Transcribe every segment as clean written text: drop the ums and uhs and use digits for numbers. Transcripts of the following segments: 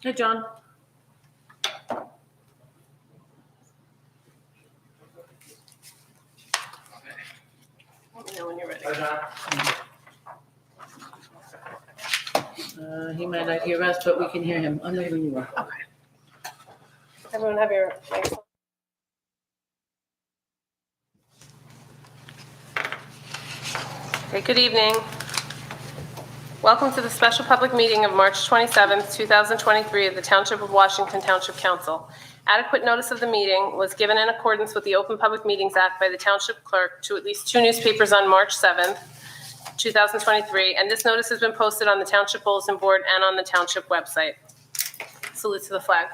Hey, John. Let me know when you're ready. He might not hear us, but we can hear him. I'm ready when you are. Okay. Everyone have your mics on. Okay, good evening. Welcome to the special public meeting of March 27th, 2023 of the Township of Washington Township Council. Adequate notice of the meeting was given in accordance with the Open Public Meetings Act by the Township Clerk to at least 2 newspapers on March 7th, 2023, and this notice has been posted on the Township Bulletin Board and on the Township website. Salute to the flag.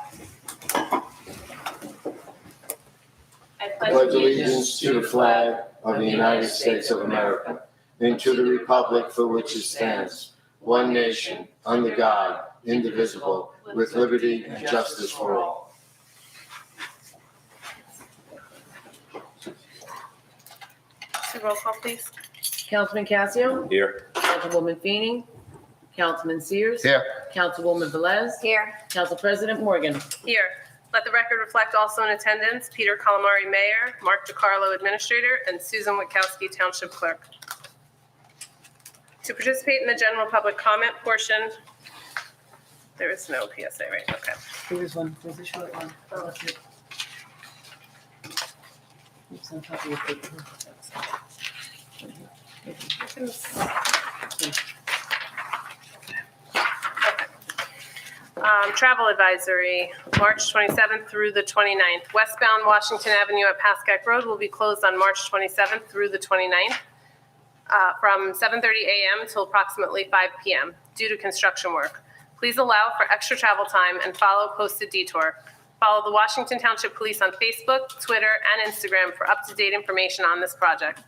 I pledge allegiance to the flag of the United States of America and to the republic for which it stands, one nation, under God, indivisible, with liberty and justice for all. Roll call, please. Councilman Casio, Here. Councilwoman Feeney, Councilman Sears. Here. Councilwoman Velez. Here. Council President Morgan. Here. Let the record reflect also in attendance, Peter Calamari, Mayor, Mark DiCarlo, Administrator, and Susan Witkowski, Township Clerk. To participate in the general public comment portion, there is no PSA, right? Okay. Here's one. There's a short one. Oh, that's it. Oops, on top of your paper. Travel advisory, March 27th through the 29th. Westbound Washington Avenue at Pascack Road will be closed on March 27th through the 29th from 7:30 a.m. till approximately 5 p.m. due to construction work. Please allow for extra travel time and follow posted detour. Follow the Washington Township Police on Facebook, Twitter, and Instagram for up-to-date information on this project.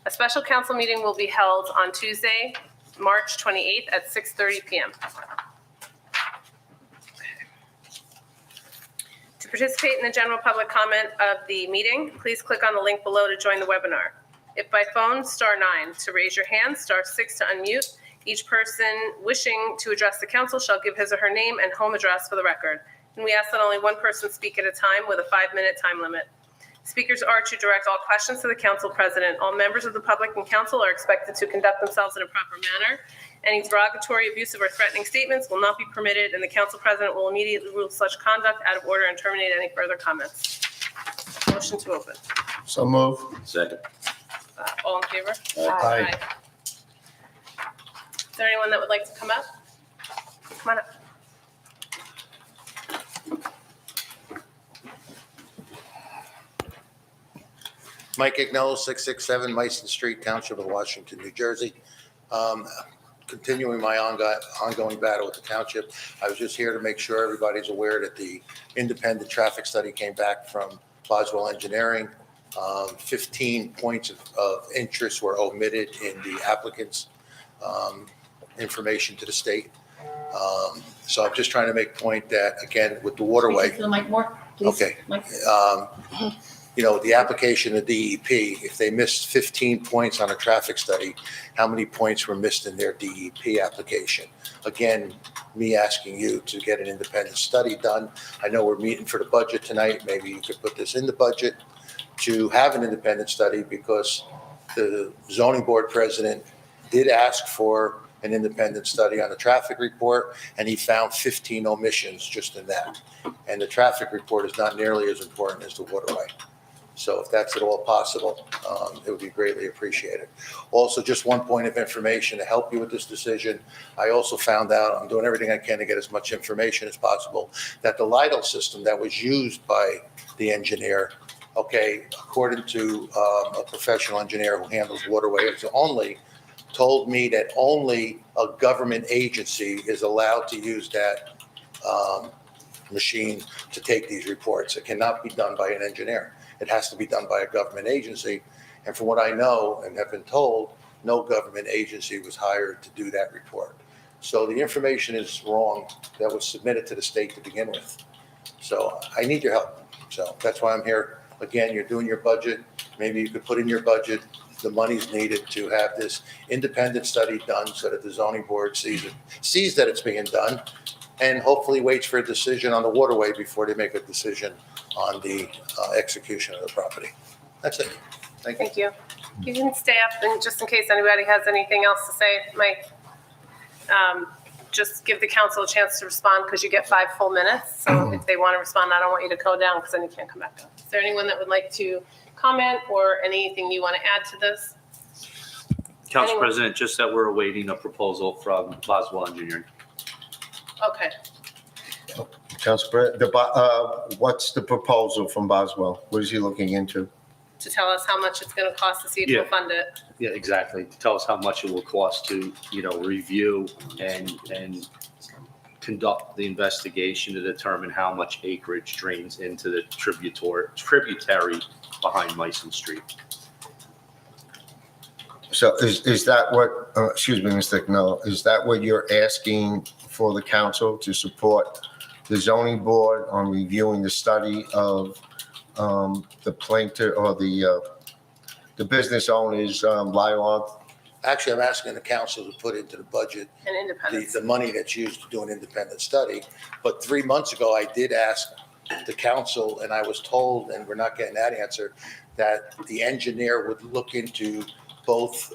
A special council meeting will be held on Tuesday, March 28th at 6:30 p.m. To participate in the general public comment of the meeting, please click on the link below to join the webinar. If by phone, *9. To raise your hand, *6 to unmute. Each person wishing to address the council shall give his or her name and home address for the record. And we ask that only one person speak at a time with a 5-minute time limit. Speakers are to direct all questions to the council president. All members of the public and council are expected to conduct themselves in a proper manner. Any derogatory, abusive, or threatening statements will not be permitted, and the council president will immediately rule such conduct out of order and terminate any further comments. Motion to open. So move. Second. All in favor? Aye. Is there anyone that would like to come up? Come on up. Mike Agnello, 667 Mason Street, Township of Washington, New Jersey. Continuing my ongoing battle with the township, I was just here to make sure everybody's aware that the independent traffic study came back from Boswell Engineering. 15 points of interest were omitted in the applicant's information to the state. So I'm just trying to make point that, again, with the waterway. Speak to the mic more, please. Okay. Mike. The application of DEP, if they missed 15 points on a traffic study, how many points were missed in their DEP application? Again, me asking you to get an independent study done. I know we're meeting for the budget tonight. Maybe you could put this in the budget to have an independent study, because the zoning board president did ask for an independent study on the traffic report, and he found 15 omissions just in that. And the traffic report is not nearly as important as the waterway. So if that's at all possible, it would be greatly appreciated. Also, just one point of information to help you with this decision. I also found out, I'm doing everything I can to get as much information as possible, that the LIDL system that was used by the engineer, okay, according to a professional engineer who handles waterways only, told me that only a government agency is allowed to use that machine to take these reports. It cannot be done by an engineer. It has to be done by a government agency. And from what I know and have been told, no government agency was hired to do that report. So the information is wrong that was submitted to the state to begin with. So I need your help. So that's why I'm here. Again, you're doing your budget. Maybe you could put in your budget the money's needed to have this independent study done so that the zoning board sees that it's being done. and hopefully waits for a decision on the waterway before they make a decision on the execution of the property. That's it. Thank you. Thank you. You can stay up and just in case anybody has anything else to say, Mike, just give the council a chance to respond because you get 5 full minutes. So if they want to respond, I don't want you to go down because then you can't come back up. Is there anyone that would like to comment or anything you want to add to this? Council Anyone? President, just that we're awaiting a proposal from Boswell Engineering. Okay. Council President, what's the proposal from Boswell? What is he looking into? To tell us how much it's going to cost to see if Yeah. we'll fund it. Yeah, exactly. Tell us how much it will cost to, review and conduct the investigation to determine how much acreage drains into the tributary behind Mason Street. So is that what, excuse me, Mr. Agnello, is that what you're asking for the council to support the zoning board on reviewing the study of the plaintiff or the business owner's bylaw? Actually, I'm asking the council to put into the budget And independence. the money that's used to do an independent study. But 3 months ago, I did ask the council, and I was told, and we're not getting that answer, that the engineer would look into both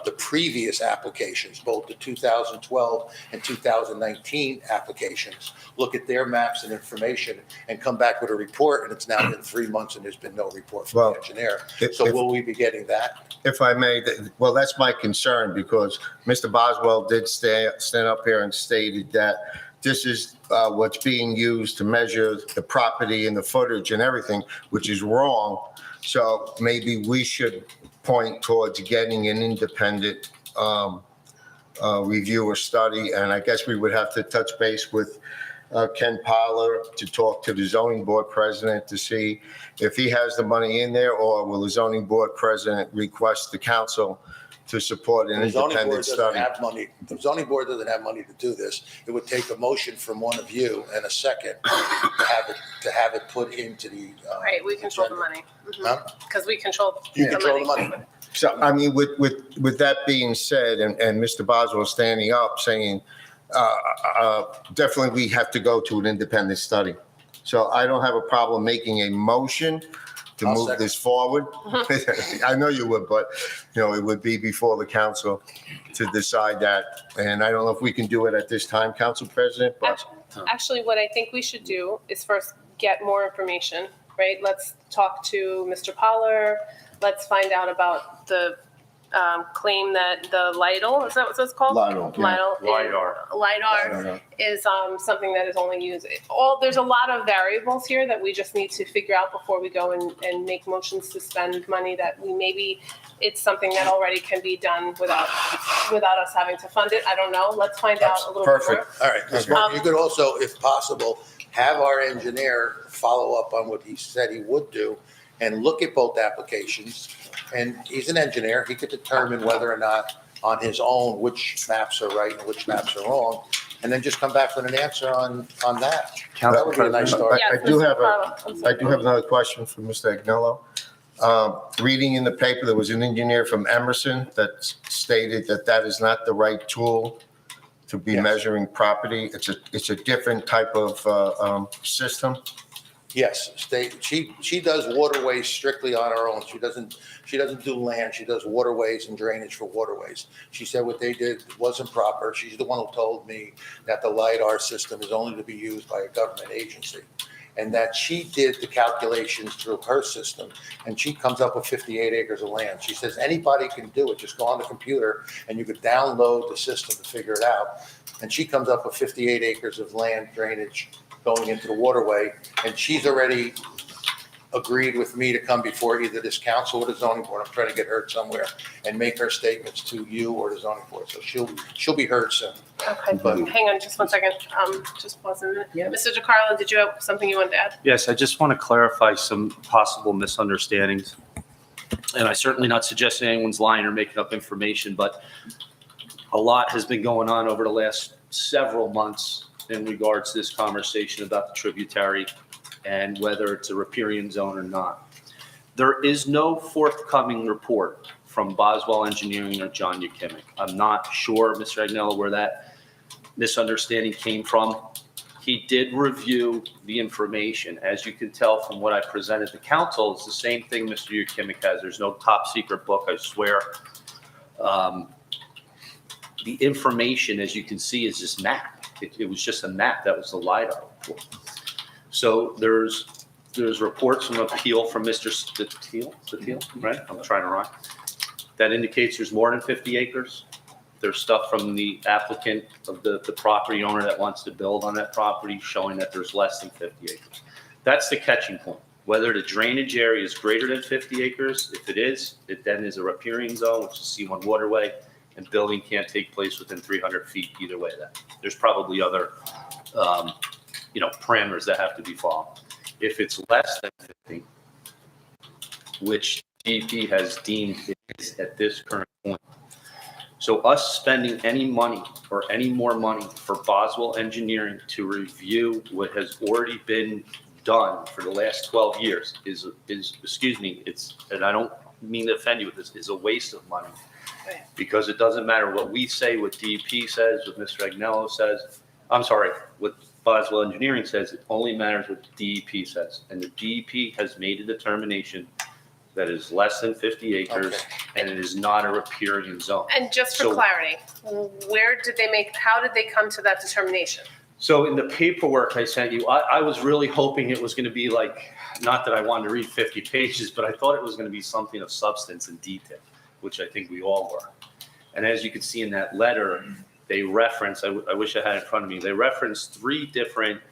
the previous applications, both the 2012 and 2019 applications, look at their maps and information and come back with a report. And it's now been 3 months and there's been no report from the engineer. So will we be getting that? If I may, well, that's my concern because Mr. Boswell did stand up here and stated that this is what's being used to measure the property and the footage and everything, which is wrong. So maybe we should point towards getting an independent review or study. And I guess we would have to touch base with Ken Parler to talk to the zoning board president to see if he has the money in there, or will the zoning board president request the council to support an The zoning board independent doesn't study? have money. The zoning board doesn't have money to do this. It would take a motion from one of you and a second to have it put into the. Right, we control the money. Huh? Because we control You the control the money. money. So, I mean, with that being said, and Mr. Boswell standing up saying, definitely we have to go to an independent study. So I don't have a problem making a motion to I'll move second. this forward. I know you would, but, it would be before the council to decide that. And I don't know if we can do it at this time, Council President, but Actually, what I think we should do is first get more information, right? Let's talk to Mr. Poller. Let's find out about the claim that the LIDAR, is that what it's called? LIDAR, yeah. LIDAR is something that is only used. There's a lot of variables here that we just need to figure out before we go and make motions to spend money that it's something that already can be done without us having to fund it. I don't know. Let's find out a little bit more. Perfect. All right, Ms. Martin, you could also, if possible, have our engineer follow up on what he said he would do and look at both applications. And he's an engineer. He could determine whether or not on his own which maps are right and which maps are wrong, and then just come back with an answer on that. That would be a nice start. Yes, I do Mr. have Parler. I'm I sorry. do have another question for Mr. Agnello. Reading in the paper, there was an engineer from Emerson that stated that is not the right tool to be Yes. measuring property. It's a different type of system. Yes, she does waterways strictly on her own. She doesn't do land. She does waterways and drainage for waterways. She said what they did wasn't proper. She's the one who told me that the LIDAR system is only to be used by a government agency. And that she did the calculations through her system, and she comes up with 58 acres of land. She says anybody can do it. Just go on the computer and you could download the system to figure it out. And she comes up with 58 acres of land drainage going into the waterway, and she's already agreed with me to come before either this council or the zoning board. I'm trying to get her somewhere and make her statements to you or the zoning board. So she'll be heard soon. Okay, hang on just one second. Just pause a minute. Yeah. Mr. DeCarlo, did you have something you wanted to add? Yes, I just want to clarify some possible misunderstandings. And I'm certainly not suggesting anyone's lying or making up information, but a lot has been going on over the last several months in regards to this conversation about the tributary and whether it's a riparian zone or not. There is no forthcoming report from Boswell Engineering or John Yakimic. I'm not sure, Mr. Agnello, where that misunderstanding came from. He did review the information. As you can tell from what I presented to council, it's the same thing Mr. Yukimik has. There's no top secret book, I swear. The information, as you can see, is this map. It was just a map. That was the LiDAR report. So there's reports from appeal from Mr. Steele, right? I'm trying to rhyme. That indicates there's more than 50 acres. There's stuff from the applicant of the property owner that wants to build on that property showing that there's less than 50 acres. That's the catching point. Whether the drainage area is greater than 50 acres, if it is, it then is a riparian zone, which is C1 waterway, and building can't take place within 300 feet either way. That there's probably other, parameters that have to be followed. If it's less than 50, which DEP has deemed it is at this current point. So us spending any money or any more money for Boswell Engineering to review what has already been done for the last 12 years is and I don't mean to offend you with this, is a waste of money. Right. Because it doesn't matter what we say, what DEP says, what Mr. Agnello says, what Boswell Engineering says, it only matters what DEP says. And the DEP has made a determination that is less than 50 acres, and it is not a riparian zone. And just for So- clarity, how did they come to that determination? So in the paperwork I sent you, I was really hoping it was going to be like, not that I wanted to read 50 pages, but I thought it was going to be something of substance and detail, which I think we all were. And as you can see in that letter, they reference, I wish I had it in front of me, they reference 3 different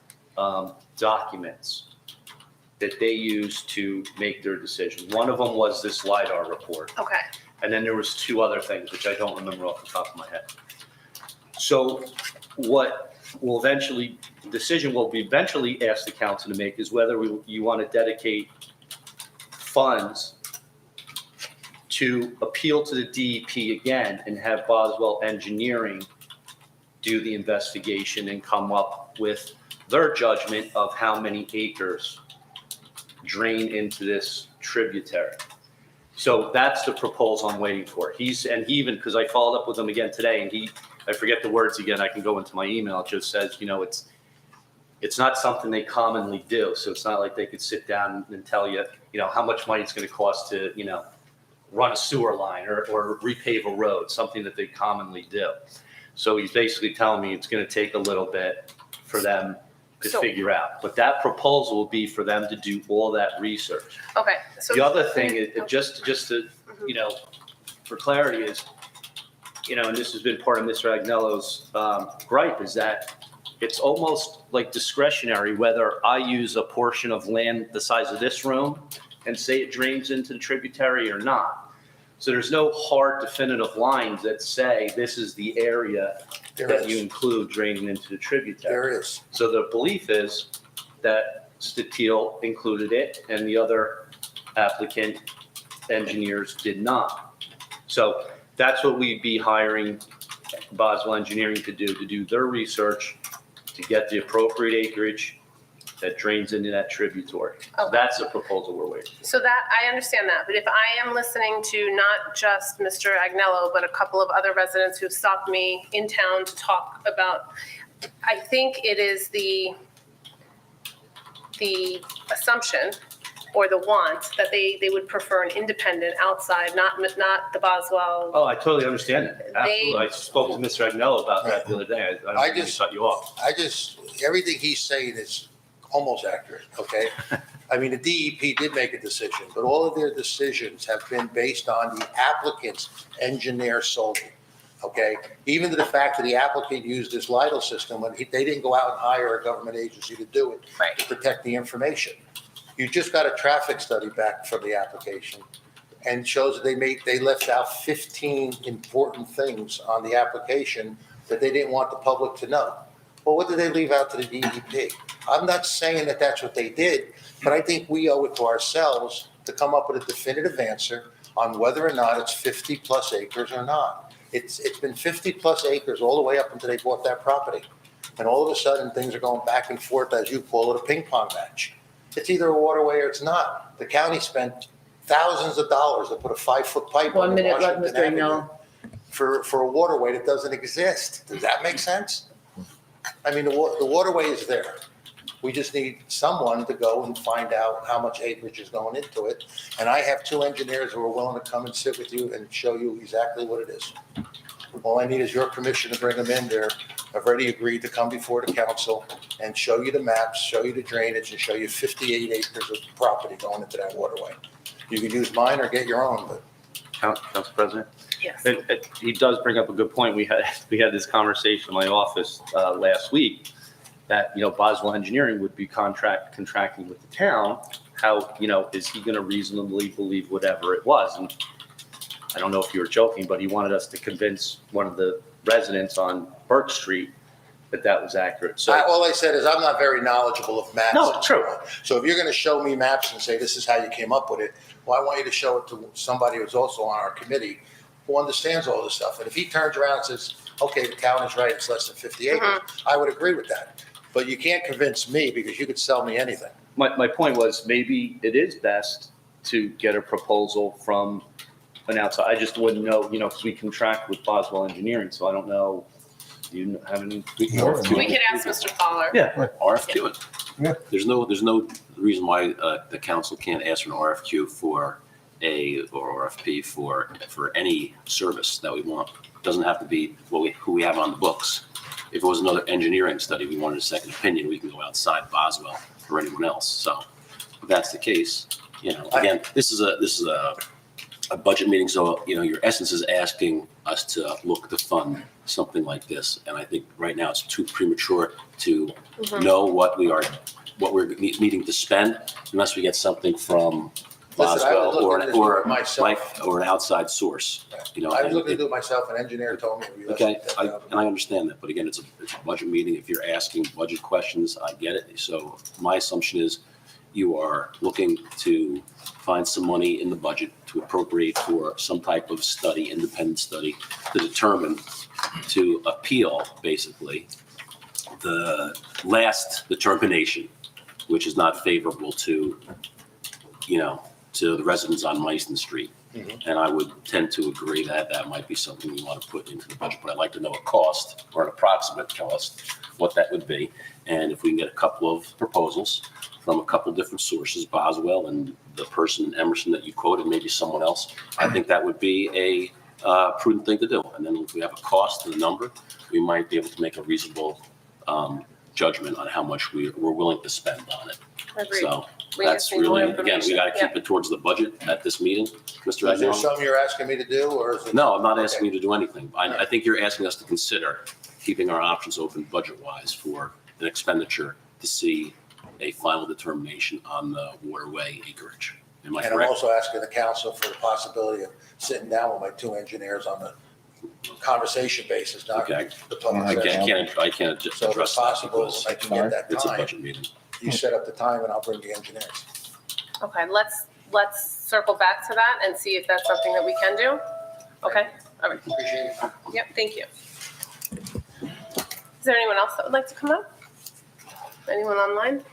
documents that they used to make their decision. One of them was this LiDAR report. Okay. And then there was 2 other things, which I don't remember off the top of my head. So what will eventually, the decision will be eventually asked the council to make is whether you want to dedicate funds to appeal to the DEP again and have Boswell Engineering do the investigation and come up with their judgment of how many acres drain into this tributary. So that's the proposal I'm waiting for. He even, because I followed up with him again today, and I forget the words again, I can go into my email, it just says, it's not something they commonly do. So it's not like they could sit down and tell you, how much money it's going to cost to, run a sewer line or repave a road, something that they commonly do. So he's basically telling me it's going to take a little bit for them to figure out. But that proposal will be for them to do all that research. Okay. So The other thing is, just to, for clarity is, and this has been part of Mr. Agnello's gripe, is that it's almost like discretionary whether I use a portion of land the size of this room and say it drains into the tributary or not. So there's no hard definitive lines that say this is the area that you include draining into the tributary. There is. So the belief is that Steele included it and the other applicant engineers did not. So that's what we'd be hiring Boswell Engineering to do their research, to get the appropriate acreage that drains into that tributary. So that's the proposal we're waiting for. So that, I understand that, but if I am listening to not just Mr. Agnello, but a couple of other residents who've stopped me in town to talk about, I think it is the assumption or the want that they would prefer an independent outside, not the Boswell. Oh, I totally understand that. Absolutely. I spoke to Mr. Agnello about that the other day. I don't I mean to just- cut you off. Everything he's saying is almost accurate, okay? I mean, the DEP did make a decision, but all of their decisions have been based on the applicant's engineer solely, okay? Even to the fact that the applicant used this LiDAR system when they didn't go out and hire a government agency to do it, Right. to protect the information. You just got a traffic study back from the application and shows that they left out 15 important things on the application that they didn't want the public to know. Well, what did they leave out to the DEP? I'm not saying that that's what they did, but I think we owe it to ourselves to come up with a definitive answer on whether or not it's 50 plus acres or not. It's been 50 plus acres all the way up until they bought that property. And all of a sudden, things are going back and forth, as you call it, a ping pong match. It's either a waterway or it's not. The county spent thousands of dollars to put a 5-foot pipe 1 on minute left, Washington Mr. Avenue Agnello. for a waterway that doesn't exist. Does that make sense? I mean, the waterway is there. We just need someone to go and find out how much acreage is going into it. And I have 2 engineers who are willing to come and sit with you and show you exactly what it is. All I need is your permission to bring them in there. I've already agreed to come before the council and show you the maps, show you the drainage, and show you 58 acres of property going into that waterway. You can use mine or get your own, but Council President? Yes. He does bring up a good point. We had this conversation in my office last week that, Boswell Engineering would be contracting with the town. How, is he going to reasonably believe whatever it was? And I don't know if you were joking, but he wanted us to convince one of the residents on Burke Street that was accurate. So all I said is I'm not very knowledgeable of maps. No, true. So if you're going to show me maps and say this is how you came up with it, well, I want you to show it to somebody who's also on our committee who understands all this stuff. And if he turns around and says, okay, the town is right, it's less than 50 acres, I would agree with that. But you can't convince me because you could sell me anything. my point was maybe it is best to get a proposal from an outside. I just wouldn't know, because we contract with Boswell Engineering, so I don't know. Do you have any? We could ask Mr. Pollard. Yeah. RFQ it. Yeah. There's no reason why the council can't ask for an RFQ or RFP for any service that we want. It doesn't have to be who we have on the books. If it was another engineering study, we wanted a second opinion, we can go outside Boswell or anyone else. So if that's the case, again, this is a budget meeting. So, your essence is asking us to look to fund something like this. And I think right now it's too premature to know what we're needing to spend unless we get something from Listen, I was Boswell looking to do it or myself. or an outside source. I was looking to do it myself. An engineer told me. it'd be less Okay, than and I understand that, but again, it's a budget meeting. If you're asking budget questions, I get it. So my assumption is you are looking to find some money in the budget to appropriate for some type of study, independent study, to determine, to appeal, basically, the last determination, which is not favorable to, to the residents on Mason Street. And I would tend to agree that that might be something we want to put into the budget, but I'd like to know a cost or an approximate cost, what that would be. And if we can get a couple of proposals from a couple different sources, Boswell and the person in Emerson that you quoted, maybe someone else, I think that would be a prudent thing to do. And then if we have a cost and a number, we might be able to make a reasonable judgment on how much we're willing to spend on it. Agreed. So We that's just need more really, again, we information. got to keep it towards the budget at this meeting, Mr. Is there Aguirre. something you're asking me to do or is it? No, I'm not asking you to do anything. I think you're asking us to consider keeping our options open budget-wise for an expenditure to see a final determination on the waterway acreage. Am I And I'm correct? also asking the council for the possibility of sitting down with my 2 engineers on a conversation basis, not Okay. the public I session. can't just So if address it's that possible, because I can get that it's a time. budget meeting. You set up the time and I'll bring the engineers. Okay, let's circle back to that and see if that's something that we can do. Okay, all right. Appreciate it. Yep, thank you. Is there anyone else that would like to come up? Anyone online?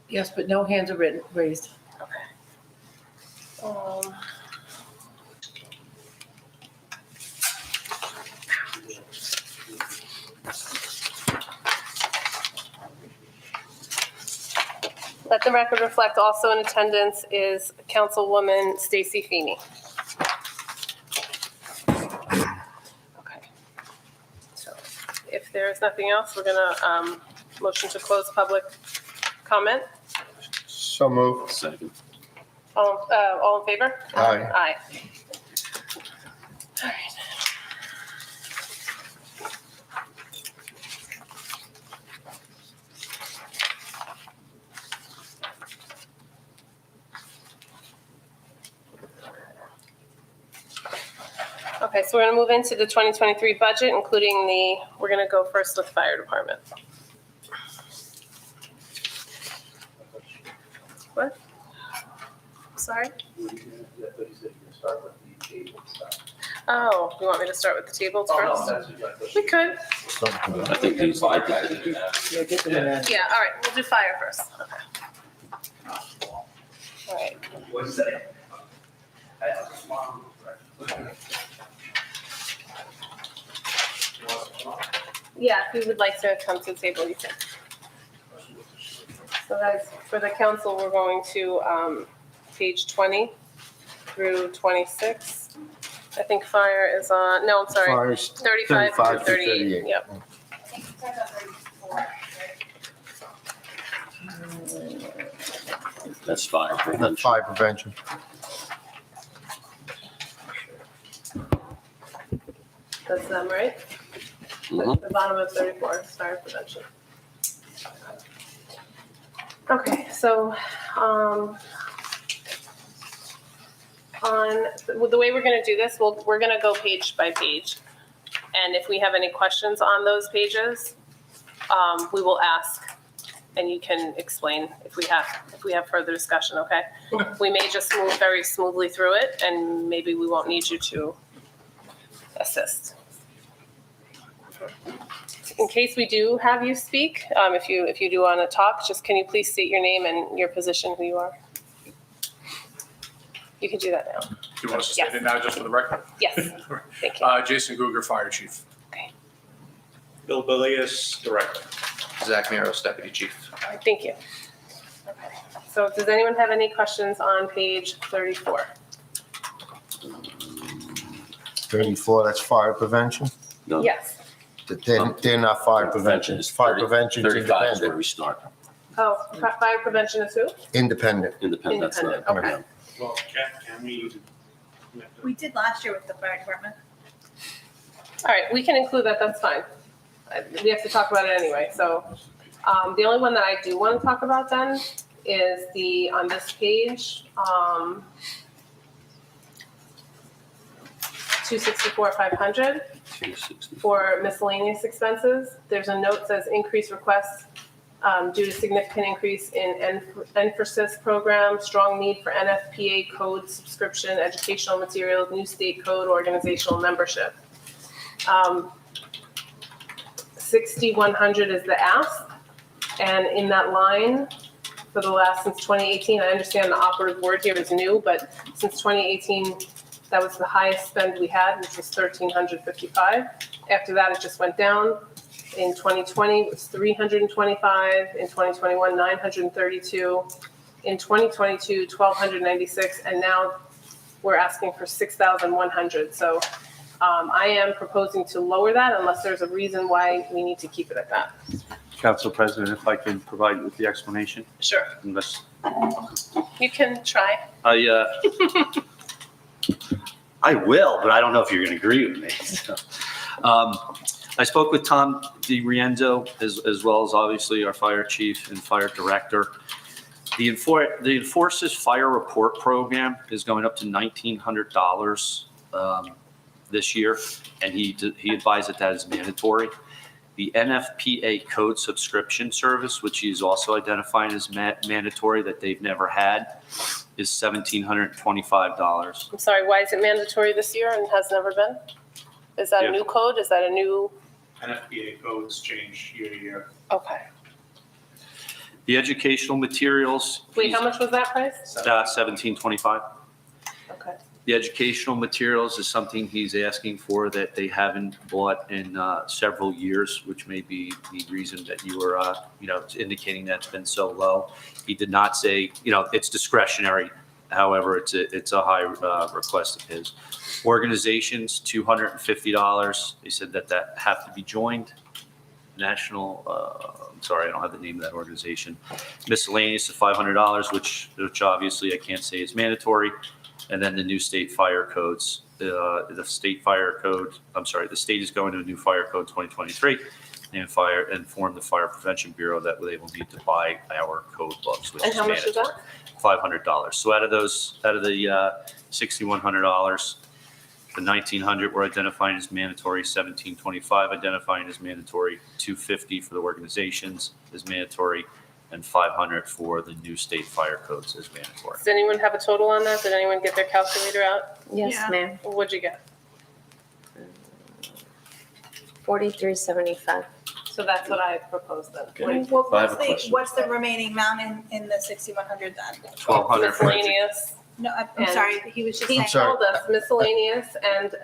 Yes, but no hands are raised. Okay. Let the record reflect also in attendance is Councilwoman Stacy Feeney. Okay. So if there's nothing else, we're gonna motion to close public comment. So moved. Second. All in favor? Aye. Aye. All right. Okay, so we're going to move into the 2023 budget, including we're going to go first with the fire department. What? Sorry? Oh, you want me to start with the tables first? We could. I think these, Yeah, get them in there. Yeah, all right, we'll do fire first. Okay. All right. Yeah, if you would like to come to the table, you can. So that's, for the council, we're going to page 20 through 26. I think fire is on, no, I'm sorry, Fires 35 through 38. Yep. That's fire prevention. Fire prevention. That's them, right? Mhm. The bottom of 34 is fire prevention. Okay, so the way we're going to do this, we're going to go page by page. And if we have any questions on those pages, we will ask, and you can explain if we have further discussion, okay? We may just move very smoothly through it, and maybe we won't need you to assist. In case we do have you speak, if you do want to talk, just can you please state your name and your position, who you are? You can do that now. Do you want us to state it now just for the record? Yes, thank you. Jason Guger, Fire Chief. Bill Bilius, Director. Zach Miros, Deputy Chief. All right, thank you. Okay. So does anyone have any questions on page 34? 34, that's fire prevention? No, Yes. They're not fire prevention. is Fire 30 prevention is 35 is where independent. we start. Oh, fire prevention is who? Independent. Independent, that's not. Independent, okay. Well, can we? We did last year with the fire department. All right, we can include that, that's fine. We have to talk about it anyway, so. The only one that I do want to talk about then is on this page, 264,500 for miscellaneous expenses. There's a note that says increase requests due to significant increase in emphasis program, strong need for NFPA code subscription, educational materials, new state code, organizational membership. 6,100 is the ask, and in that line, for the last, since 2018, I understand the operative word here is new, but since 2018, that was the highest spend we had, which was 1,355. After that, it just went down. In 2020, it was 325. In 2021, 932. In 2022, 1,296, and now we're asking for 6,100. So I am proposing to lower that unless there's a reason why we need to keep it at that. Council President, if I can provide you with the explanation, Sure. unless You can try. I will, but I don't know if you're going to agree with me. So, I spoke with Tom DiRienzo as well as obviously our fire chief and fire director. The Enforce's fire report program is going up to $1,900 this year, and he advised that is mandatory. The NFPA code subscription service, which he's also identifying as mandatory that they've never had, is $1,725. I'm sorry, why is it mandatory this year and has never been? Is that a new code? Is that a new? NFPA codes change year to year. Okay. The educational materials. Wait, how much was that price? $1,725. Okay. The educational materials is something he's asking for that they haven't bought in several years, which may be the reason that you were, indicating that's been so low. He did not say, it's discretionary. However, it's a high request of his. Organizations, $250. He said that have to be joined. National, I'm sorry, I don't have the name of that organization. Miscellaneous is $500, which obviously I can't say is mandatory. And then the new state fire codes, the state is going to a new fire code 2023 and inform the Fire Prevention Bureau that they will need to buy our code books, which And is how much is mandatory. that? $500. So out of the $6,100, the $1,900 we're identifying as mandatory, $1,725 identifying as mandatory, $250 for the organizations is mandatory, and $500 for the new state fire codes is mandatory. Does anyone have a total on that? Did anyone get their calculator out? Yeah. Yes, ma'am. What'd you get? 4375. So that's what I proposed then. What's the remaining amount in the 6,100 then? $1,200 for Miscellaneous. No, I'm And sorry, he was just He saying. told us miscellaneous and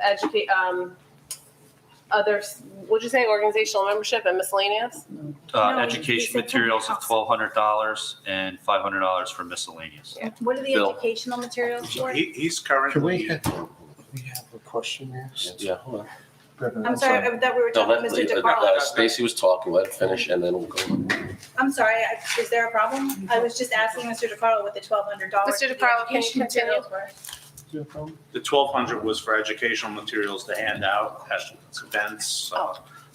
What'd you say, organizational membership and miscellaneous? No, he Education said materials of something $1,200 and $500 for miscellaneous. What are the Bill. educational materials for? He's Can we, currently, we have a question there? Yeah, hold on. I'm sorry, I thought we were No, talking to Mr. DeCarlo. Stacy was talking, let her finish, and then we'll go on. I'm sorry, is there a problem? I was just asking Mr. DeCarlo what the $1,200. Mr. DeCarlo, can you continue? the 1,200 was for educational materials to hand out at events,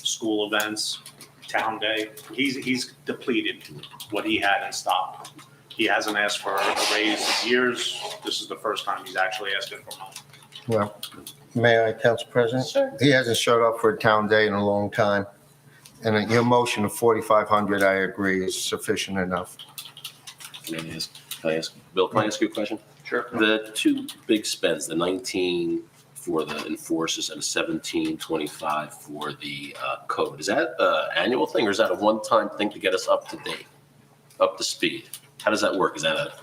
school events, town day. He's depleted what he had in stock. He hasn't asked for a raise in years. This is the first time he's actually asking for money. Well, may I, Council President? Sure. He hasn't showed up for a town day in a long time. And your motion of 4,500, I agree, is sufficient enough. Can I ask, Bill, can I ask you a question? Sure. The two big spends, the 19 for the enforcers and the 1725 for the code, is that an annual thing or is that a one-time thing to get us up to date, up to speed? How does that work? Is that a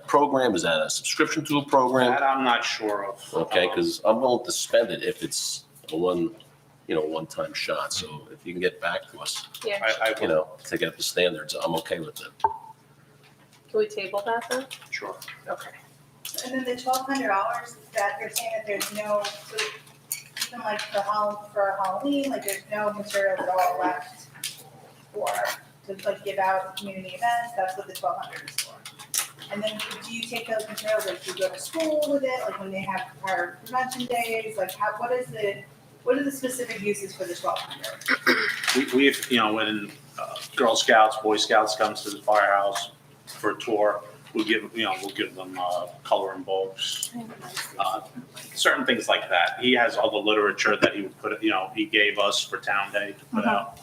program? Is that a subscription to a program? That I'm not sure of. Okay, because I'm willing to spend it if it's a one-time shot. So if you can get back to us, Yeah. to get up to standards, I'm okay with it. Can we table that then? Sure. Okay. And then the $1,200 that you're saying that there's no, so even like for Halloween, like there's no materials at all left to like give out community events, that's what the $1,200 is for. And then do you take those materials, like do you go to school with it, like when they have fire prevention days, like what are the specific uses for the $1,200? We've, when Girl Scouts, Boy Scouts comes to the firehouse for a tour, we'll give them coloring books, certain things like that. He has all the literature that he would put, he gave us for Town Day to put out.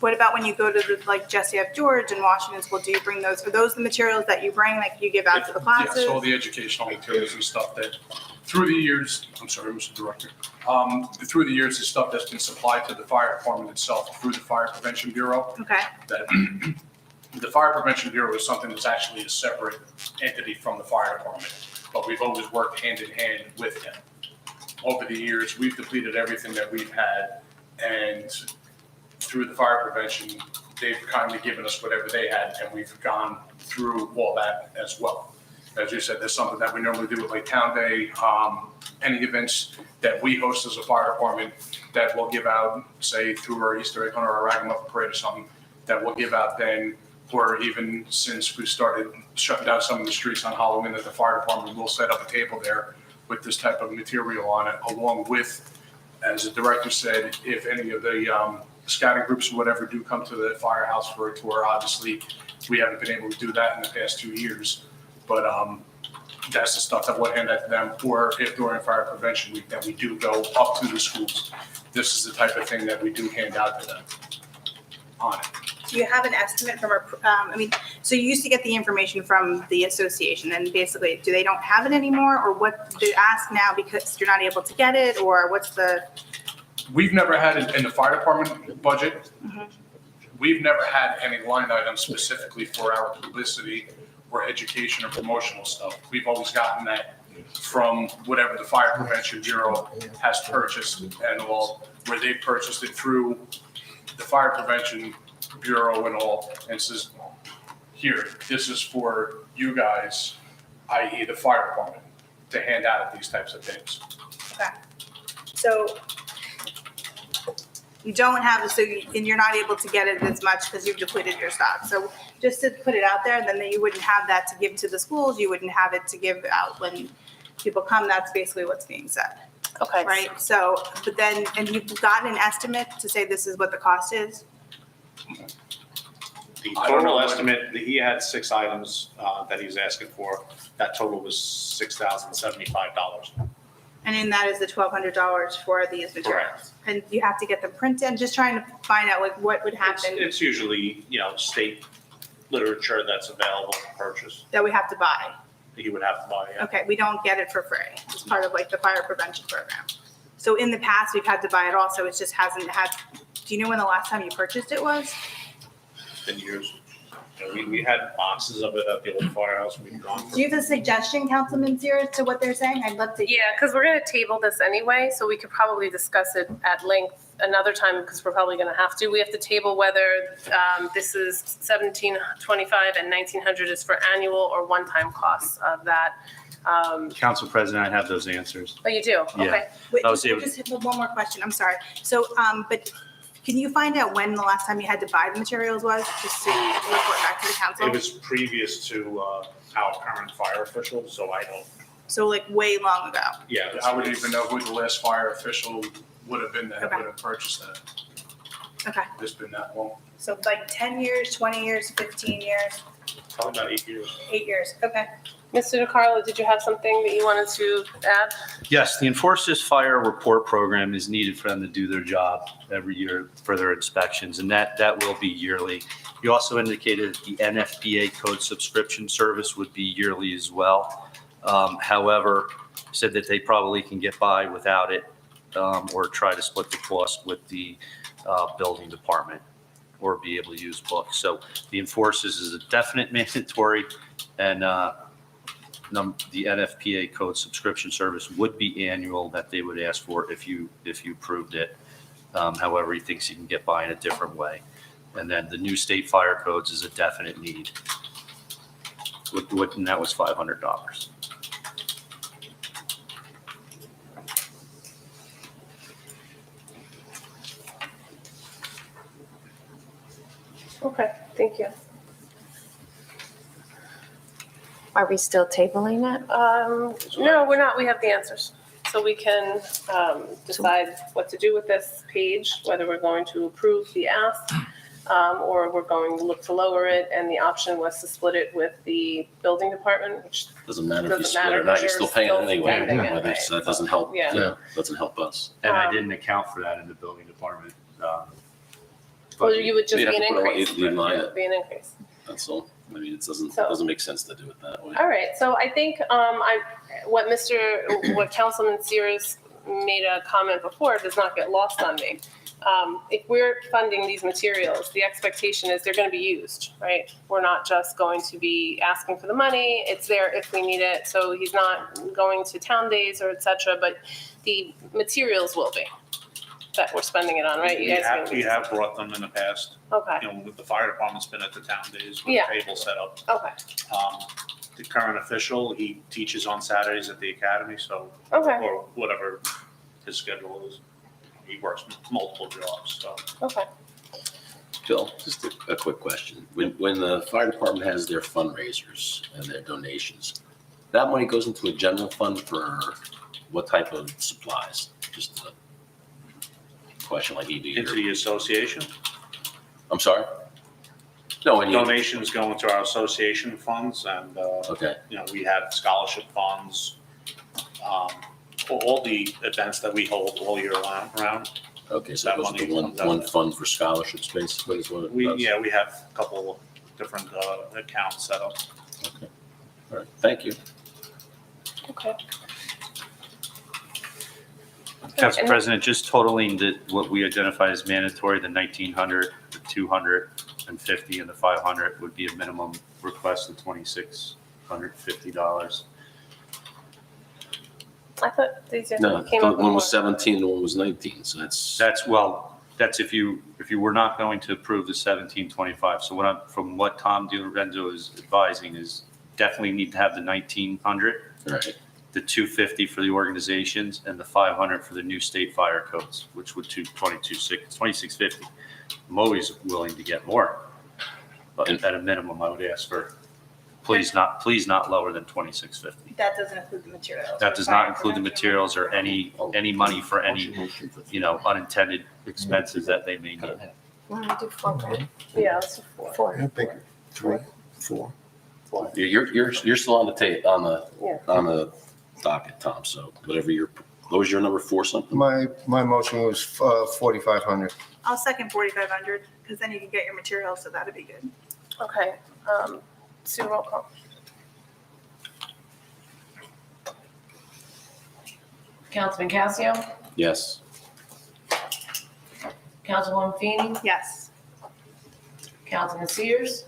What about when you go to like Jesse F. George and Washington School, do you bring those, are those the materials that you bring, like you give out to the classes? Yes, all the educational materials and stuff that, through the years, I'm sorry, Mr. Director, through the years, the stuff that's been supplied to the fire department itself through the Fire Prevention Bureau. Okay, That the Fire Prevention Bureau is something that's actually a separate entity from the fire department, but we've always worked hand in hand with them. Over the years, we've depleted everything that we've had, and through the fire prevention, they've kindly given us whatever they had, and we've gone through all that as well. As you said, there's something that we normally do with like Town Day, any events that we host as a fire department that we'll give out, say through our Easter egg hunt or our ragamuffin parade or something, that we'll give out then, or even since we started shutting down some of the streets on Halloween, that the fire department will set up a table there with this type of material on it, along with, as the director said, if any of the scouting groups or whatever do come to the firehouse for a tour, obviously, we haven't been able to do that in the past 2 years. But that's the stuff that we'll hand out to them, or if during Fire Prevention Week that we do go up to the schools, this is the type of thing that we do hand out to them on it. do you have an estimate from so you used to get the information from the association, and basically, they don't have it anymore, or what, do you ask now because you're not able to get it, or what's the? We've never had it in the fire department budget. Mhm. We've never had any line item specifically for our publicity or education or promotional stuff. We've always gotten that from whatever the Fire Prevention Bureau has purchased and all, where they purchased it through the Fire Prevention Bureau and all, and says, here, this is for you guys, i.e. the fire department, to hand out at these types of things. Okay. So you don't have, and you're not able to get it as much because you've depleted your stock. So just to put it out there, then you wouldn't have that to give to the schools. You wouldn't have it to give out when people come. That's basically what's being said, Okay. right? So, but then, and you've gotten an estimate to say this is what the cost is? The total estimate, he had 6 items that he's asking for. That total was $6,075. And in that is the $1,200 for these materials. Correct. And you have to get them printed. I'm just trying to find out like what would happen It's usually, state literature that's available to purchase. that we have to buy. He would have to buy it. Okay, we don't get it for free. It's part of like the fire prevention program. So in the past, we've had to buy it also. It just hasn't had, do you know when the last time you purchased it was? In years. We had boxes of it at the old firehouse. We've gone Do you have a suggestion, Councilman Sears, to what they're saying? I'd love to. Yeah, because we're going to table this anyway, so we could probably discuss it at length another time, because we're probably going to have to. We have to table whether this is $1,725 and $1,900 is for annual or one-time costs of that. Council President, I have those answers. Oh, you do? Yeah. Okay. Wait, I was able- just one more question, I'm sorry. So, but can you find out when the last time you had to buy the materials was, just to report back to the council? It was previous to our current fire official, so I don't, So like way long ago. yeah. I wouldn't even know who the last fire official would have been that Okay. would have purchased that. Okay, It's been that long. so like 10 years, 20 years, 15 years, Probably about 8 years. 8 years, okay. Mr. DeCarlo, did you have something that you wanted to add? Yes, the Enforcers Fire Report Program is needed for them to do their job every year for their inspections, and that will be yearly. You also indicated the NFPA code subscription service would be yearly as well. However, said that they probably can get by without it, or try to split the cost with the building department, or be able to use books. So the Enforcers is a definite mandatory, and the NFPA code subscription service would be annual that they would ask for if you approved it. However, he thinks he can get by in a different way. And then the new state fire codes is a definite need. And that was $500. Okay, thank you. Are we still tabling it? No, we're not. We have the answers. So we can decide what to do with this page, whether we're going to approve the ask or we're going to look to lower it. And the option was to split it with the building department, which Doesn't matter if you Doesn't split matter it or not, you're because still you're paying it still anyway. spending it, Whether right? That doesn't help, Yeah. doesn't help us. And I didn't account for that in the building department. well, you would just You'd be have an to put a line- increase. you'd line It it. would be an increase. That's all. I mean, it So- doesn't make sense to do it that way. All right, so I think what Councilman Sears made a comment before does not get lost on me. If we're funding these materials, the expectation is they're going to be used, right? We're not just going to be asking for the money. It's there if we need it. So he's not going to town days or et cetera, but the materials will be that we're spending it on, right? You guys are gonna We be- have brought them in the past. Okay, You know, with the fire department's been at the town days with Yeah. table set up. okay, The current official, he teaches on Saturdays at the academy, so, okay, or whatever his schedule is. He works multiple jobs, so. okay. Phil, just a quick question. When the fire department has their fundraisers and their donations, that money goes into a general fund for what type of supplies? Just a question like ED. Into the association. I'm sorry? No, when you, Donations go into our association funds and, okay, you know, we have scholarship funds. All the events that we hold all year round. okay, so it goes into one fund for scholarships basically is what it does? We have a couple of different accounts set up. Okay. All right, thank you. Okay. Council And- President, just totaling what we identified as mandatory, the 1,900, the 250, and the 500 would be a minimum request of $2,650. I thought these No, came up one was before. 17, 17, one was 19, so that's. That's if you were not going to approve the 1,725. So from what Tom DiLorenzo is advising is definitely need to have the 1,900, Right. the 250 for the organizations, and the 500 for the new state fire codes, which would 2650. I'm always willing to get more, but at a minimum, I would ask for please not lower than 2650. That doesn't include the materials. That does not include the materials or any money for any, unintended expenses that they may need. Why don't we do $4,000? Yeah, let's do four. Four. I think 3, 4. You're still on the Yeah. on the docket, Tom, so what was your number 4 something? My motion was 4,500. I'll second 4,500, because then you can get your materials, so that'd be good. Okay, Sue, roll call. Councilman Casio, Yes. Councilwoman Feeney, Yes. Councilman Sears,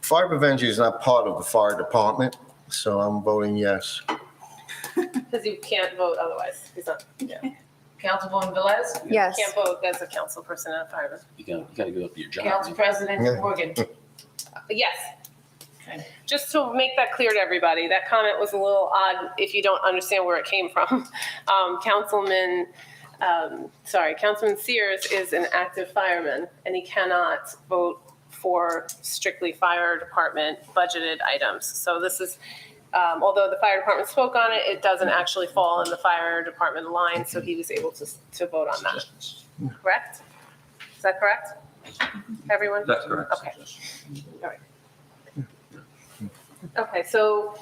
Fire prevention is not part of the fire department, so I'm voting yes. Because you can't vote otherwise. He's not, yeah. Councilwoman Velez? Yes. Can't vote as a council person in a fire. You gotta go up to your job. Council President Yeah. Morgan? Yes. Okay. Just to make that clear to everybody, that comment was a little odd if you don't understand where it came from. Councilman Sears is an active fireman, and he cannot vote for strictly fire department budgeted items. So this is, although the fire department spoke on it, it doesn't actually fall in the fire department line, so he was able to vote on that. Correct? Is that correct? Everyone? That's correct. Okay. All right. Okay, so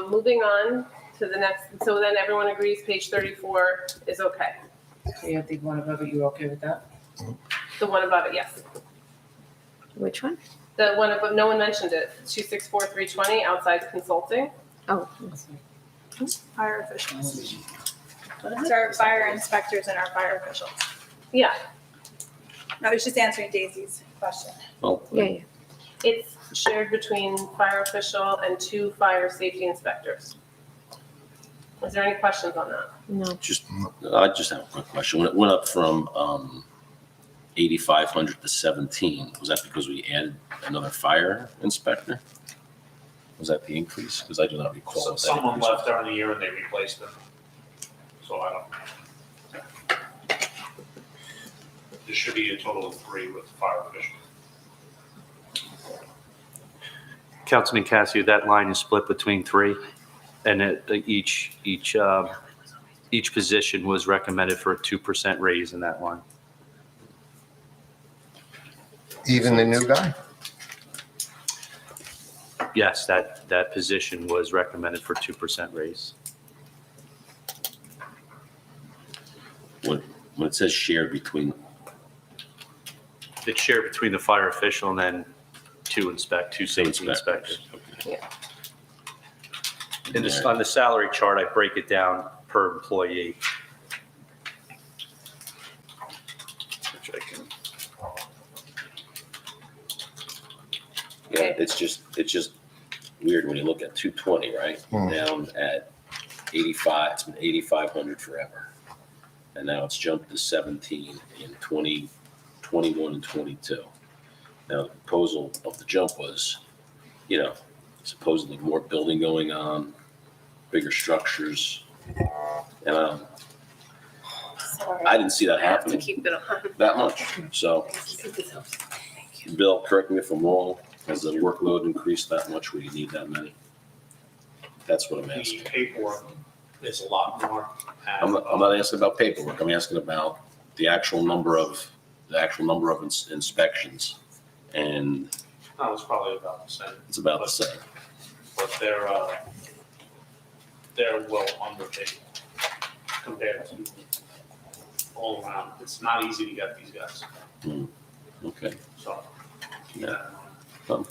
moving on to the next, so then everyone agrees page 34 is okay. So you think one above it, you're okay with that? The one above it, yes. Which one? The one above, no one mentioned it, 264320, outside consulting. Oh, Fire officials. It's our fire inspectors and our fire officials. Yeah, I was just answering Daisy's question. Well, yeah. it's shared between fire official and 2 fire safety inspectors. Is there any questions on that? No. I just have a quick question. When it went up from 8,500 to 17, was that because we added another fire inspector? Was that the increase? Because I do not recall. So what that someone increase was. left during the year and they replaced them. So I don't. There should be a total of 3 with fire officials. Councilman Cassio, that line is split between 3, and each position was recommended for a 2% raise in that line. Even the new guy? Yes, that position was recommended for 2% raise. When it says shared between, It's shared between the fire official and then two safety inspectors. Okay. On the salary chart, I break it down per employee. Which I can. Yeah, it's just weird when you look at 220, right? Down at 85, it's been 8,500 forever. And now it's jumped to 17 in 20, 21 and 22. Now, the proposal of the jump was, supposedly more building going on, bigger structures. And Sorry. I didn't see that I have to happening keep it on. that much. So, Bill, correct me if I'm wrong, has the workload increased that much where you need that many? That's what I'm The asking. paperwork is a lot more. I'm not asking about paperwork. I'm asking about the actual number of inspections. And No, it's probably about the same, it's about the same. but they're well underpaid compared to all around. It's not easy to get these guys, Okay. so. Yeah.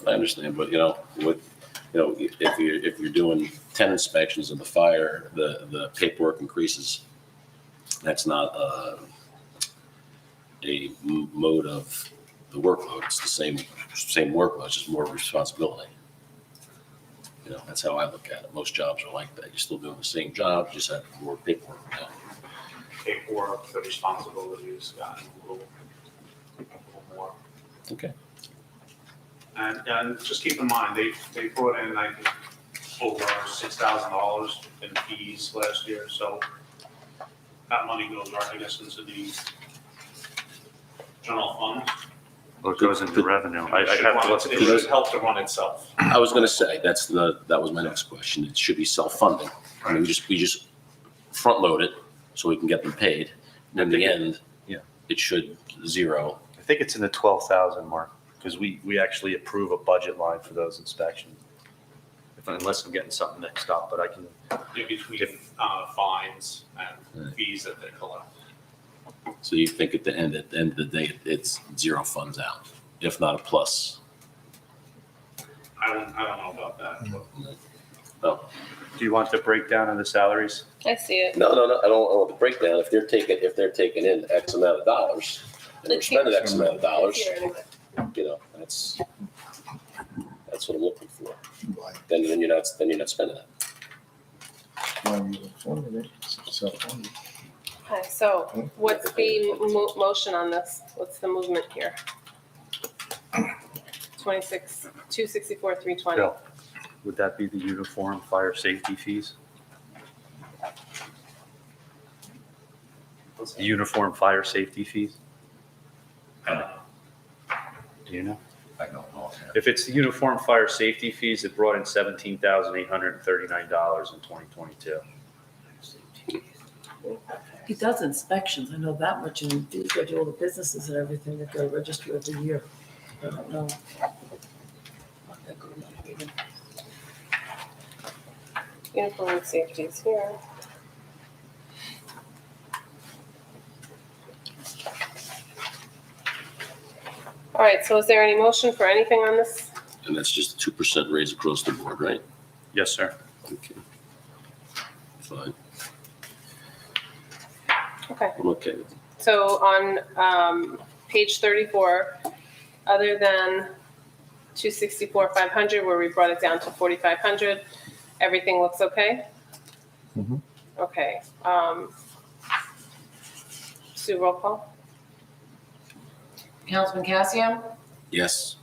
I understand, but if you're doing 10 inspections of the fire, the paperwork increases. That's not a mode of the workload. It's the same workload, it's just more responsibility. That's how I look at it. Most jobs are like that. You're still doing the same job, you just have more paperwork now. Paperwork, the responsibilities gotten a little more. Okay. And just keep in mind, they brought in, I think, over $6,000 in fees last year, so that money goes right, I guess, into the general fund. Well, it goes into revenue. I have to look at It the should help to run itself. I was gonna say, that was my next question. It should be self-funding. I mean, we just front load it so we can get them paid. And in the end, it should zero. I think it's in the 12,000 mark, because we actually approve a budget line for those inspections. Unless I'm getting something mixed up, but I can. In between fines and fees that they collect. So you think at the end of the day, it's zero funds out, if not a plus? I don't know about that, but No, Do you want the breakdown of the salaries? I see it. no, I don't want the breakdown. If they're taking in X amount of dollars, and they're spending X amount of dollars, Here, anyway. that's, That's what I'm looking for. Then you're not spending it. Okay, so what's the motion on this? What's the movement here? 264, 320. Bill, would that be the uniform fire safety fees? The uniform fire safety fees? Do you know? I don't know. If it's the uniform fire safety fees, it brought in $17,839 in 2022. He does inspections, I know that much, and these go to all the businesses and everything that go register every year. I don't know. Not that good, not even. Uniform safety is here. All right, so is there any motion for anything on this? And that's just a 2% raise across the board, right? Yes, sir. Okay. Fine. Okay, I'm okay with it. so on page 34, other than 264, 500, where we brought it down to 4,500, everything looks okay? Mhm. Okay. Sue, roll call? Councilman Cassio, Yes.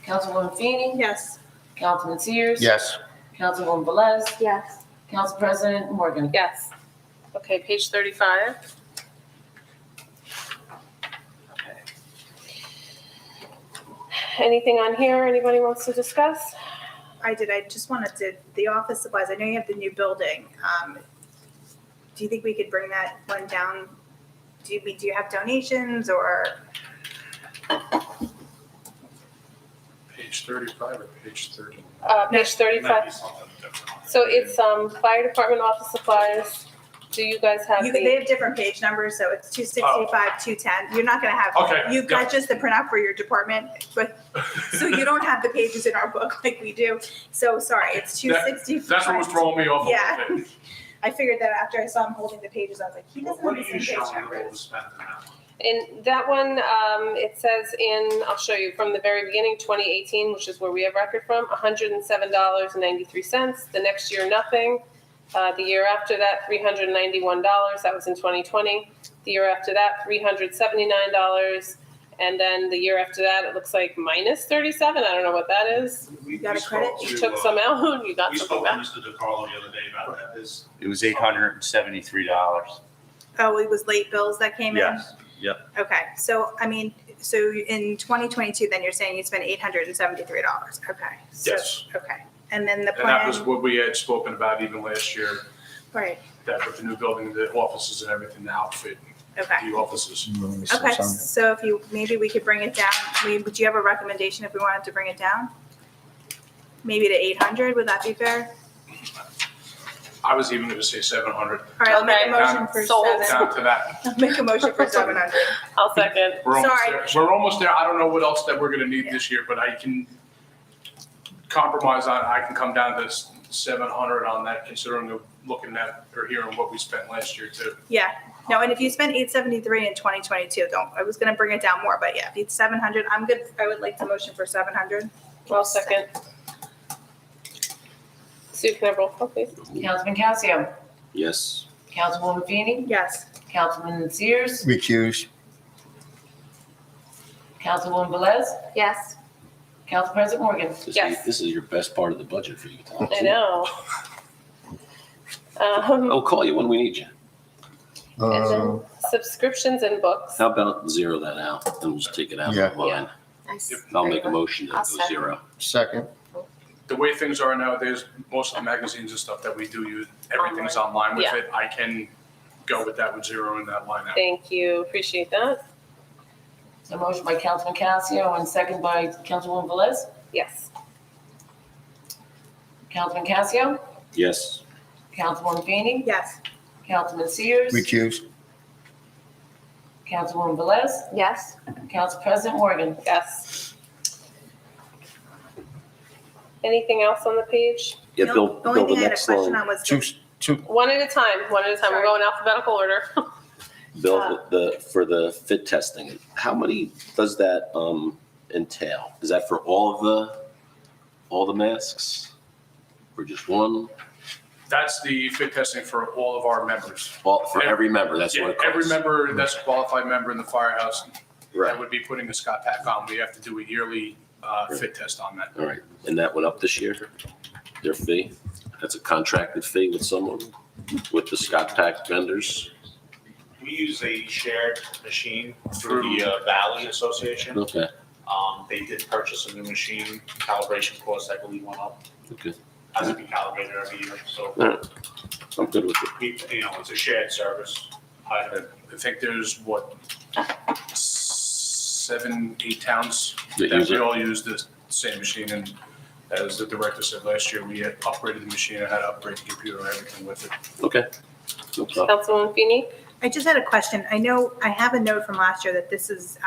Councilwoman Feeney, Yes. Councilman Sears. Yes. Councilwoman Velez, Yes. Council President Morgan. Yes. Okay, page 35. Okay. Anything on here anybody wants to discuss? I did. I just wanted to, the office supplies, I know you have the new building. Do you think we could bring that one down? Do you have donations or? Page 35 or page 30? Page 35. So it's fire department office supplies. Do you guys have They the, have different page numbers, so it's 265, 210. You're not gonna have, Okay, you got yeah. just the printout for your department, but, so you don't have the pages in our book like we do. So sorry, it's 265. That's what was throwing me off a Yeah. little bit. I figured that after I saw him holding the pages, I was like, he doesn't What have are the you same page showing numbers. what was spent in that one? in that one, it says I'll show you from the very beginning, 2018, which is where we have record from, $107.93. The next year, nothing. The year after that, $391. That was in 2020. The year after that, $379. And then the year after that, it looks like minus 37. I don't know what that is. We got a spoke credit? to, You took some out, you got We something spoke to back. Mr. DeCarlo the other day about that. It was $873. Oh, it was late bills that came in? Yes, yep. Okay, so, I mean, so in 2022, then you're saying you spent $873. Okay. So- Yes. Okay, and then the And that was plan, what we had spoken about even last year, right, that with the new building, the offices and everything, the outfit, okay. the offices. Okay, so if you, maybe we could bring it down, would you have a recommendation if we wanted to bring it down? Maybe to 800, would that be fair? I was even gonna say 700, All right, I'll make a Okay. motion for Sold. 7. down to that. I'll make a motion for 700. I'll second. We're almost Sorry. there. We're almost there. I don't know what else that we're gonna need this year, but I can compromise on, I can come down to 700 on that, considering looking at or hearing what we spent last year too. Yeah, no, and if you spent 873 in 2022, I was gonna bring it down more, but yeah, if it's 700, I'm good, I would like to motion for 700. I'll second. Sue, can I roll call, please? Councilman Cassio, Yes. Councilwoman Feeney, Yes. Councilman Sears, Recuse. Councilwoman Velez, Yes. Council President Morgan. Yes. This is your best part of the budget for you, Tom. I know. I'll call you when we need you. And then subscriptions and books. How about zero that out and we'll just take it out Yeah. of the line? Nice. I'll make a motion to I'll go second. zero. Second. The way things are nowadays, most of the magazines and stuff that we do use, everything's online with Yeah. it. I can go with that with zero in that line out. Thank you, appreciate that. So motion by Councilman Cassio and second by Councilwoman Velez. Yes. Councilman Cassio, Yes. Councilwoman Feeney, Yes. Councilman Sears, Recuse. Councilwoman Velez, Yes. Council President Morgan. Yes. Anything else on the page? Yeah, The Bill, the only Bill, the thing I had a next question line. on was, Two. One at a time, We're Sorry. going alphabetical order. Bill, for the fit testing, how many does that entail? Is that for all of the all the masks? Or just one? That's the fit testing for all of our members. Well, for every member, that's Yeah, what it costs. every member that's a qualified member in the firehouse that Right, would be putting the Scott pack on, we have to do a yearly fit test on that. all right. And that went up this year, their fee? That's a contracted fee with someone, with the Scott Pack vendors? We use a shared machine through the Valley Association. Okay, They did purchase a new machine, calibration costs, I believe, went up. okay. Has to be calibrated every year, so All right. I'm good with it. it's a shared service item. I think there's, 7, 8 towns That that use we it? all use the same machine. And as the director said last year, we had upgraded the machine and had to upgrade the computer and everything with it. Okay. No problem. Councilwoman Feeney? I just had a question. I know I have a note from last year that this is,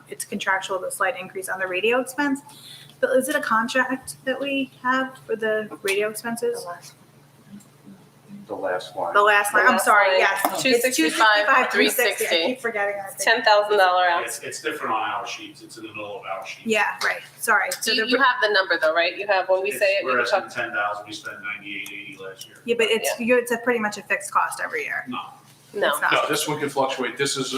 it's contractual, the slight increase on the radio expense. But is it a contract that we have for the radio expenses? The last line. The last line, I'm sorry, yes. It's 265, 360. I keep forgetting that. $10,000 out. It's different on our sheets, it's in the middle of our sheet. Yeah, right, sorry. So You the, have the number though, right? You have, when we say it, we We're can talk. asking 10,000, we spent 98.80 last year. yeah, but it's a pretty much a fixed cost every year. No, No. It's not. No, this one can fluctuate. This is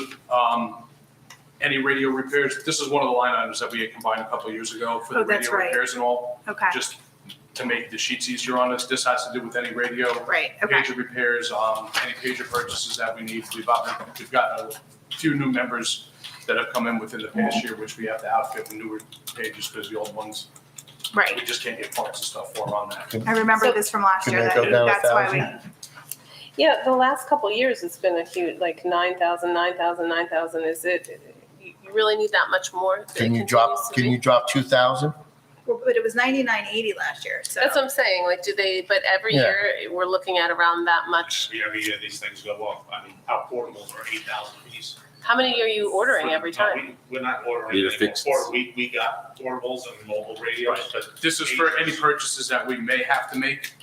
any radio repairs. This is one of the line items that we had combined a couple of years ago for the Oh, that's radio right. repairs and all. Okay, Just to make the sheets easier on us. This has to do with any radio, right, okay. pager repairs, any pager purchases that we need. We've got a few new members that have come in within the past year, which we have to outfit with newer pages because the old ones, we Right. just can't get parts and stuff for on that. I remember So- this from last Can year. they go That- down That's why we, 1,000? Yeah, the last couple of years, it's been a huge, like 9,000, 9,000, 9,000. Is it, you really need that much more? Can you drop 2,000? but it was 99.80 last year, so. That's what I'm saying, like, do they, but every Yeah. year, we're looking at around that much. every year these things go up. I mean, our portables are 8,000 a piece. How many are you ordering every No, time? We're not ordering Either anything. fixed. We got portables and mobile radios, but This is for any purchases that we may have to make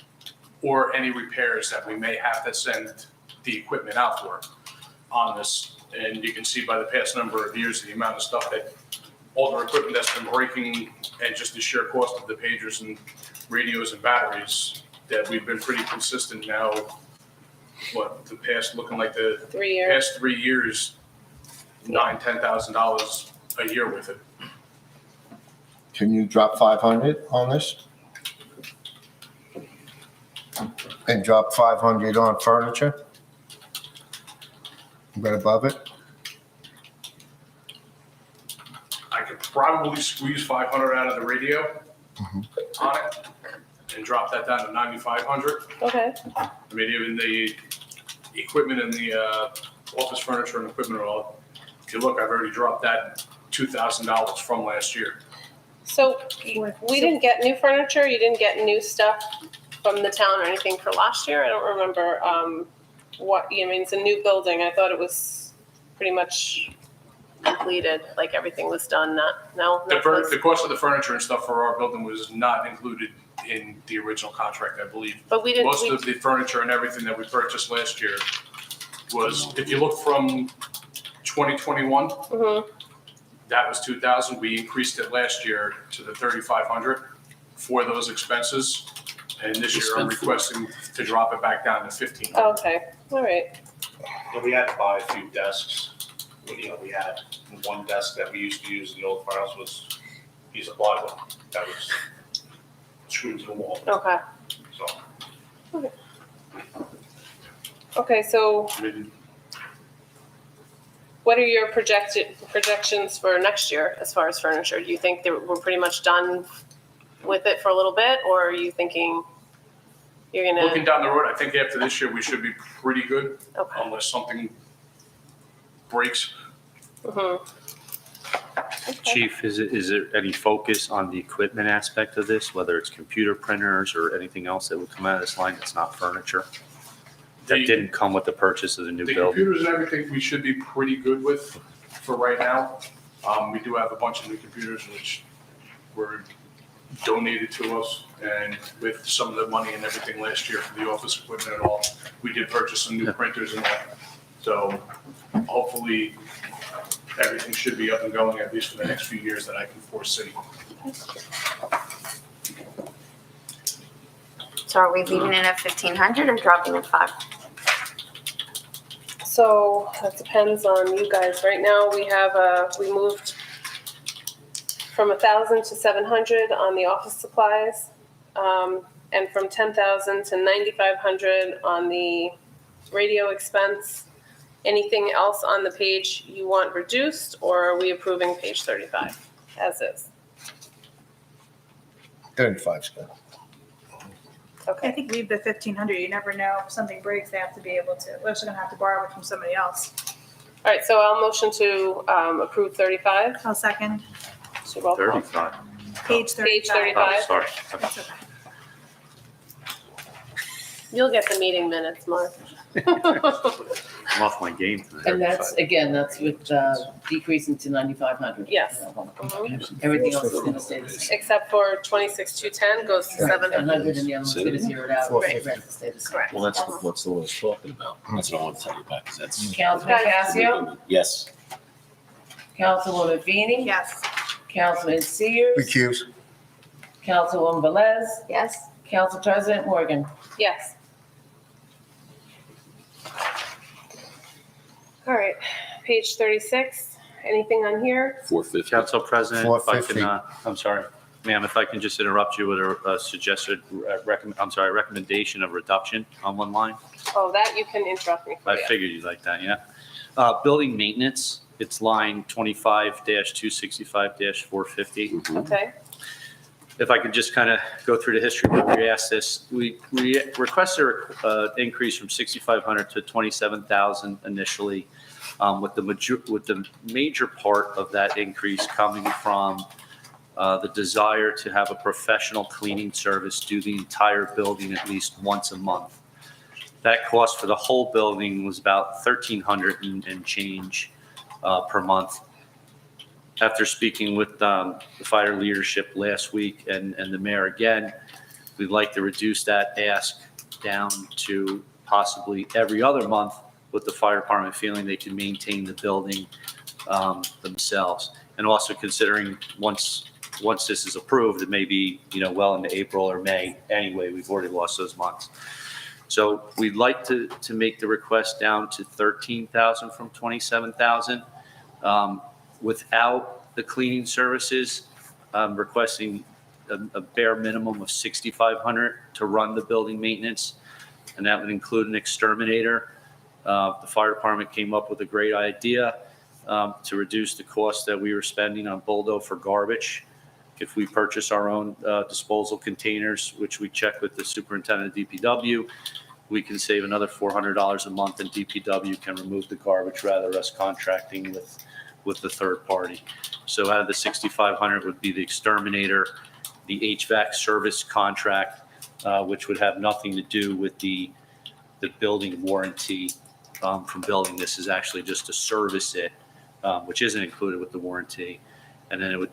or any repairs that we may have to send the equipment out for on this. And you can see by the past number of years, the amount of stuff that, all the equipment that's been breaking and just the sheer cost of the pagers and radios and batteries, that we've been pretty consistent now. Looking like the 3 years? past 3 years, $9,000-$10,000 a year with it. Can you drop 500 on this? And drop 500 on furniture? Right above it? I could probably squeeze 500 out of the radio on it and drop that down to 9,500. Okay. I mean, even the equipment and the office furniture and equipment and all, if you look, I've already dropped that $2,000 from last year. So we didn't get new furniture, you didn't get new stuff from the town or anything for last year? I don't remember what, I mean, it's a new building. I thought it was pretty much completed, like everything was done, no? The cost of the furniture and stuff for our building was not included in the original contract, I believe. But we didn't, Most of the furniture and everything that we purchased last year was, if you look from 2021, Mhm. that was 2,000. We increased it last year to the 3,500 for those expenses. And this year I'm requesting to drop it back down to 1,500. Okay, all right. Yeah, we had to buy a few desks. We had one desk that we used to use in the old firehouse was a piece of plywood that was screwed to the wall, Okay. so. Okay, so I mean, what are your projections for next year as far as furniture? Do you think that we're pretty much done with it for a little bit, or are you thinking you're looking gonna? down the road, I think after this year, we should be pretty good Okay. unless something breaks. Mhm. Okay. Chief, is there any focus on the equipment aspect of this, whether it's computer printers or anything else that would come out of this line that's not furniture? That The- didn't come with the purchase of the new The building? computers and everything, we should be pretty good with for right now. We do have a bunch of new computers which were donated to us, and with some of the money and everything last year for the office equipment and all, we did purchase some new printers and all. So hopefully, everything should be up and going at least for the next few years that I can foresee. So are we leaving it at 1,500 or dropping it 5? So that depends on you guys. Right now, we moved from 1,000 to 700 on the office supplies, and from 10,000 to 9,500 on the radio expense. Anything else on the page you want reduced, or are we approving page 35 as is? 35's good. I Okay. think leave the 1,500, you never know, if something breaks, they have to be able to, we're also gonna have to borrow it from somebody else. All right, so I'll motion to approve 35. I'll second, So roll call. 35. page 35. Page 35. Oh, sorry. That's okay. You'll get the meeting minutes, Mark. I'm off my game tonight. And that's, again, that's with decreasing to 9,500. Yes. Mhm. Everything else is gonna stay the same. Except for 26,210 goes to Right, 700. 100 and the other one's gonna zero it out. Right. The rest will stay the same. Correct. Well, that's what's the list talking about. That's what I want to tell you about, because that's. Councilman Casio, Yes. Councilwoman Feeney, Yes, Councilman Sears, Recuse. Councilwoman Velez, Yes? Council President Morgan. Yes. All right, page 36. Anything on here? 450. Council President, if I 450. can, I'm sorry, ma'am, if I can just interrupt you with a suggested, recommendation of reduction on one line. Oh, that you can interrupt me for. I Yeah. figured you'd like that, yeah. Building maintenance, it's line 25-265-450. Okay. If I could just kind of go through the history where we asked this, we requested an increase from 6,500 to 27,000 initially, with the major part of that increase coming from the desire to have a professional cleaning service do the entire building at least once a month. That cost for the whole building was about $1,300 and change per month. After speaking with the fire leadership last week and the mayor again, we'd like to reduce that ask down to possibly every other month, with the fire department feeling they can maintain the building themselves. And also considering once this is approved, it may be, well into April or May anyway, we've already lost those months. So we'd like to make the request down to 13,000 from 27,000. Without the cleaning services, requesting a bare minimum of 6,500 to run the building maintenance, and that would include an exterminator. The fire department came up with a great idea to reduce the cost that we were spending on Boldo for garbage. If we purchase our own disposal containers, which we check with the superintendent of DPW, we can save another $400 a month, and DPW can remove the garbage rather than us contracting with the third party. So out of the 6,500 would be the exterminator, the HVAC service contract, which would have nothing to do with the building warranty from building. This is actually just to service it, which isn't included with the warranty. And then it would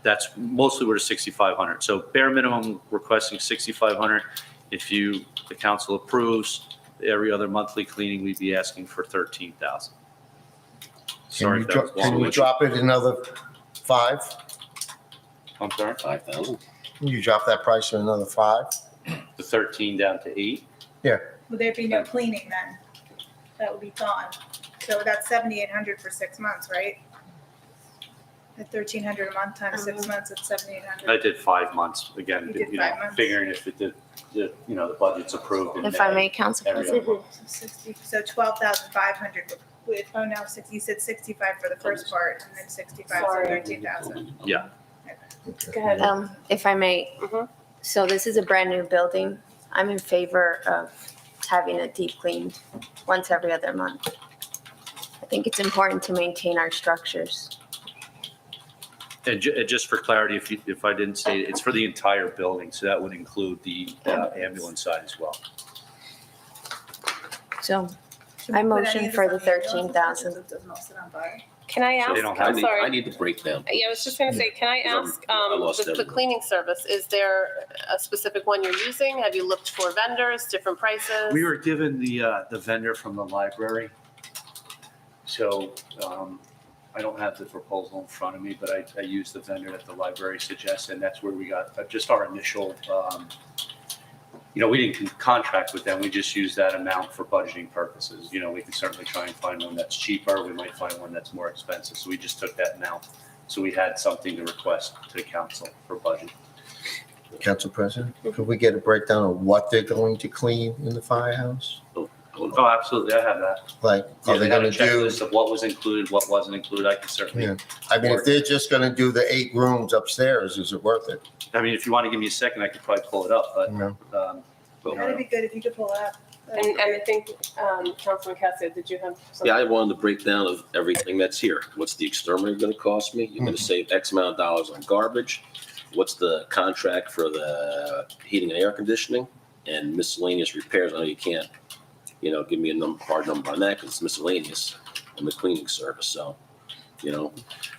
that's mostly where the 6,500. So bare minimum requesting 6,500. If the council approves every other monthly cleaning, we'd be asking for 13,000. Sorry if that was Can you long-winded. drop it another 5? I'm sorry, 5,000. Can you drop that price to another 5? the 13 down to 8. would there be no cleaning then? That would be gone. So that's 7,800 for 6 months, right? At 1,300 a month times 6 months, it's 7,800. I did 5 months again, You did 5 months. figuring if the budget's approved in If I May, may, Council every President. other month. So 60, so 12,500 with, oh no, 60, you said 65 for the first part and then 65, so Sorry. 13,000. Yeah. Go ahead. If I may, Mhm. so this is a brand new building. I'm in favor of having it deep cleaned once every other month. I think it's important to maintain our structures. And just for clarity, if I didn't state it, it's for the entire building, so that would include the ambulance side as well. So Should we I put motion any of this for on the ambulance 13,000. so it doesn't all sit on fire? Can I So ask, they don't I'm have sorry. I need the breakdown. Yeah, I was just gonna say, can I ask, I lost the everyone. cleaning service, is there a specific one you're using? Have you looked for vendors, different prices? We were given the vendor from the library. So I don't have the proposal in front of me, but I used the vendor that the library suggested, and that's where we got just our initial we didn't contract with them. We just used that amount for budgeting purposes. We could certainly try and find one that's cheaper. We might find one that's more expensive. So we just took that amount. So we had something to request to the council for budget. Council President, could we get a breakdown of what they're going to clean in the firehouse? Oh, absolutely. I have that. Like, are they We had gonna a do, checklist of what was included, what wasn't included. I can certainly, Yeah. I mean, if they're just gonna do the 8 rooms upstairs, is it worth it? if you want to give me a second, I could probably pull it up, but, No. That'd be good if you could pull it up. And I think, Councilman Cassia, did you have something? Yeah, I wanted the breakdown of everything that's here. What's the exterminator gonna cost me? You're gonna save X amount of dollars on garbage. What's the contract for the heating and air conditioning and miscellaneous repairs? I know you can't, give me a hard number on that because it's miscellaneous on the cleaning service. So,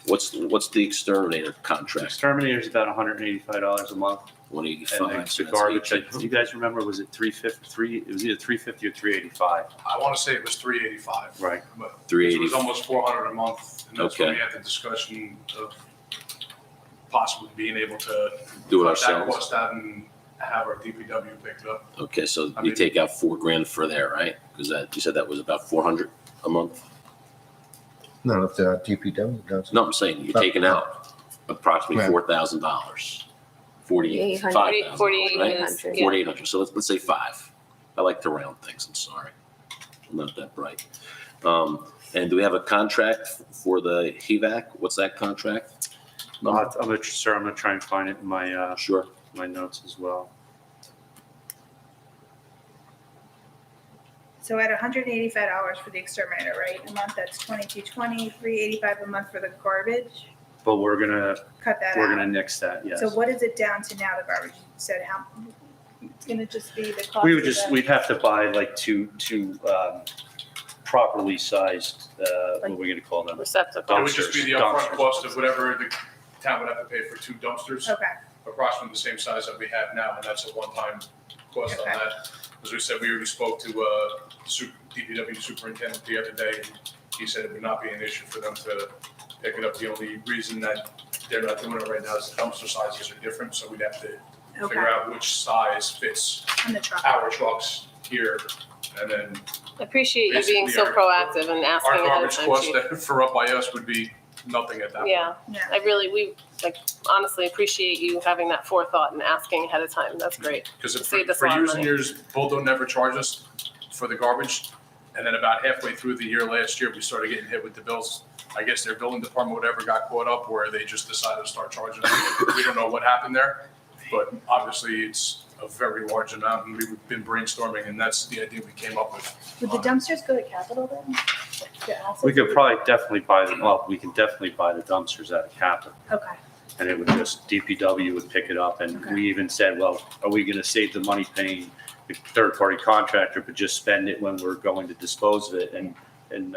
what's the exterminator contract? exterminator's about $185 a month. And 185. the garbage, do you guys remember, was it 350, it was either 350 or 385? I want to say it was 385. Right. But it 380. was almost 400 a month, and that's when we Okay. had the discussion of possibly being able to Do it cut that ourselves. cost out and have our DPW pick it up. Okay, so I you mean- take out $4,000 for there, right? Because you said that was about 400 a month. No, if the DPW does. No, I'm saying you're taking out approximately Right. $4,000, 45,000, 4,800. right? Yeah. 4,800. So let's say 5. I like to round things. I'm sorry, I'm not that bright. And do we have a contract for the HVAC? What's that contract? I'm gonna try and find it in my, Sure. my notes as well. So at $185 for the exterminator, right, a month, that's $22.20, $385 a month for the garbage, But we're gonna cut that We're gonna out. nix that, yes. So what is it down to now, the garbage? You said how, it's gonna just be the cost We would of just, the- we'd have to buy like two properly sized, what are we gonna call them? Receptacle. It would just be the upfront cost of whatever the town would have to pay for 2 dumpsters, Okay, approximately the same size that we have now, and that's a one-time cost on Okay. that. As we said, we already spoke to DPW superintendent the other day. He said it would not be an issue for them to pick it up. The only reason that they're not doing it right now is the dumpster sizes are different, so we'd have to okay, figure out which size fits on the truck. our trucks here, and then I appreciate you being so Basically, proactive and asking our ahead of garbage time, cost Chief. that for up by us would be nothing at that point. Yeah, Yeah. we honestly appreciate you having that forethought and asking ahead of time. That's great. Because Saved us a for lot of years and money. years, Bolton never charged us for the garbage. And then about halfway through the year last year, we started getting hit with the bills. I guess their billing department, whatever, got caught up where they just decided to start charging us. We don't know what happened there, but obviously it's a very large amount, and we've been brainstorming, and that's the idea we came up with. Would the dumpsters go to capital then? The assets We could would- probably definitely buy them, well, we can definitely buy the dumpsters out of Capitol. Okay, And it would just, DPW would pick it up, and Okay. we even said, well, are we gonna save the money paying the third-party contractor, but just spend it when we're going to dispose of it? And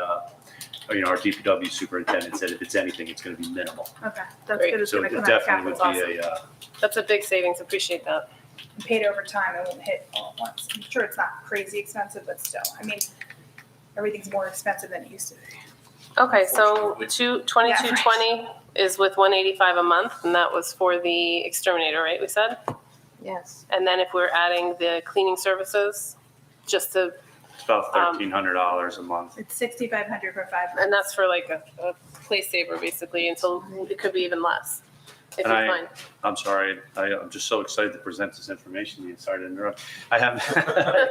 our DPW superintendent said if it's anything, it's gonna be minimal. okay, that's Great. good, it's So gonna it come out of definitely capital. would be a, That's a big savings. Appreciate that. And paid over time, it won't hit all at once. I'm sure it's not crazy expensive, but still, I mean, everything's more expensive than it used to be. Okay, so Unfortunately. 2220 is with 185 a month, and that was for the exterminator, right? We said. Yes. And then if we're adding the cleaning services, just to, it's about $1,300 a month. It's $6,500 for 5 months. and that's for like a place saver basically, until it could be even less. If And you I- find. I'm sorry, I'm just so excited to present this information to you. Sorry to interrupt. I have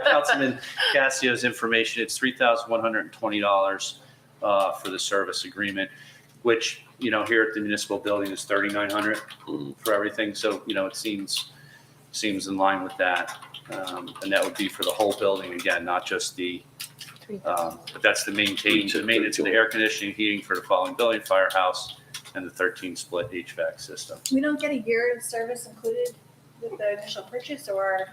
Councilman Cassio's information. It's $3,120 for the service agreement, which, here at the municipal building is $3,900 for everything. So, it seems in line with that. And that would be for the whole building again, not just the, but that's the maintenance of the air conditioning, heating for the following building, firehouse, and the 13 split HVAC system. We don't get a year of service included with the initial purchase, or?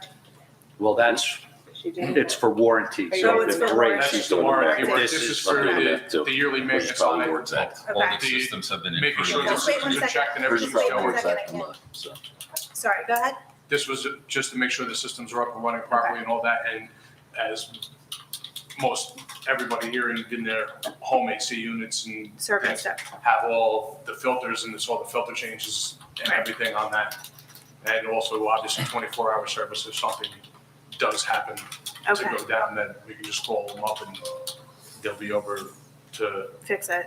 Well, it's for warranty. Oh, So it's if it for breaks, warranty. That's the warranty, If but this this is is for for the- the yearly Which is maintenance probably on more it. exact. All Okay. the systems have been Making sure the Just wait one systems are second. checked and Hers everything's is probably more going. exact a month, so. Sorry, go ahead. This was just to make sure the systems are up and running properly and all that, and as most everybody here in their home AC units and Service stuff. have all the filters and it's all the filter changes and Right. everything on that. And also obviously 24-hour service if something does happen to Okay, go down, then we can just call them up and they'll be over to fix it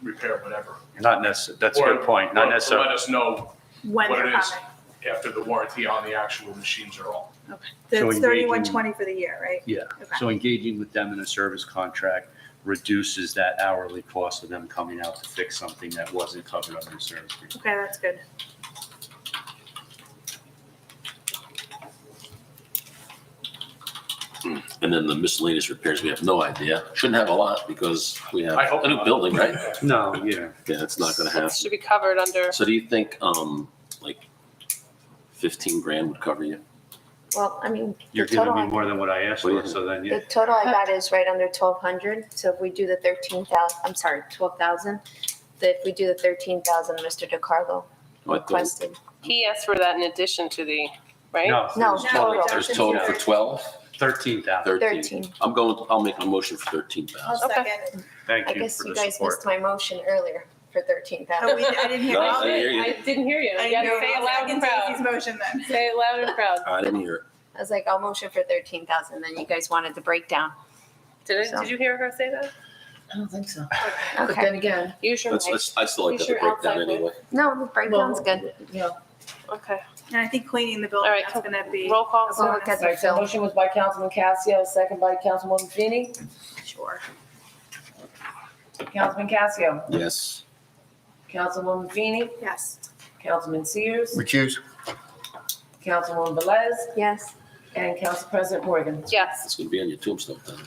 repair whatever. Not necessarily, that's a good point, not Or to necessarily. let us know when what they're it is coming. after the warranty on the actual machines are all. Okay. So That's engaging- 3120 for the year, right? Yeah, Okay. so engaging with them in a service contract reduces that hourly cost of them coming out to fix something that wasn't covered under the service agreement. Okay, that's good. And then the miscellaneous repairs, we have no idea. Shouldn't have a lot because we have I hope a new not. building, right? No, yeah. Yeah, it's not gonna It happen. should be covered under, So do you think, like 15 grand would cover you? Well, I mean, the You're giving me total, more than what I asked What do you for, so then, yeah. the total I got is right under 1,200. So if we do the 13,000, I'm sorry, 12,000. If we do the 13,000, Mr. DeCarlo I thought requested. he asked for that in addition to the, right? No, No, total. There's total for 12, 13,000. 13. I'll make a motion for 13,000. I'll Okay. second. Thank I you guess for you the guys support. missed my motion earlier for 13,000. Oh, I didn't hear. No, I'll- I didn't hear you. I didn't hear you. I You gotta know. say it I'll loud and second Stacy's proud. motion then. Say it loud and proud. I didn't hear it. I was like, I'll motion for 13,000. Then you guys wanted the breakdown. Did you hear her say that? I don't think so. But Okay. then again, Use your mic. I still like Use that your breakdown outside anyway. No, the breakdown's good. yeah. Okay. And I think cleaning the All building, right, that's gonna be. roll call. a We'll look bonus. at All right, so motion was by Councilman Cassio, second by Councilwoman Feeney. Sure. Councilman Cassio, Yes. Councilwoman Feeney, Yes. Councilman Sears, Recuse. Councilwoman Velez, Yes. and Council President Morgan. Yes. It's gonna be on your tombstone then.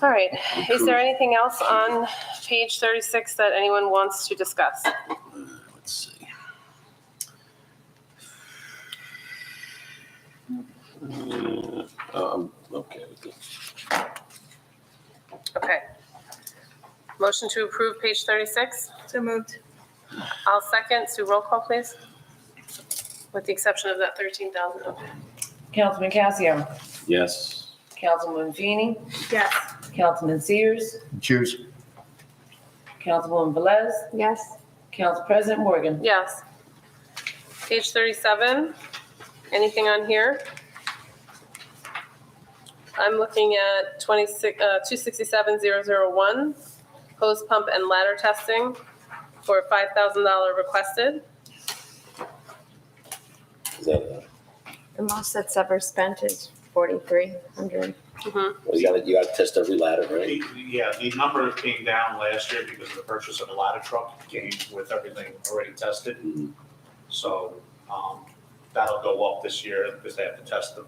All right. Is there anything else on page 36 that anyone wants to discuss? Let's see. I'm okay with this. Okay. Motion to approve page 36? So moved. I'll second. Sue, roll call, please. With the exception of that 13,000. Councilman Cassio, Yes. Councilwoman Feeney, Yes. Councilman Sears, Recuse. Councilwoman Velez, Yes. Council President Morgan. Yes. Page 37, anything on here? I'm looking at 267,001, hose pump and ladder testing for $5,000 requested. Is that, The most that's ever spent is 4,300. well, you gotta test every ladder, right? Yeah, the number came down last year because of the purchase of a ladder truck, came with everything already tested. Mhm. So, that'll go up this year because they have to test the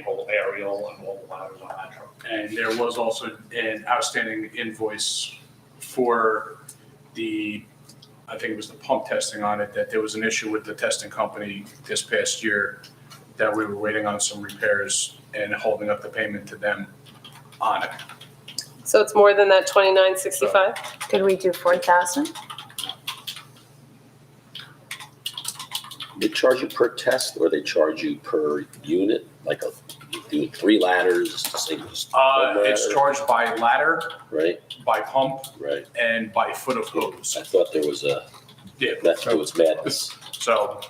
whole aerial and all the ladders on that truck. And there was also an outstanding invoice for I think it was the pump testing on it, that there was an issue with the testing company this past year that we were waiting on some repairs and holding up the payment to them on it. So it's more than that 2,965? Could we do 4,000? They charge you per test or they charge you per unit? Like you do 3 ladders, it's the same as one It's ladder, charged by ladder, right? by pump, Right. and by foot of hose. I thought there was it Yeah, was madness. so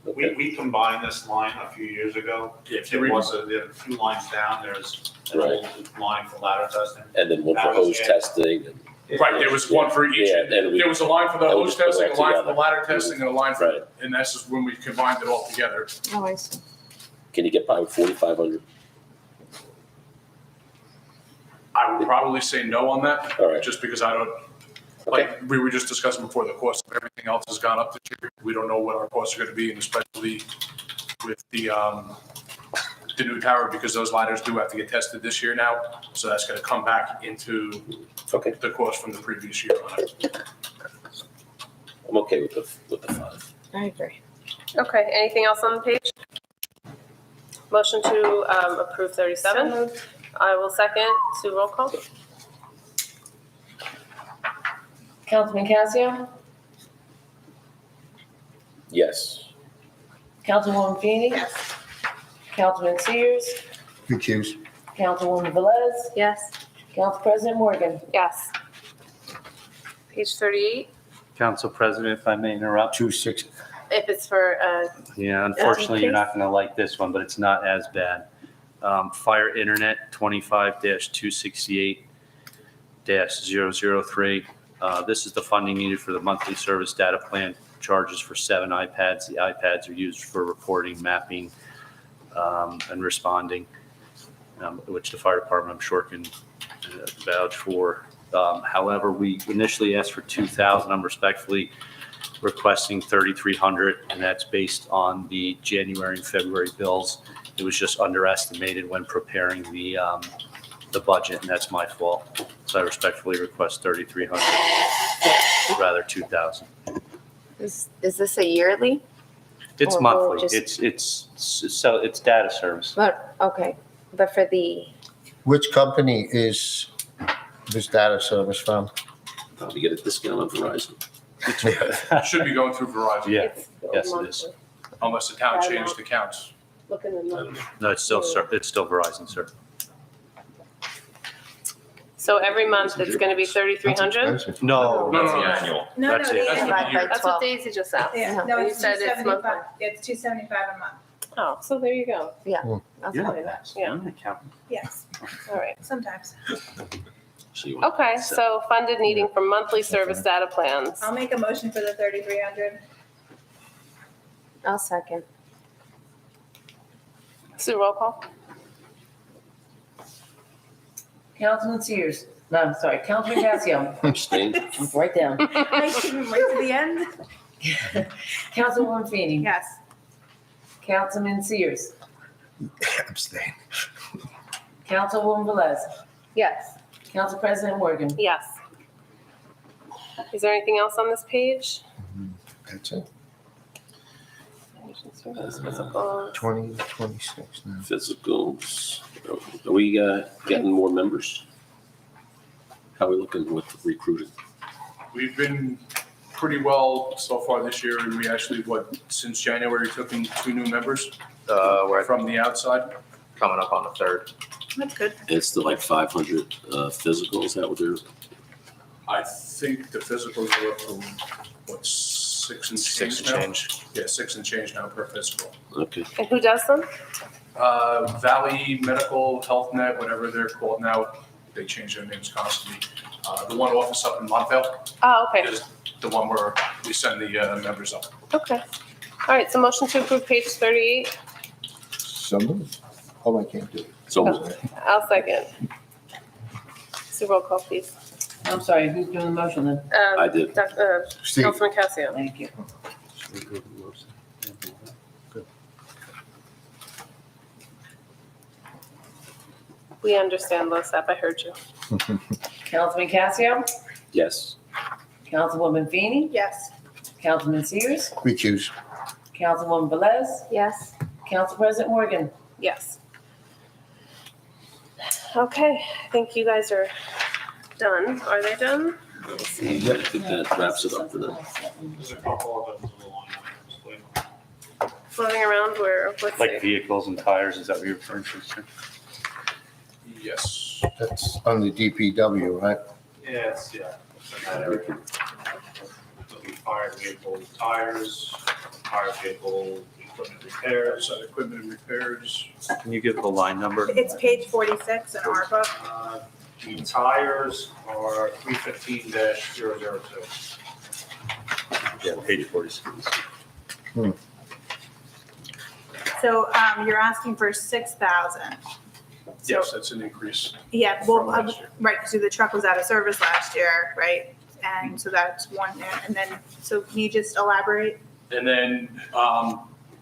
Okay. We combined this line a few years ago. if There you was there are a few lines down, there's an Right. old line for ladder testing. And then one for hose testing. And, right, there was one for each. Yeah, and we- There was a line for the and we hose just put it testing, a all line for the together. ladder testing, and a line for, Right. and this is when we combined it all together. Oh, I see. Can you get by with 4,500? I would probably say no on that, All right. just because I don't, like, we were just discussing before, the cost of everything else has gone up this year. We don't know what our costs are gonna be, and especially with the new tower, because those ladders do have to get tested this year now. So that's gonna come back into Okay. the cost from the previous year on it. I'm okay with the 5. I agree. Okay, anything else on the page? Motion to approve 37? I will second. Sue, roll call? Councilman Cassio, Yes. Councilwoman Feeney, Yes. Councilman Sears, Recuse. Councilwoman Velez, Yes. Council President Morgan. Yes. Page 38, Council President, if I may interrupt. 26. if it's for, Yeah, unfortunately, you're not gonna like this one, but it's not as bad. Fire Internet 25-268-003. This is the funding needed for the monthly service data plan charges for 7 iPads. The iPads are used for reporting, mapping, and responding, which the fire department, I'm sure, can vouch for. However, we initially asked for 2,000. I'm respectfully requesting 3,300, and that's based on the January and February bills. It was just underestimated when preparing the budget, and that's my fault. So I respectfully request 3,300, rather 2,000. Is this a yearly? It's Or monthly. just- It's data service. But, okay, but for the, Which company is this data service from? Probably get a discount on Verizon. Should be going through Verizon. Yeah, it's yes, it monthly. is. Unless the town changed accounts. Look in the I notes. don't know. No, it's still Verizon, sir. So every month it's gonna be 3,300? No, No, that's no, the no. annual. No, That's no, it. the That's annual. what Divide by That's 12. what Daisy just asked. Yeah, no, You it's said it's 275. It's 275 a month. Oh, so there you go. You're Okay. not bad. Yeah. You're an accountant. Yes, All right. sometimes. So you want- Okay, so funded needing for monthly service data plans. I'll make a motion for the 3,300. I'll second. Sue, roll call? Councilman Sears. No, I'm sorry, Councilman Casio. Abstain? Right down. I should wait to the end? Councilwoman Feeney. Yes. Councilman Sears. Abstain. Councilwoman Velez. Yes. Council President Morgan. Yes. Is there anything else on this page? That's it. Physical. 2026 now. Physicals. Are we getting more members? How are we looking with recruiting? We've been pretty well so far this year, and we actually, since January, took in 2 new members We're from the outside. coming up on the 3rd. That's good. It's the like 500 physicals, is that what they're? I think the physicals are up to, 6 and change now? Yeah, 6 and change now per physical. Okay. And who does them? Valley Medical, Health Net, whatever they're called now, they change their names constantly. The one office up in Montvale Oh, okay, is the one where we send the members up. okay. All right, so motion to approve page 38. So moved. Oh, I can't do it. So I'll second. Sue, roll call, please. I'm sorry, who's doing the motion then? I did. Steve. Councilman Casio. Thank you. We understand, LoSAP, I heard you. Councilman Casio. Yes. Councilwoman Feeney. Yes. Councilman Sears. Recuse. Councilwoman Velez. Yes. Council President Morgan. Yes. Okay, I think you guys are done. Are they done? I think that wraps it up for them. There's a couple of them little line items. Floating around where, let's Like see. vehicles and tires, is that what you're referring to, sir? Yes. That's on the DPW, right? Yes, yeah. So not everything. There'll be fire vehicle tires, fire vehicle equipment repairs. Outside equipment and repairs. Can you give the line number? It's page 46 in our book. The tires are 315-002. Yeah, page 46. So you're asking for 6,000. Yes, that's an increase. Yeah, From well, last year. right, so the truck was out of service last year, right? And so that's one, and then, so can you just elaborate? And then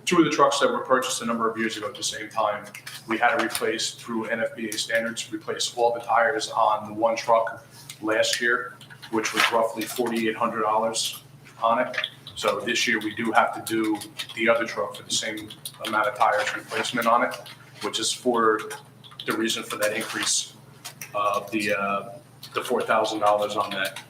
2 of the trucks that were purchased a number of years ago at the same time, we had to replace through NFPA standards, replace all the tires on the one truck last year, which was roughly $4,800 on it. So this year, we do have to do the other truck for the same amount of tires replacement on it, which is for the reason for that increase of the $4,000 on that.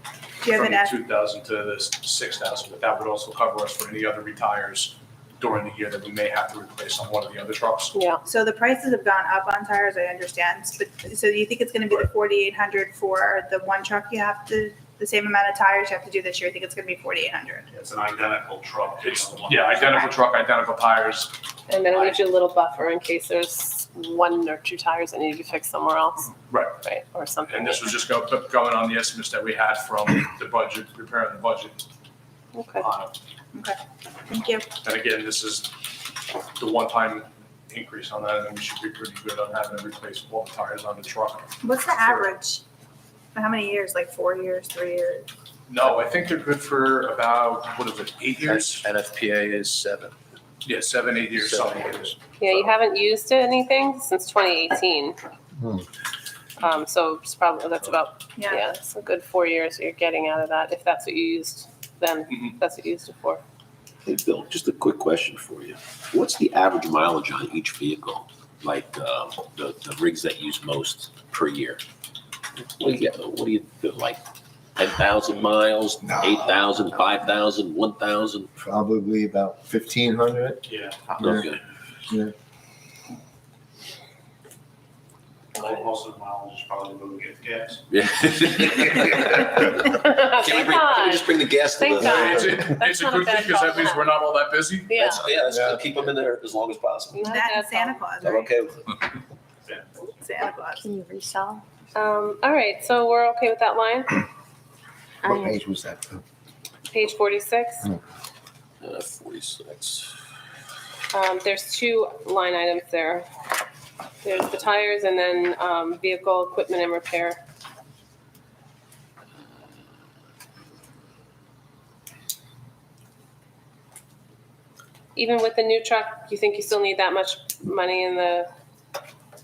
Do you have From an, the 2,000 to the 6,000, but that would also cover us for any other retires during the year that we may have to replace on one of the other trucks. Yeah, so the prices have gone up on tires, I understand, but, so do you think it's gonna be the 4,800 for the one truck you have to the same amount of tires you have to do this year. I think it's gonna be 4,800. It's an identical truck. It's, yeah, identical truck, identical tires. And then it leaves you a little buffer in case there's 1 or 2 tires that need to be fixed somewhere else, Right. right, or something. And this was just going on the estimates that we had from the budget, preparing the budget Okay. on it. Thank you. And again, this is the one-time increase on that, and we should be pretty good on having to replace all the tires on the truck. What's the average? How many years? Like 4 years, 3 years? No, I think they're good for about, what is it, 8 years? NFPA is 7. Yeah, 7, 8 years, something like this. Yeah, you haven't used anything since 2018. So it's probably, that's about, yeah, it's a good 4 years that you're getting out of that, if that's what you used then, Mhm. that's what you used it for. Hey, Bill, just a quick question for you. What's the average mileage on each vehicle? Like, the rigs that use most per year? What do you do, like 10,000 miles, No. 8,000, 5,000, 1,000? Probably about 1,500. Yeah. Okay. Most of the mileage is probably going to get gas. Yeah. Can we just bring the gas to Thank the? God. It's That's a not a good bad thing, because that means problem. we're not all that busy. Yeah. That's gonna keep them in there as long as possible. Not a That bad and Santa problem. Claus, I'm right? okay with it. Santa Claus. Can you resell? All right, so we're okay with that line? What page was that? Page 46. 46. There's 2 line items there. There's the tires and then vehicle equipment and repair. Even with the new truck, you think you still need that much money in the,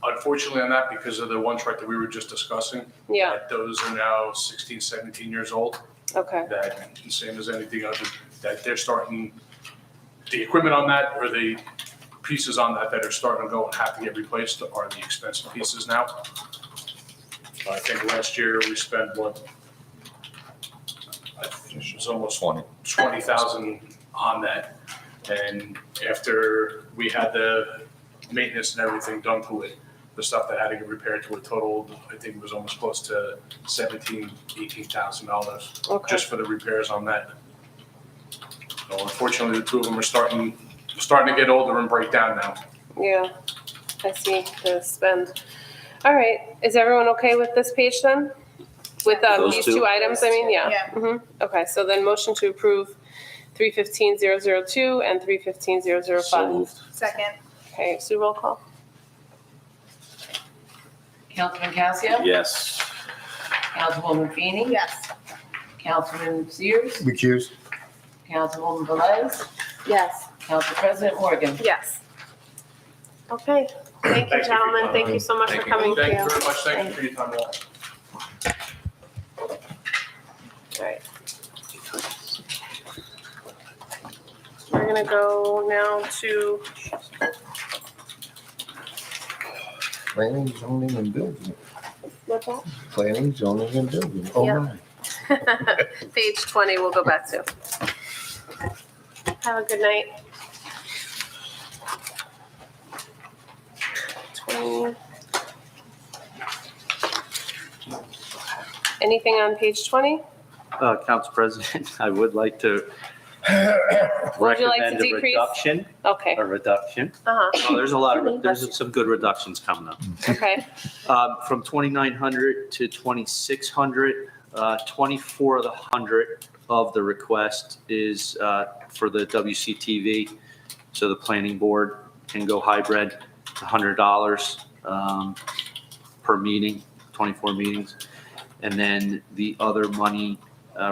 Unfortunately on that, because of the one truck that we were just discussing, yeah, that those are now 16, 17 years old, okay, that same as anything other, that they're starting, the equipment on that, or the pieces on that are starting to go and have to get replaced are the expensive pieces now. I think last year we spent what? I think it was almost 20,000 on that. And after we had the maintenance and everything done to it, the stuff that had to get repaired to it totaled, I think it was almost close to $17,000, $18,000 okay. just for the repairs on that. So unfortunately, the 2 of them are starting to get older and break down now. Yeah, I see the spend. All right, is everyone okay with this page then? With Those these two? 2 items, I mean, yeah. Yeah. Mhm. Okay, so then motion to approve 315,002 and So 315,005. moved. Second. Okay, Sue, roll call. Councilman Cassia? Yes. Councilwoman Feeney? Yes. Councilman Sears? Recuse. Councilwoman Velez? Yes. Council President Morgan? Yes. Okay, thank you, gentlemen. Thank you so much for coming. Thank you very much. Thank you for your time, all. All right. We're gonna go now to, Planning, zoning, and building. what's that? Planning, zoning, and building. Oh, Yeah. my. Page 20, we'll go back to. Have a good night. 20. Anything on page 20? Council President, I would like to Would you like to recommend a decrease? reduction, Okay, a reduction. uh-huh, Oh, there's some good reductions coming up. okay, From 2,900 to 2,600, 24 of the 100 of the request is for the WCTV. So the planning board can go hybrid, it's $100 per meeting, 24 meetings. And then the other money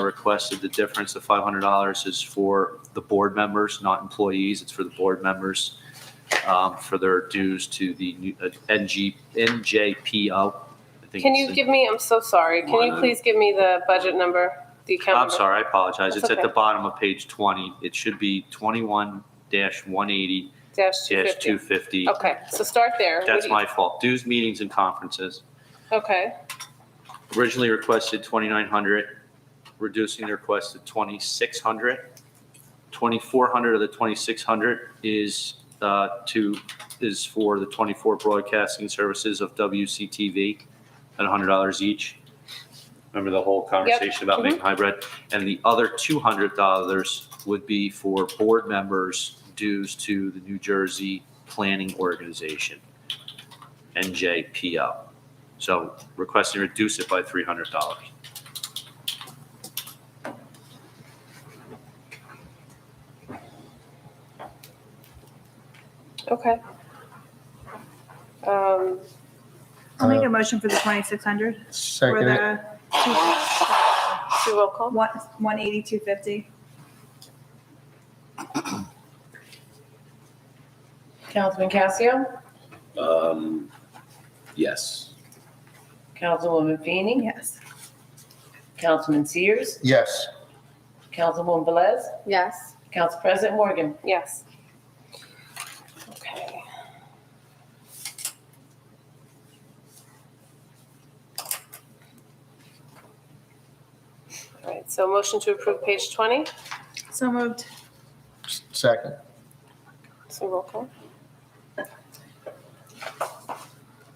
requested, the difference of $500 is for the board members, not employees. It's for the board members for their dues to the new, NJPO. I think can it's you the- give me, I'm so sorry, can you please give me the budget number, the account I'm number? sorry, I apologize. That's It's at the okay. bottom of page 20. It should be 21-180-250. Dash 250. Okay, so start there. What That's do you- my fault. Dues, meetings, and conferences. Okay, Originally requested 2,900, reducing the request to 2,600. 2,400 of the 2,600 is for the 24 broadcasting services of WCTV at $100 each. Remember the whole conversation about making hybrid? And the other $200 would be for board members' dues to the New Jersey Planning Organization, NJPO. So requesting to reduce it by $300. Okay. I'll make a motion for the 2,600 for Second it. the Do roll call? 18250. Councilman Casio, Yes. Councilwoman Feeney, Yes. Councilman Sears, Yes. Councilwoman Velez, Yes. Council President Morgan. Yes. Okay. All right, so motion to approve page 20, So moved. Second. so roll call?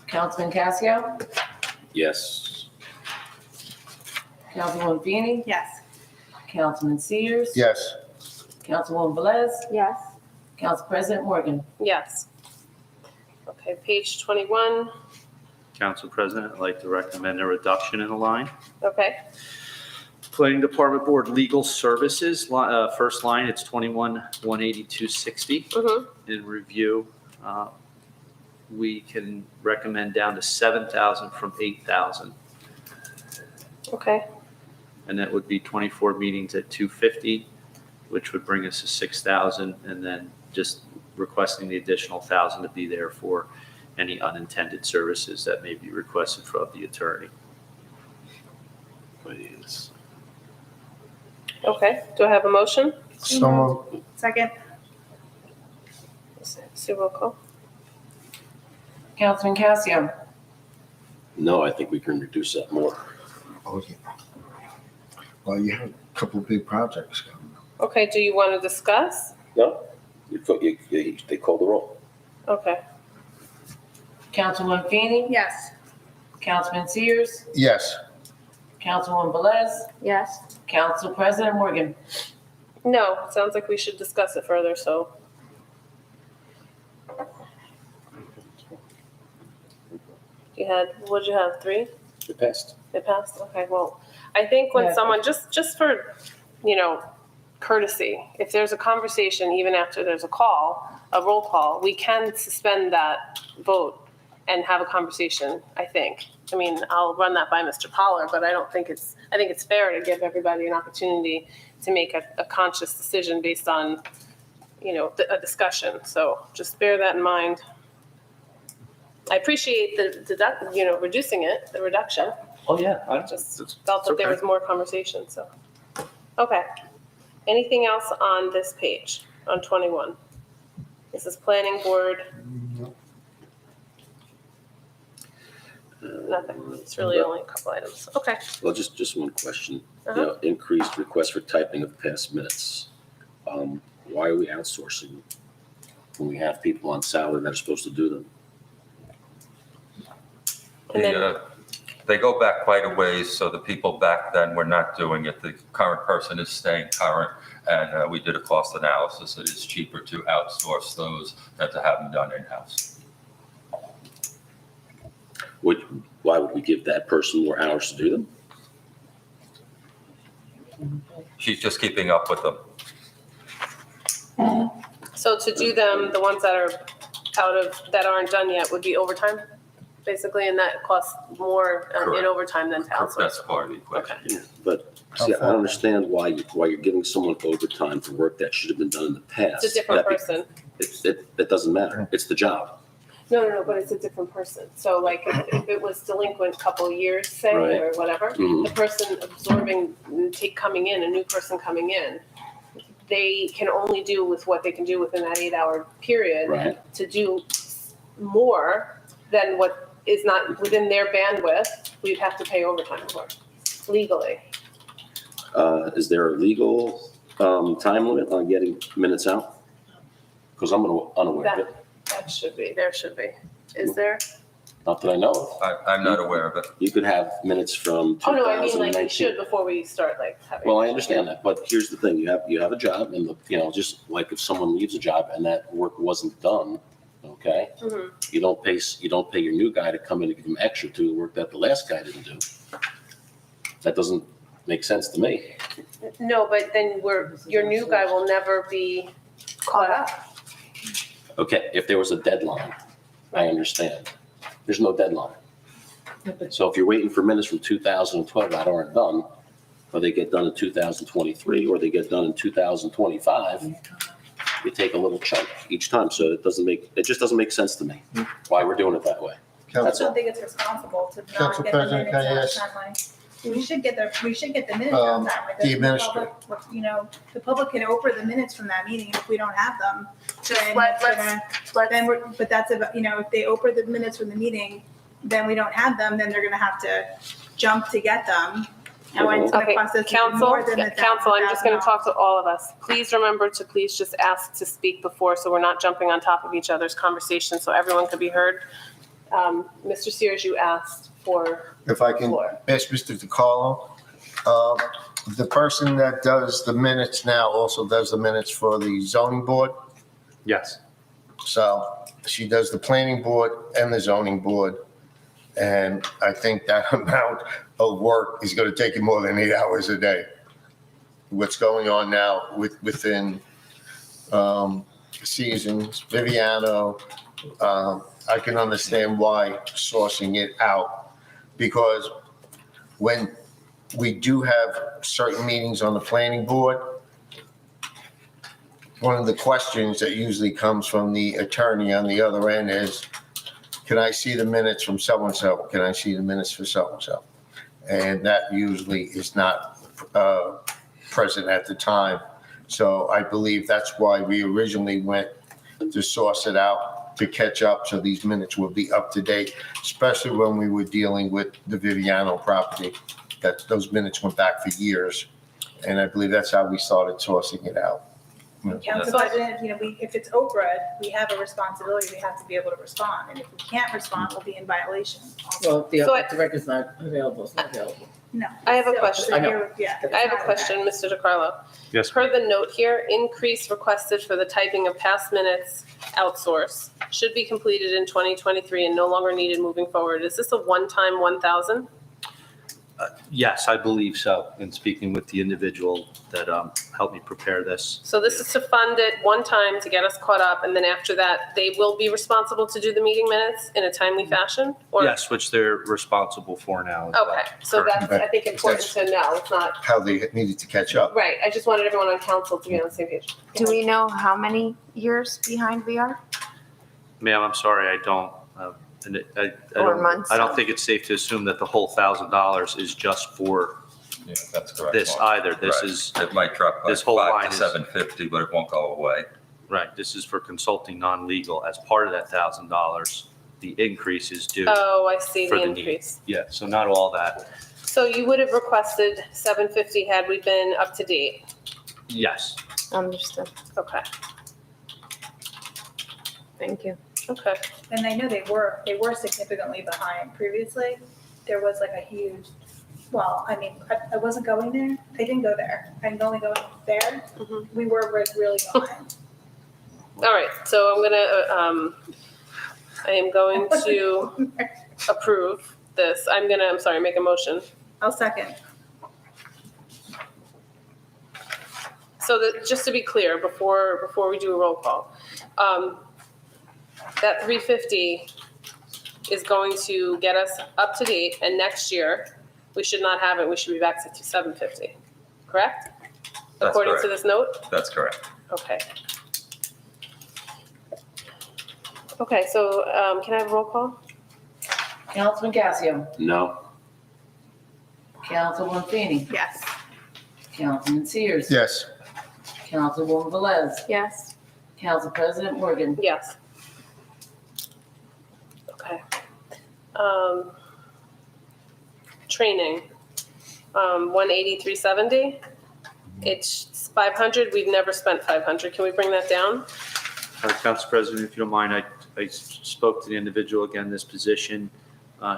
Councilman Casio, Yes. Councilwoman Feeney, Yes. Councilman Sears, Yes. Councilwoman Velez, Yes. Council President Morgan. Yes. Okay, page 21, Council President, I'd like to recommend a reduction in the line. okay, Planning Department Board Legal Services, first line, it's 21,182.60. In review, we can recommend down to 7,000 from 8,000. okay, And that would be 24 meetings at 250, which would bring us to 6,000, and then just requesting the additional 1,000 to be there for any unintended services that may be requested from the attorney. Please. okay. Do I have a motion? So moved. Second. So roll call? Councilman Casio, No, I think we can reduce that more. Oh, yeah. Well, you have a couple of big projects coming up. Okay, do you want to discuss? No? They call the roll. Okay, Councilwoman Feeney, Yes. Councilman Sears, Yes. Councilwoman Velez, Yes. Council President Morgan. no, it sounds like we should discuss it further, so. What'd you have, 3? It passed. It passed? Okay, well, I think when Yeah. someone, just for, courtesy, if there's a conversation, even after there's a roll call, we can suspend that vote and have a conversation, I think. I mean, I'll run that by Mr. Pollard, but I think it's fair to give everybody an opportunity to make a conscious decision based on, a discussion. So just bear that in mind. I appreciate reducing it, the reduction. Oh, yeah. I just felt that there was more conversation, so. Okay. Anything else on this page, on 21? This is planning board. Nothing. It's really only a couple items. Okay. Well, just one question. Uh-huh. Increased request for typing of past minutes. Why are we outsourcing when we have people on salary that are supposed to do them? And then- They go back quite a ways, so the people back then were not doing it. The current person is staying current, and we did a cost analysis. It is cheaper to outsource those than to have them done in-house. Why would we give that person more hours to do them? She's just keeping up with them. So to do them, the ones that are that aren't done yet would be overtime, basically, and that costs more in Correct. overtime than to outsource. That's part of the equation. Okay. But see, I don't understand why you're giving someone overtime for work that should have been done in the past. It's a different That- person. It doesn't matter. It's the job. No, but it's a different person. So like if it was delinquent a couple of years, say, Right. or whatever, Mhm. the person absorbing, coming in, a new person coming in, they can only do with what they can do within that 8-hour period. Right. To do more than what is not within their bandwidth, we'd have to pay overtime for legally. Is there a legal time limit on getting minutes out? Because I'm unaware of it. There should be. Is there? Not that I know of. I'm not aware of it. You could have minutes from Oh, no, I mean, like, we 2019. should before we start, like, having. Well, I understand that, but here's the thing, you have a job and, just like if someone leaves a job and that work wasn't done, okay? Mhm. You don't pay your new guy to come in and give him extra to the work that the last guy didn't do. That doesn't make sense to me. No, but then your new guy will never be caught up. Okay, if there was a deadline, I understand. There's no deadline. So if you're waiting for minutes from 2012 that aren't done, or they get done in 2023, or they get done in 2025, you take a little chunk each time. So it just doesn't make sense to me why we're doing it that way. I That's don't all. think it's responsible to not Council get the President, minutes can I on ask- time. We should get the minutes on time. Like, the administrator. The public can open the minutes from that meeting, and if we don't have them, Just then let's but that's about, if they open the minutes from the meeting, then we don't have them, then they're gonna have to jump to get them. And when it's gonna Okay, cost us council, more than the council, I'm just gonna $1,000. talk to all of us. Please remember to please just ask to speak before, so we're not jumping on top of each other's conversation, so everyone could be heard. Mr. Sears, you asked for If I can floor. ask Mr. DiCarlo, the person that does the minutes now also does the minutes for the zoning board. Yes. So she does the planning board and the zoning board. And I think that amount of work is going to take you more than 8 hours a day. What's going on now within Seasons, Viviano, I can understand why sourcing it out. Because when we do have certain meetings on the planning board, one of the questions that usually comes from the attorney on the other end is, can I see the minutes from so-and-so? Can I see the minutes for so-and-so? And that usually is not present at the time. So I believe that's why we originally went to source it out, to catch up, so these minutes will be up to date, especially when we were dealing with the Viviano property, that those minutes went back for years. And I believe that's how we started sourcing it out. Council President, if it's Oprah, we have a responsibility, we have to be able to respond, and if we can't respond, we'll be in violation. Well, So if the record's not available, it's not available. No. I have a Still, question. I know. yeah, I have a question, Mr. DiCarlo. Yes. Per the note here, increase requested for the typing of past minutes outsource should be completed in 2023 and no longer needed moving forward. Is this a one-time 1,000? Yes, I believe so. In speaking with the individual that helped me prepare this. So this is to fund it one time to get us caught up, and then after that, they will be responsible to do the meeting minutes in a timely fashion? Or Yes, which they're responsible for now as well. Okay, so that's, I think, important to know. It's not, How they needed to catch up. right, I just wanted everyone on council to be on the same page. Do we know how many years behind we are? Ma'am, I'm sorry, I don't. And I Or don't, months. I don't think it's safe to assume that the whole $1,000 is just for Yeah, that's correct. this Mark. either. This Right. is, It might drop by this whole 5 line to is- 750, but it won't go away. right, this is for consulting non-legal. As part of that $1,000, the increase is due. Oh, I see For the the need. increase. Yeah, so not all that. So you would have requested 750 had we been up to date? Yes. Understood. Okay, Thank you. okay. And I know they were significantly behind previously. There was like a huge, I wasn't going there. I didn't go there. I'm only going there. Mhm. We were really behind. All right, so I am going to approve this. I'm sorry, make a motion. I'll second. So that, just to be clear, before we do a roll call, that 350 is going to get us up to date, and next year, we should not have it, we should be back to 750, correct? That's According to correct. this note? That's correct. Okay. Okay, so can I have a roll call? Councilman Casio, No, Councilwoman Feeney, Yes. Councilman Sears. Yes. Councilwoman Velez, Yes. Council President Morgan. Yes. Okay. Training, 183.70. It's 500. We've never spent 500. Can we bring that down? Council President, if you don't mind, I spoke to the individual again, this position.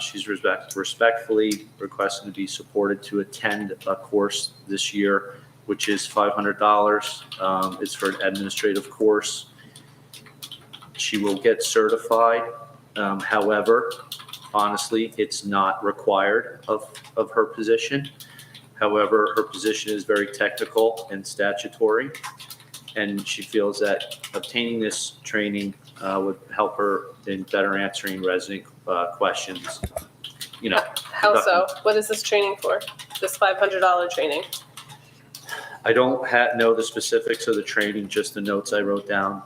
She's respectfully requesting to be supported to attend a course this year, which is $500. It's for an administrative course. She will get certified. However, honestly, it's not required of her position. However, her position is very technical and statutory, and she feels that obtaining this training would help her in better answering resident questions. You know, How so? What is this training for? This $500 training? I don't know the specifics of the training, just the notes I wrote down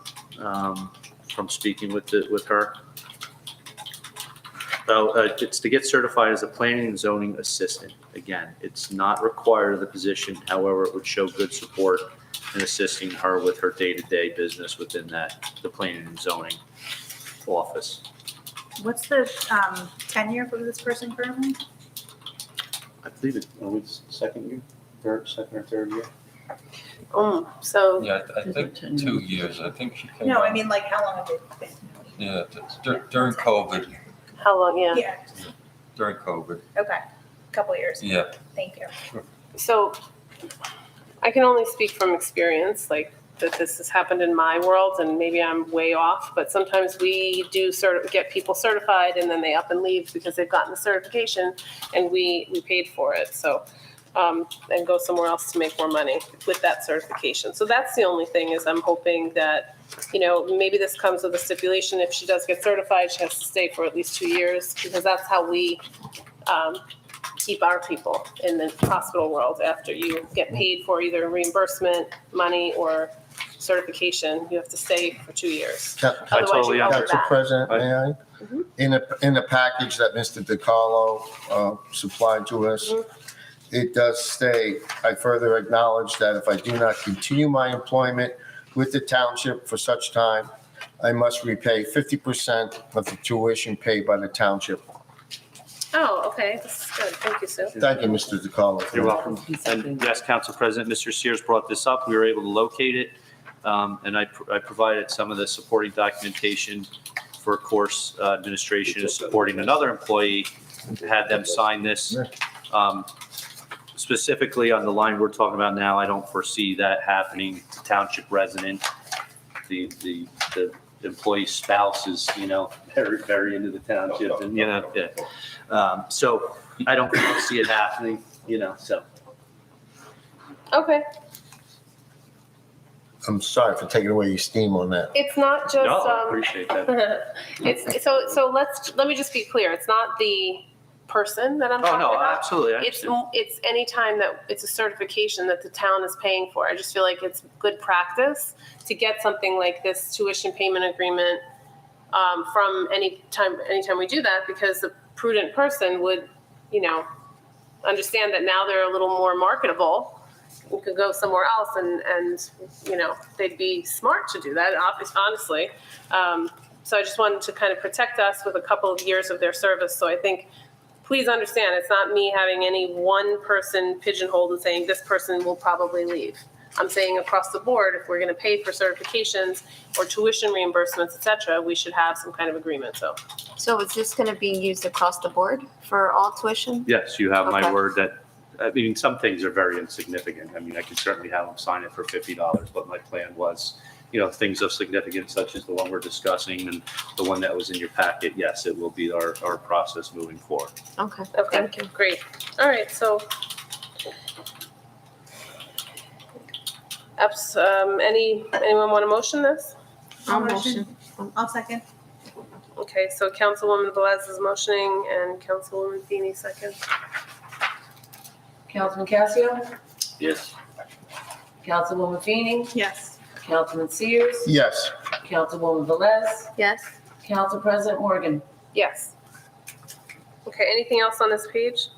from speaking with her. So it's to get certified as a planning and zoning assistant. Again, it's not required of the position. However, it would show good support in assisting her with her day-to-day business within the planning and zoning office. What's the tenure for this person currently? I believe it's second or third year. So Yeah, I think 2 years. I think she came. No, I on- mean, like, how long have it been? Yeah, during COVID, how long, yeah. Yeah, during COVID. okay, couple years, Yeah. thank you. So I can only speak from experience, like that this has happened in my world, and maybe I'm way off, but sometimes we do get people certified and then they up and leave because they've gotten the certification and we paid for it. So, and go somewhere else to make more money with that certification. So that's the only thing, is I'm hoping that, you know, maybe this comes with a stipulation. If she does get certified, she has to stay for at least 2 years, because that's how we keep our people in the hospital world. After you get paid for either reimbursement money or certification, you have to stay for 2 years. Otherwise, totally you go for Council that. President, may I? Mhm. In the package that Mr. DiCarlo supplied to us, it does state, I further acknowledge that if I do not continue my employment with the township for such time, I must repay 50% of the tuition paid by the township. Oh, okay, this is good. Thank you, Sue. Thank you, Mr. DiCarlo. You're welcome. And yes, Council President, Mr. Sears brought this up. We were able to locate it. And I provided some of the supporting documentation for course administration and supporting another employee, had them sign this. Specifically on the line we're talking about now, I don't foresee that happening. The township resident, the employee's spouse is, you know, very into the township, and, you know, yeah. So I don't see it happening, you know, so. Okay. I'm sorry for taking away your steam on that. It's not just, No, I appreciate that. it's, so let me just be clear. It's not the person that I'm Oh, talking no, about. absolutely. I It's understand. any time that it's a certification that the town is paying for. I just feel like it's good practice to get something like this tuition payment agreement from anytime we do that, because the prudent person would, you know, understand that now they're a little more marketable. We could go somewhere else and you know, they'd be smart to do that, honestly. So I just wanted to kind of protect us with a couple of years of their service. So I think, please understand, it's not me having any one person pigeonholed and saying this person will probably leave. I'm saying across the board, if we're going to pay for certifications or tuition reimbursements, et cetera, we should have some kind of agreement. So is this going to be used across the board for all tuition? Yes, you have my Okay. word that, I mean, some things are very insignificant. I mean, I could certainly have them sign it for $50, but my plan was, you know, things of significance such as the one we're discussing and the one that was in your packet. Yes, it will be our process moving forward. Okay, Okay, thank you. great. All right, so anyone want to motion this? I'll motion. I'll second. Okay, so Councilwoman Velez is motioning and Councilwoman Feeney second. Councilman Casio, Yes. Councilwoman Feeney, Yes. Councilman Sears, Yes. Councilwoman Velez, Yes? Council President Morgan. Yes. Okay, anything else on this page?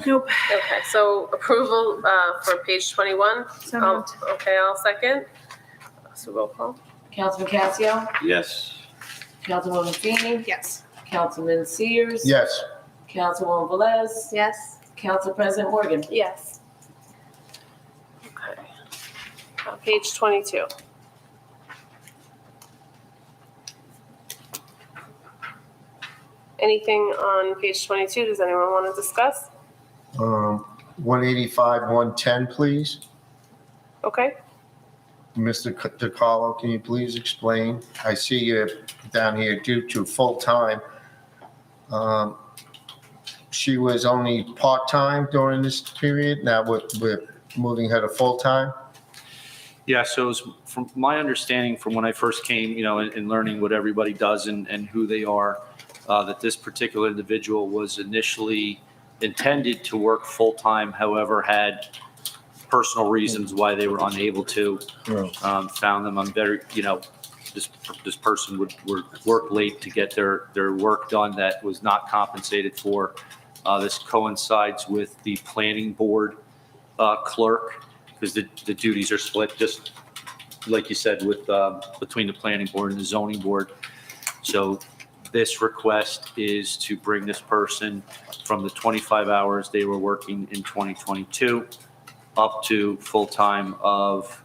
Nope. Okay, so approval for page 21. So moved. Okay, I'll second. So roll call. Councilman Casio, Yes. Councilwoman Feeney, Yes. Councilman Sears. Yes. Councilwoman Velez, Yes? Council President Morgan. Yes. Okay. Page 22. Anything on page 22? Does anyone want to discuss? 185, 110, please. Okay. Mr. DiCarlo, can you please explain? I see you down here due to full-time. She was only part-time during this period. Now we're moving her to full-time. Yeah, so it was from my understanding from when I first came, and learning what everybody does and who they are, that this particular individual was initially intended to work full-time, however, had personal reasons why they were unable to. Found them on very, this person would work late to get their work done that was not compensated for. This coincides with the planning board clerk, because the duties are split, just like you said, with between the planning board and the zoning board. So this request is to bring this person from the 25 hours they were working in 2022 up to full-time of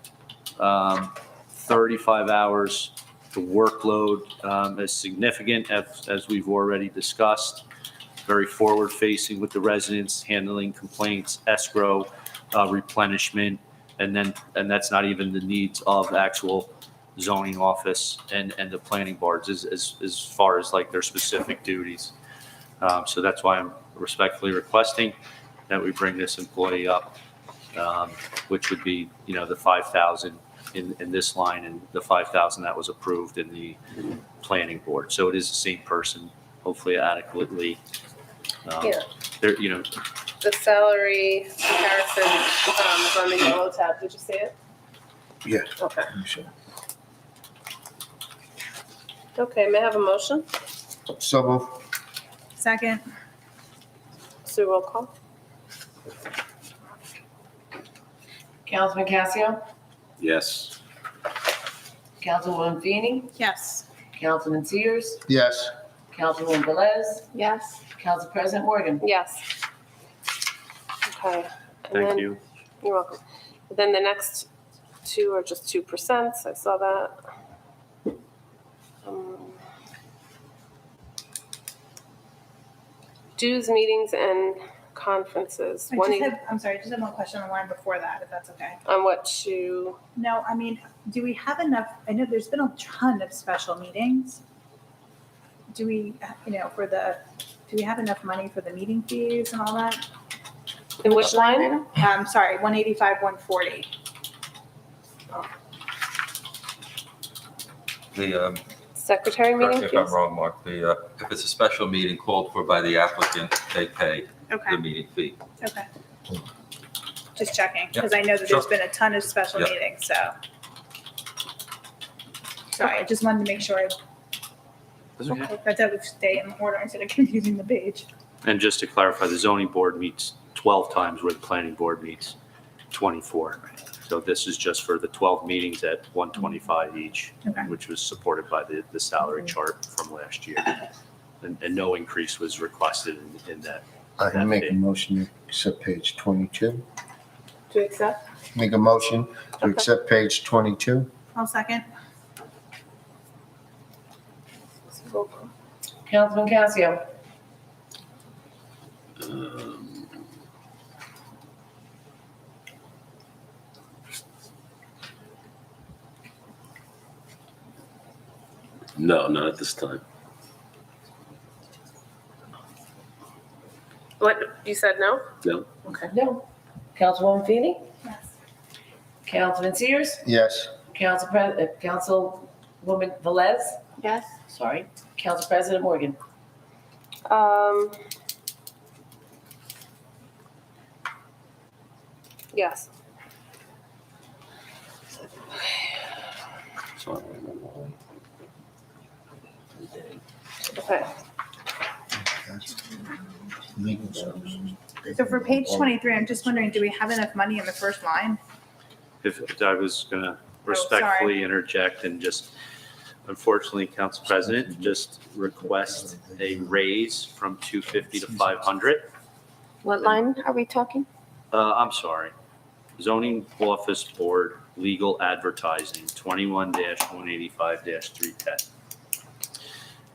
35 hours. The workload is significant, as we've already discussed, very forward-facing with the residents, handling complaints, escrow, replenishment, and that's not even the needs of actual zoning office and the planning boards as far as like their specific duties. So that's why I'm respectfully requesting that we bring this employee up, which would be, the 5,000 in this line and the 5,000 that was approved in the planning board. So it is the same person, hopefully adequately. Yeah. There, The salary comparison is on the yellow tab. Did you see it? Yeah. Okay. Sure. Okay, may I have a motion? So move. Second. Sue, roll call. Councilman Casio, Yes. Councilwoman Feeney, Yes. Councilman Sears, Yes. Councilwoman Velez, Yes. Council President Morgan. Yes. Okay. And thank then- you. You're welcome. Then the next two are just 2%. I saw that. Dues, meetings, and conferences. I just have, I'm sorry, I just have one question on the line before that, if that's okay. On what to, No, I mean, do we have enough, I know there's been a ton of special meetings. Do we, do we have enough money for the meeting fees and all that? in which line? Sorry, 185, 140. The, Secretary meeting correct me if I'm fees? wrong, Mark, if it's a special meeting called for by the applicant, they pay the Okay, meeting fee. okay. Just checking, Yeah, because I know that sure. there's been a ton of special Yeah. meetings, so. Sorry, I just wanted to make sure that would stay in order instead of confusing the page. And just to clarify, the zoning board meets 12 times where the planning board meets 24. So this is just for the 12 meetings at 125 each, Okay. which was supported by the salary chart from last year. And no increase was requested in that. I make a motion to accept page 22. To accept? Make a motion to Okay. accept page 22. I'll second. Roll call. Councilman Casio, No, not at this time. What, you said no? No. okay, no. Councilwoman Feeney, Yes. Councilman Sears, Yes. Councilwoman Velez, Yes. sorry, Council President Morgan. Yes. So, Okay. Legal services. So for page 23, I'm just wondering, do we have enough money in the first line? If I was going to Oh, sorry. respectfully interject and just, unfortunately, Council President, just request a raise from 250 to 500. What line are we talking? I'm sorry. Zoning Office Board Legal Advertising, 21-185-310.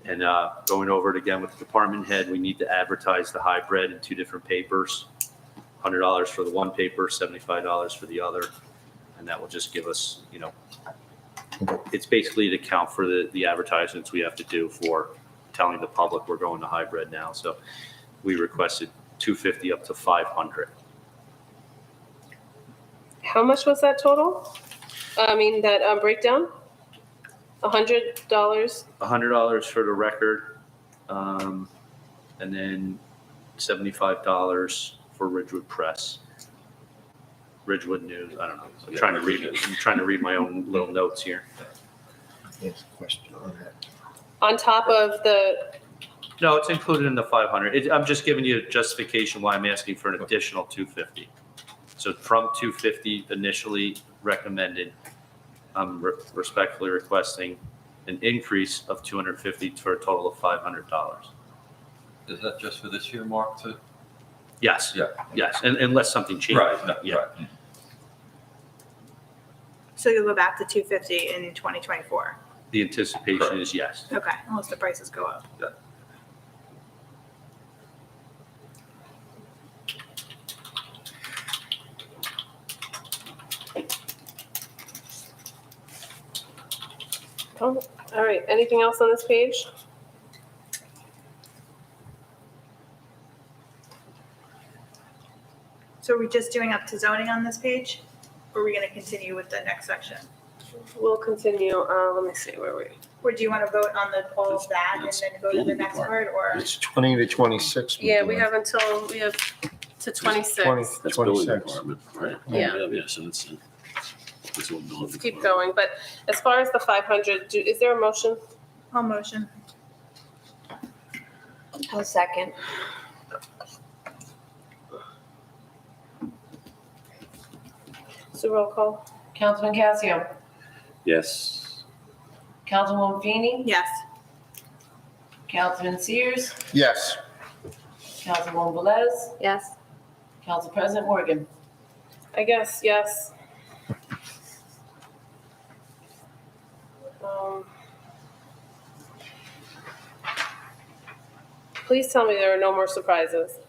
And going over it again with the department head, we need to advertise the hybrid in 2 different papers. $100 for the one paper, $75 for the other. And that will just give us, it's basically to account for the advertisements we have to do for telling the public we're going to hybrid now. So we requested $250 up to $500. How much was that total? That breakdown? $100? $100 for the record, and then $75 for Ridgewood Press. Ridgewood News, I don't know. I'm trying to read my own little notes here. Yes, question on that. On top of the, No, it's included in the 500. I'm just giving you a justification why I'm asking for an additional 250. So from 250 initially recommended, I'm respectfully requesting an increase of 250 for a total of $500. Is that just for this year, Mark, too? Yes. Yeah. Yes, unless something changes. Right, no, Yeah. right. So you'll go back to 250 in 2024? The anticipation is yes. Okay, unless the prices go up. oh, all right, anything else on this page? So are we just doing up to zoning on this page? Or are we gonna continue with the next section? We'll continue, let me see, where we? Or do you wanna vote on all of that and then go to the next part, or? It's 20 to 26. Yeah, we have to 26. 20, That's building 26. department, right? Yeah. Yeah, so that's what building. Let's keep going, but as far as the 500, is there a motion? I'll motion. I'll second. So roll call? Councilman Casio, Yes. Councilwoman Feeney, Yes. Councilman Sears, Yes. Councilwoman Velez, Yes. Council President Morgan. I guess, yes. Please tell me there are no more surprises.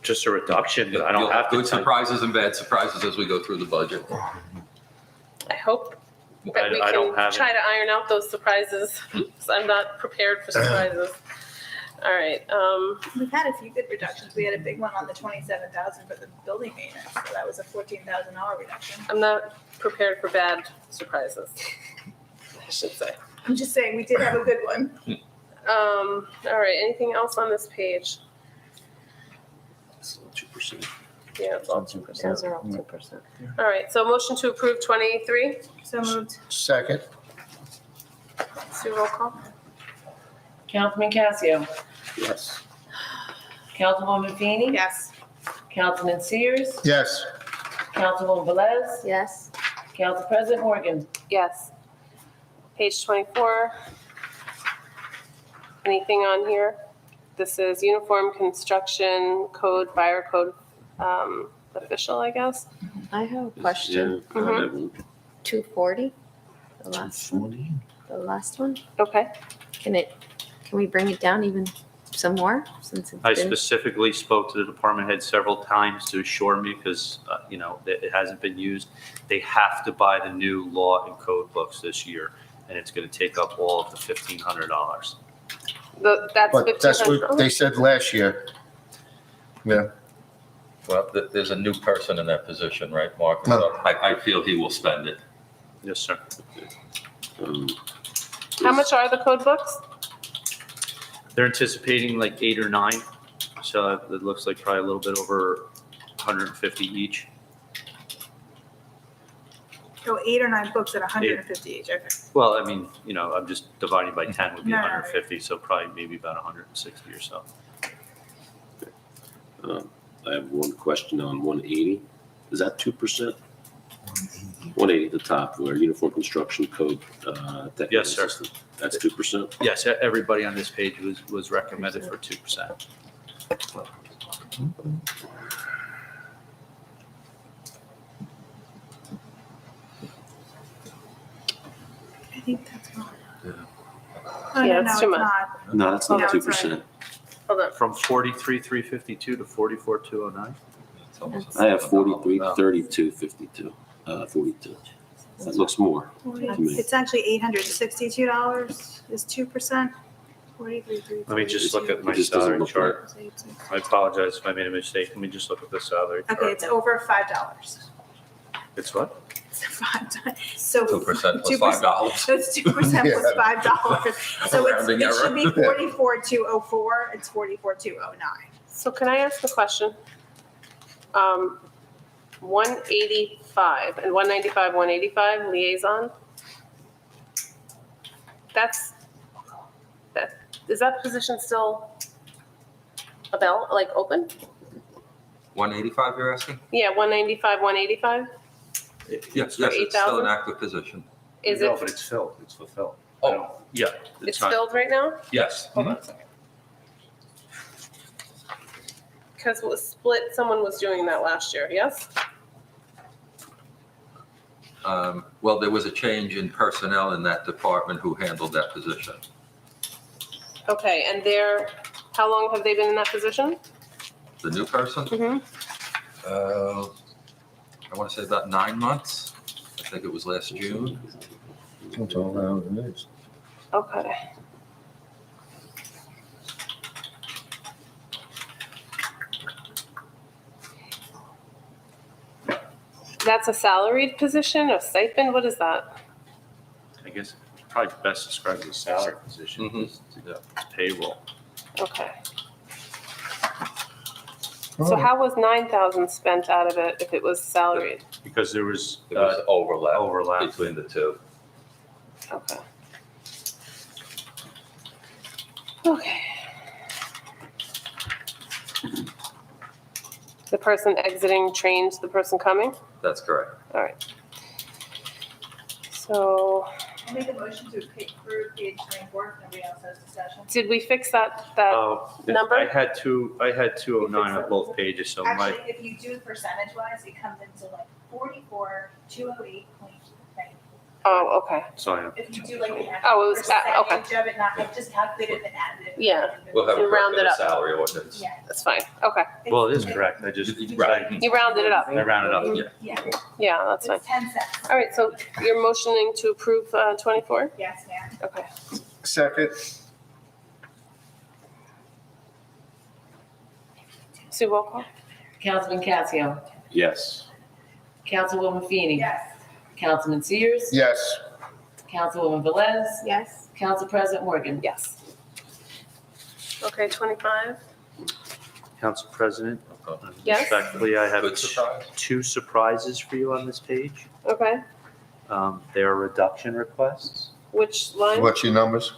Just a reduction, but I You'll don't have to. good surprises and bad surprises as we go through the budget. I hope that we I don't can have try it. to iron out those surprises, because I'm not prepared for surprises. All right, We've had a few good reductions. We had a big one on the 27,000 for the building maintenance, so that was a $14,000 reduction. I'm not prepared for bad surprises, I should say. I'm just saying, we did have a good one. All right, anything else on this page? It's 2%. Yeah, it's all 2%. Those are all 2%. All right, so motion to approve 23, So moved. Second. Sue, roll call? Councilman Casio, Yes. Councilwoman Feeney, Yes. Councilman Sears, Yes. Councilwoman Velez, Yes. Council President Morgan. Yes. Page 24. Anything on here? This is Uniform Construction Code, Fire Code official, I guess. I have a question. Yeah, that one. 240, the last one. Okay. Can we bring it down even some more since it's I been? specifically spoke to the department head several times to assure me, because, that it hasn't been used. They have to buy the new law and code books this year, and it's going to take up all of the $1,500. That's But that's what $1,500. they said last year. Yeah. Well, there's a new person in that position, right, Mark? No. So I feel he will spend it. Yes, sir. How much are the code books? They're anticipating like 8 or 9, so it looks like probably a little bit over 150 each. So 8 or 9 books at 150 each, okay. Well, I mean, I'm just dividing by 10 would be No, no, 150, so probably maybe about 160 or so. I have one question on 180. Is that 2%? 180, the top, where Uniform Construction Code. Technical Yes, sir. Assistant. That's 2%? Yes, everybody on this page was recommended for 2%. I think that's not. Yeah. Oh, Yeah, no, it's no, too it's much. not. No, that's No, not it's right. 2%. Hold on. From 43,352 to 44,209? It's almost I have $1,000. 43, 32, 52, 42. That looks more to me. It's actually $862 is 2%. 43. Let me just look at my It just doesn't salary look chart. I apologize if I made a mistake. Let me just look at the salary chart. Okay, it's over $5. It's what? It's $5. So 2% plus 2%. $5. So it's 2% plus $5. So Rounding it should error. be 44,204. It's 44,209. So can I ask a question? 185 and 195, 185 liaison. Is that position still like open? 185, you're asking? Yeah, 195, 185. Yes, For yes, it's still 8,000? an active position. Is No, it? but it's filled. It's fulfilled. Oh, Yeah. It's not- filled right now. yes. Hold on a second. Because it was split. Someone was doing that last year. Yes. Well, there was a change in personnel in that department who handled that position. Okay, and how long have they been in that position? The new person, Mm-hmm. I want to say about 9 months. I think it was last June. That's all around it is. Okay. That's a salaried position, a stipend? What is that? I guess probably best described as a salary position. Mhm. It's payroll. Okay. So how was 9,000 spent out of it if it was salaried? Because there was There was overlap overlap. between the two. Okay. Okay. The person exiting trained the person coming? That's correct. All right. So I make a motion to approve page 24 if nobody else has discussion. did we fix that Oh, number? I had 209 on both pages, so my, Actually, if you do percentage wise, it comes into like 44,208.9. Oh, okay. so I have If you do like the Oh, it was actual okay. percentage of it, not, I just calculated and added it. Yeah. We'll have You it round corrected it in up. salary ordinance. Yeah. That's fine. Okay. well, it is correct. I just, Right. You rounded it up. I rounded up. Yeah. Yeah, Yeah, that's fine. it's 10 cents. All right, so you're motioning to approve 24? Yes, ma'am. Okay. Second. Sue, roll call? Councilman Casio, Yes. Councilwoman Feeney, Yes. Councilman Sears, Yes. Councilwoman Velez, Yes. Council President Morgan. Yes. Okay, 25? Council President, Yes. respectfully, I have Good surprise. 2 surprises for you on this page. Okay. They are reduction requests. Which line? What's your numbers?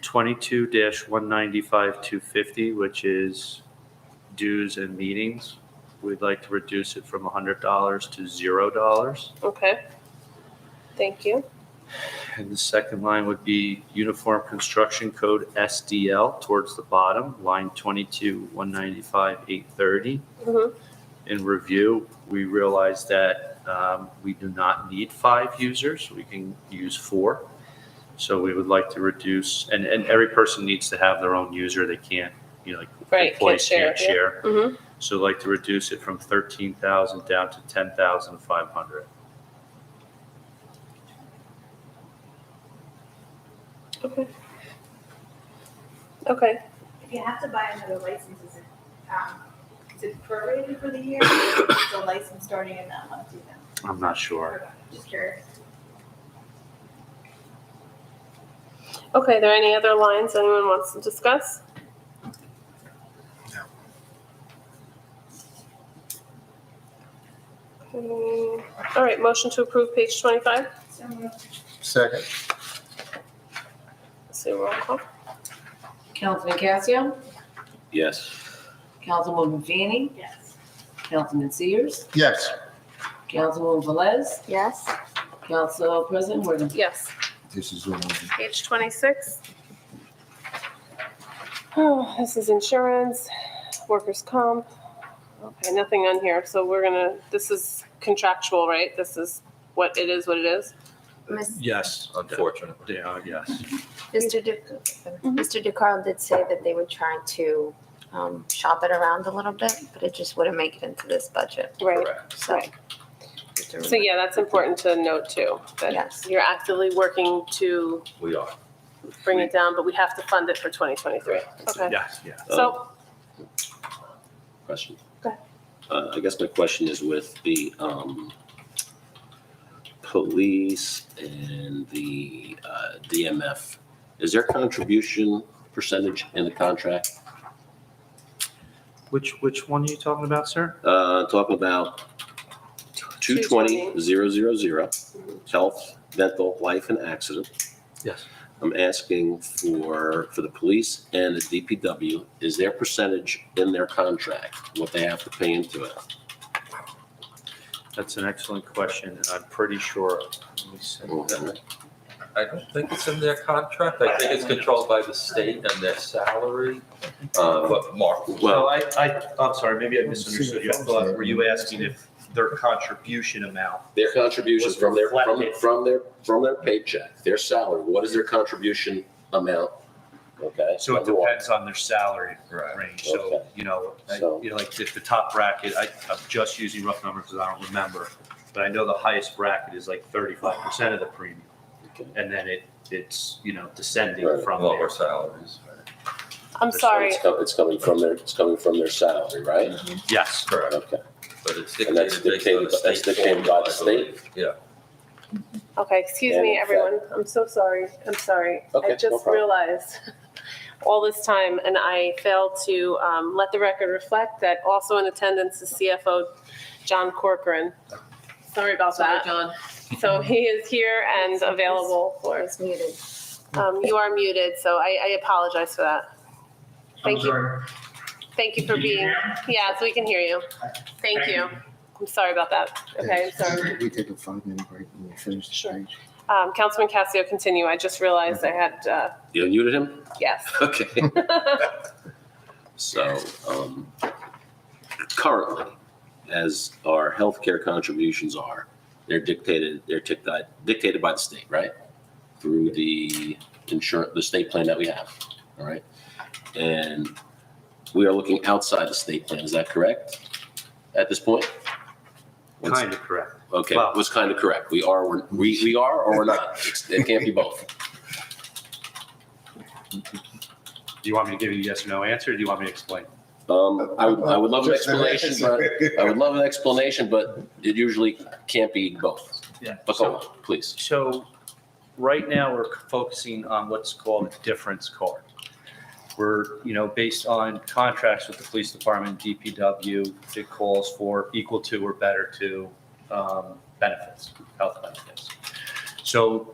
22-195-250, which is dues and meetings. We'd like to reduce it from $100 to $0. Okay. Thank you. And the second line would be Uniform Construction Code SDL towards the bottom, line 22-195-830. Mhm. In review, we realized that we do not need 5 users. We can use 4. So we would like to reduce, and every person needs to have their own user. They can't, like Right, employees can't can't share. Mm-hmm. So I'd like to reduce it from 13,000 down to 10,500. Okay. Okay. If you have to buy another license, is it prorated for the year? Or is the license starting in that month, you know? I'm not sure. Okay, just curious. Okay, are there any other lines anyone wants to discuss? Okay. All right, motion to approve page 25. So moved. Second. Sue, roll call? Councilman Casio, Yes. Councilwoman Feeney, Yes. Councilman Sears, Yes. Councilwoman Velez, Yes. Council President Morgan. Yes. This is one. Page 26. Oh, this is insurance, workers' comp. Okay, nothing on here, so this is contractual, right? This is what it is, what it is? Yes. unfortunately. Yeah, yes. Mr. DeCarlo did say that they would try to shop it around a little bit, but it just wouldn't make it into this budget. Right. Correct. So, Right. So yeah, that's important to note too, that Yes. you're actively working to We are. bring it down, but we have to fund it for 2023. Okay. Yes, yeah. So, Question. Go ahead. I guess my question is with the police and the DMF, is there contribution percentage in the contract? Which one are you talking about, sir? Talking about 220,000, health, dental, life, and accident. Yes. I'm asking for the police and the DPW, is their percentage in their contract, what they have to pay into it? That's an excellent question, and I'm pretty sure, let me see. I don't think it's in their contract. I think it's controlled by the state and their salary. But Mark, Well, I'm sorry, maybe I misunderstood you. I thought, were you asking if their contribution amount? Their contribution Was from their reflected. from their paycheck, their salary, what is their contribution amount? Okay. So it number one. depends on their salary Right. range. So, Okay. So- like if the top bracket, I'm just using rough numbers because I don't remember. But I know the highest bracket is like 35% of the premium. Okay. And then it's, descending Right. from there. lower salaries. I'm sorry. It's coming from their salary, right? Yes, Correct. Okay. But it's And that's dictated based on the dictated- that's state. dictated by the formula, I believe. Yeah. Okay, excuse me, Yeah, everyone. I'm so sorry. I'm sorry. Okay, I no just problem. realized all this time, and I failed to let the record reflect that also in attendance is CFO John Corcoran. Sorry about Sorry, that. John. So he is here and available for, it's muted. you are muted, so I apologize for that. Thank you. Thank you for being, yeah, so we can hear you. Thank you. I'm sorry about that. Okay, I'm sorry. We take a 5-minute break when we finish the Sure. page. Councilman Casio, continue. I just realized I had, You unmuted him? yes. Okay. So, currently, as our healthcare contributions are, they're dictated by the state, right? Through the state plan that we have, all right? And we are looking outside the state plan, is that correct? At this point? Kind of correct. Okay, Well- what's kind of correct? We are or we're not? It can't be both. Do you want me to give you a yes or no answer, or do you want me to explain? I would love an explanation, but it usually can't be both. Yeah. But go on, please. So right now, we're focusing on what's called a difference card. We're, based on contracts with the police department, DPW, it calls for equal to or better to benefits, health benefits. So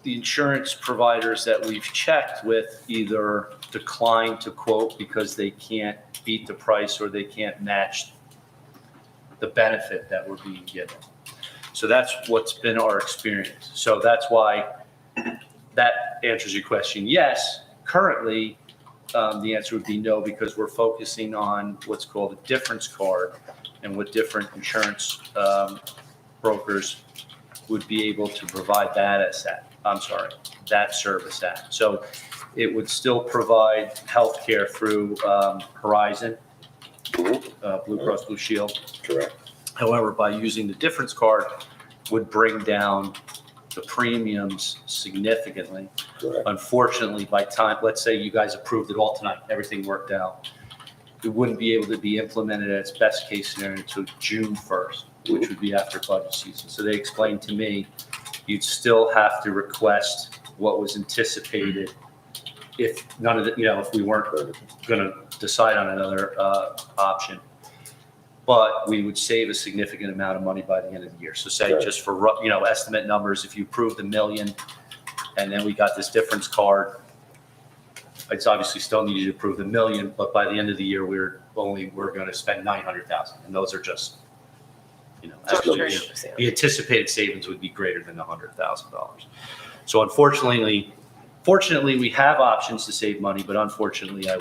the insurance providers that we've checked with either decline to quote because they can't beat the price or they can't match the benefit that we're being given. So that's what's been our experience. So that's why that answers your question. Yes, currently, the answer would be no, because we're focusing on what's called a difference card and what different insurance brokers would be able to provide that service at. So it would still provide healthcare through Horizon, Blue Cross Blue Shield. Correct. However, by using the difference card would bring down the premiums significantly. Correct. Unfortunately, by time, let's say you guys approved it all tonight, everything worked out, it wouldn't be able to be implemented at its best case scenario until June 1st, which would be after budget season. So they explained to me, you'd still have to request what was anticipated if none of the, if we weren't going to decide on another option. But we would save a significant amount of money by the end of the year. So say just for, estimate numbers, if you approved $1 million and then we got this difference card, it's obviously still needed to approve $1 million, but by the end of the year, we're going to spend $900,000. And those are just, actually, the anticipated savings would be greater than $100,000. So fortunately, we have options to save money, but unfortunately, I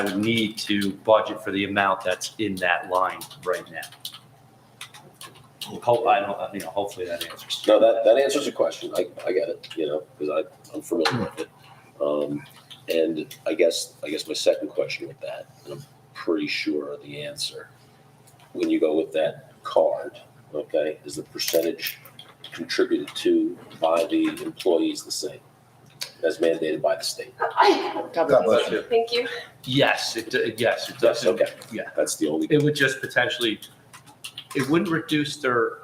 would need to budget for the amount that's in that line right now. Hopefully that answers. No, that answers the question. I get it, because I'm familiar with it. And I guess my second question with that, and I'm pretty sure of the answer. When you go with that card, okay, is the percentage contributed to by the employees the same as mandated by the state? God bless you. Thank you. Yes, it does. Yes, okay. Yeah. That's the only. It would just potentially, it wouldn't reduce their,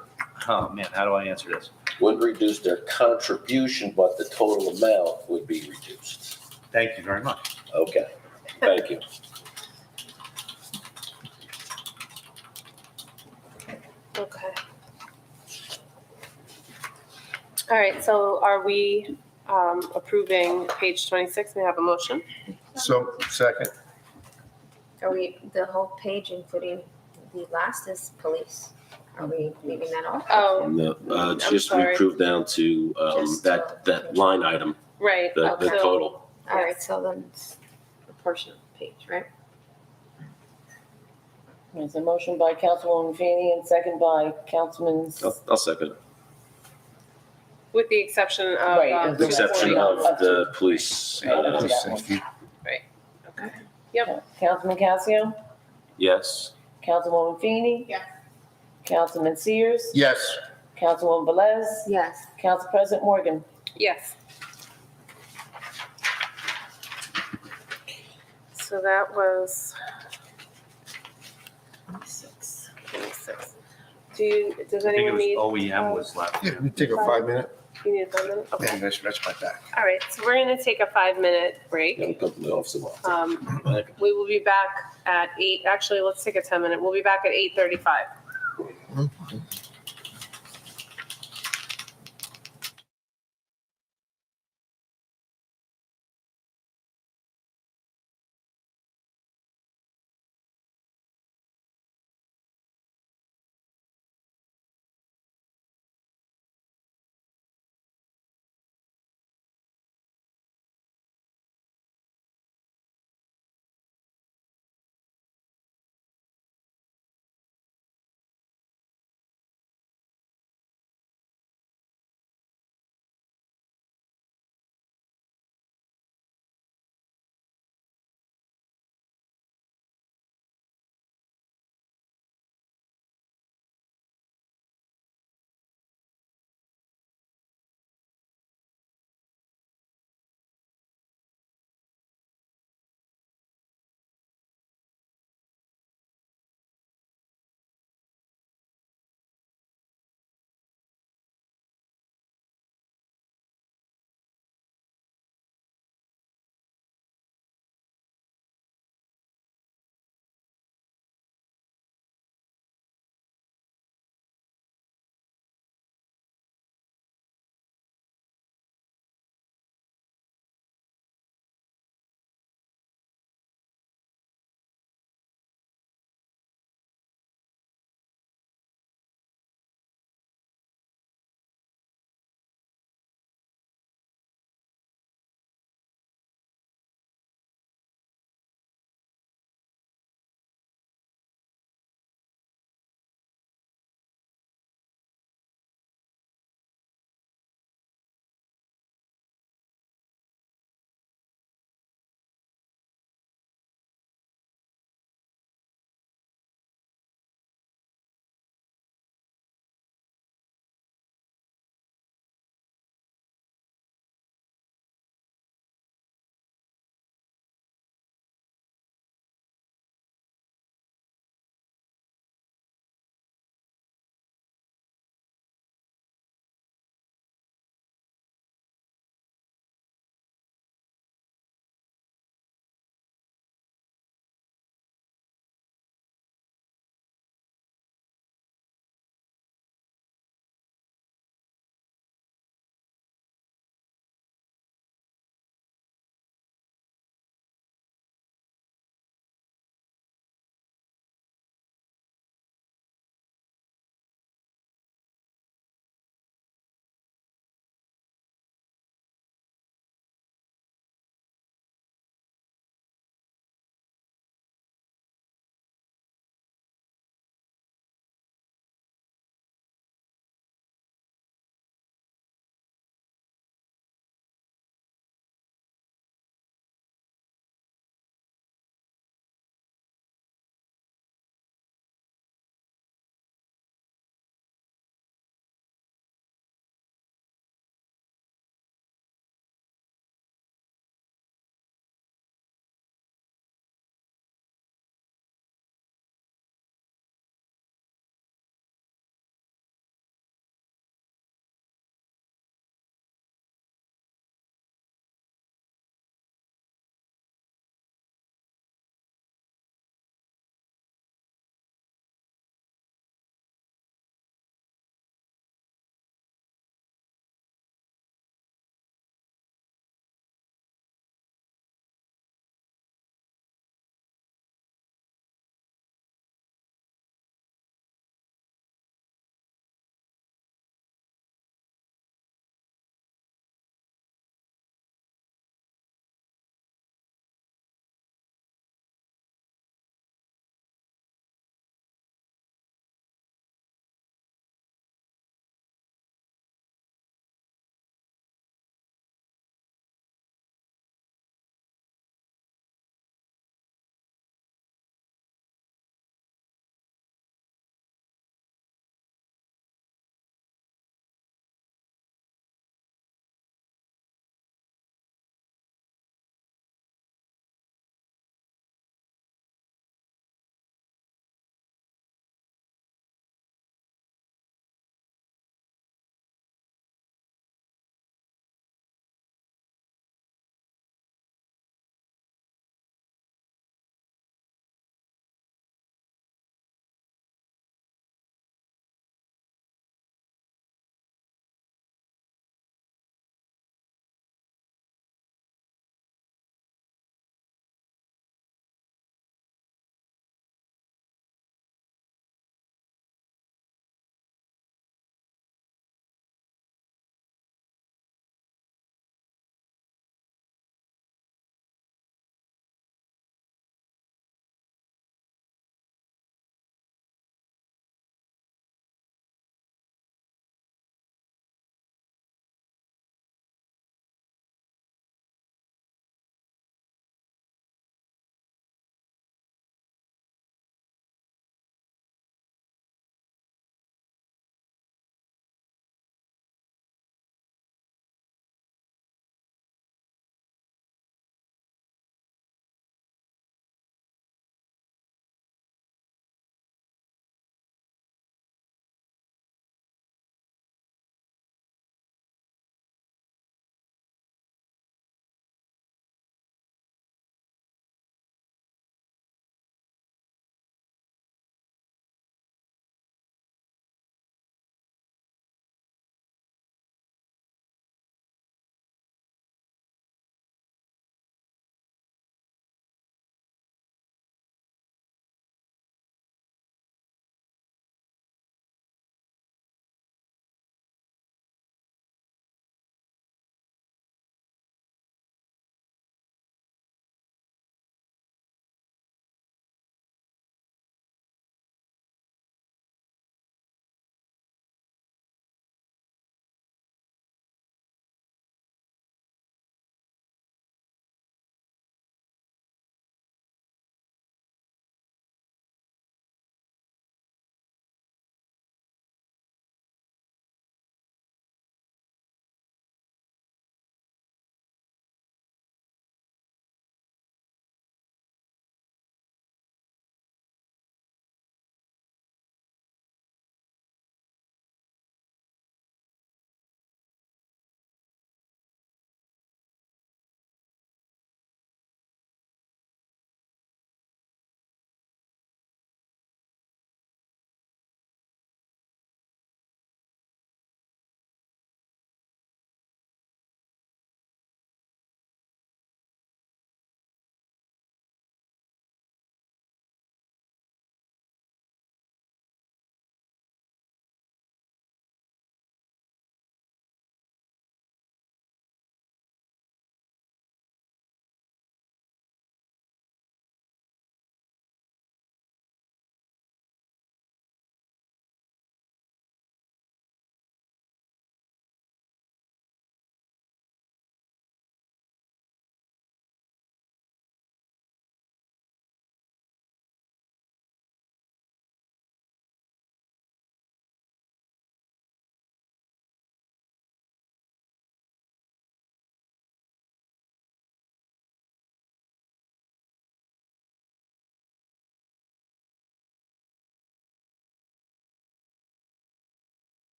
oh man, how do I answer this? Wouldn't reduce their contribution, but the total amount would be reduced. Thank you very much. Okay, thank you. Okay. All right, so are we approving page 26? May I have a motion? So, second. Are we, the whole page, including the last is police? Are we leaving that off? Oh, No, just sorry. improved down to Just, that line item, right. the Okay. total. All right, so then it's a portion of the page, right? There's a motion by Councilwoman Feeney and second by Councilman. I'll second it. With the exception of. Right, With the exception of the police. Okay. Councilman Cassio, Yes. Councilwoman Feeney. Yes. Councilman Sears, Yes. Councilwoman Velez, Yes. Council President Morgan. Yes. So that was 26. Does I think it anyone was need? OEM was left. Yeah, we take a 5 minute. You need a 5 minute? Yeah, Okay. that's my back. All right, so we're going to take a 5-minute break. Yeah, we come from the office a lot. We will be back at 8. Actually, let's take a 10-minute. We'll be back at 8:35.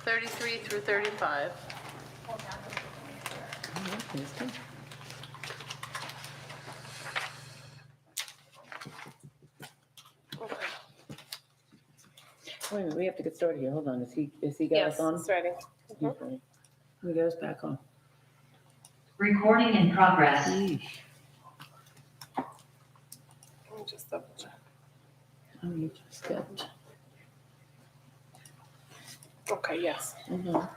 33 through 35. Okay. Wait a minute, we have to get started here. Hold on. Is he got Yes, us on? it's ready. He's ready. He goes back on. Recording in progress. Let me just double check. Oh, you just got. Okay, yes. Hold on.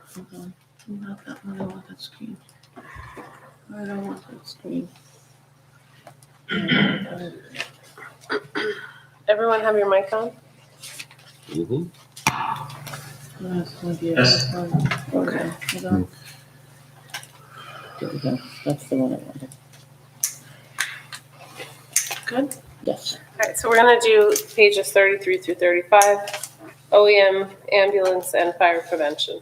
Not that one. I don't want that screen. I don't want that screen. Everyone have your mic on? Mhm. Okay. Hold on. There we go. That's the one I wanted. Good. Yes. All right, so we're gonna do pages 33 through 35, OEM, ambulance, and fire prevention.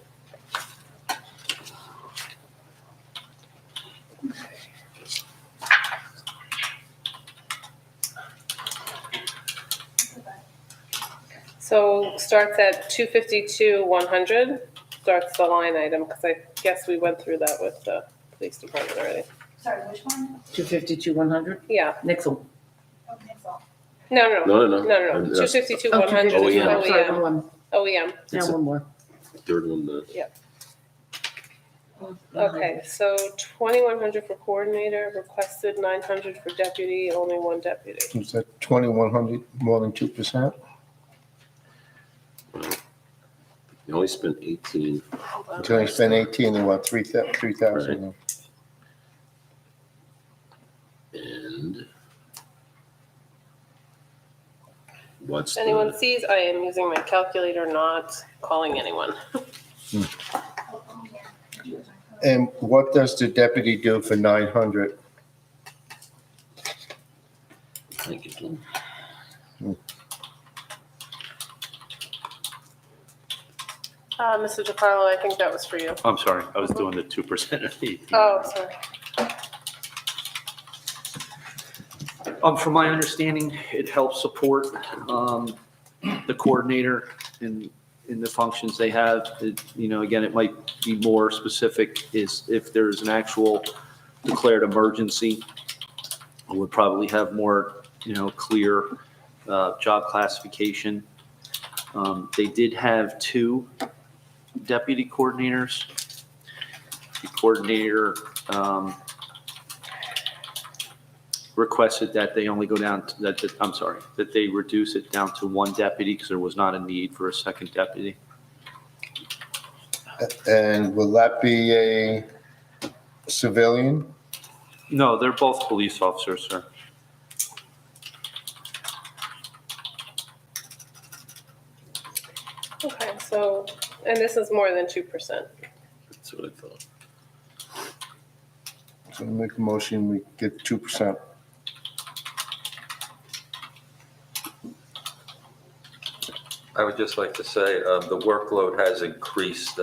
So starts at 252, 100, starts the line item, because I guess we went through that with the police department already. Sorry, which one? 252, 100? Yeah, Nixle. Oh, Nixle. no, No. 252, Oh, 100 is 252. OEM. Sorry, OEM. one. OEM. Now one more. Third one, Okay, so 2,100 for coordinator, requested 900 for deputy, only one deputy. Is that 2,100 more than 2%? you only spent 18. Hold on. Until you spend 18, they want 3,000. And what's If anyone the, sees, I am using my calculator, not calling anyone. And what does the deputy do for 900? thank you, Tom. Mr. DiCarlo, I think that was for you. I'm sorry, I was doing the 2% of 18. Oh, sorry. From my understanding, it helps support the coordinator in the functions they have. Again, it might be more specific is if there's an actual declared emergency, it would probably have more, clear job classification. They did have 2 deputy coordinators. The coordinator requested that they only go down to that they reduce it down to 1 deputy because there was not a need for a second deputy. And will that be a civilian? No, they're both police officers, sir. Okay, so, and this is more than 2%. That's what I thought. So make a motion, we get 2%. I would just like to say, the workload has increased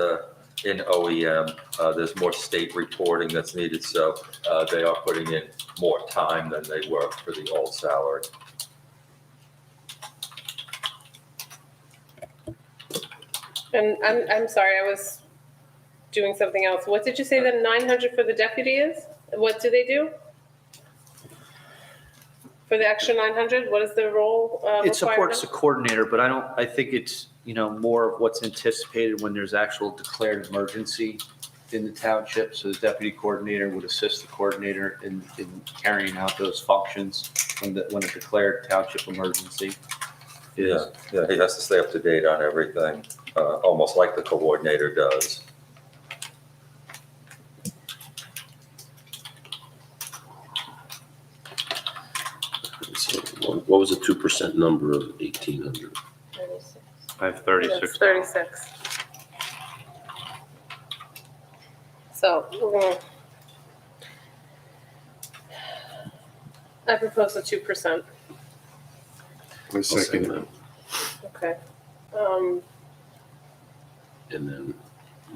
in OEM. There's more state reporting that's needed, so they are putting in more time than they were for the old salary. And I'm sorry, I was doing something else. What did you say the 900 for the deputy is? What do they do? For the extra 900, what is the role It supports the requirement? coordinator, but I think it's, more of what's anticipated when there's actual declared emergency in the township. So the deputy coordinator would assist the coordinator in carrying out those functions when a declared township emergency is. Yeah, he has to stay up to date on everything, almost like the coordinator does. So what was the 2% number of 1,800? 36. I have 36. That's 36. So we're gonna. I propose a 2%. I'll second that. Okay. And then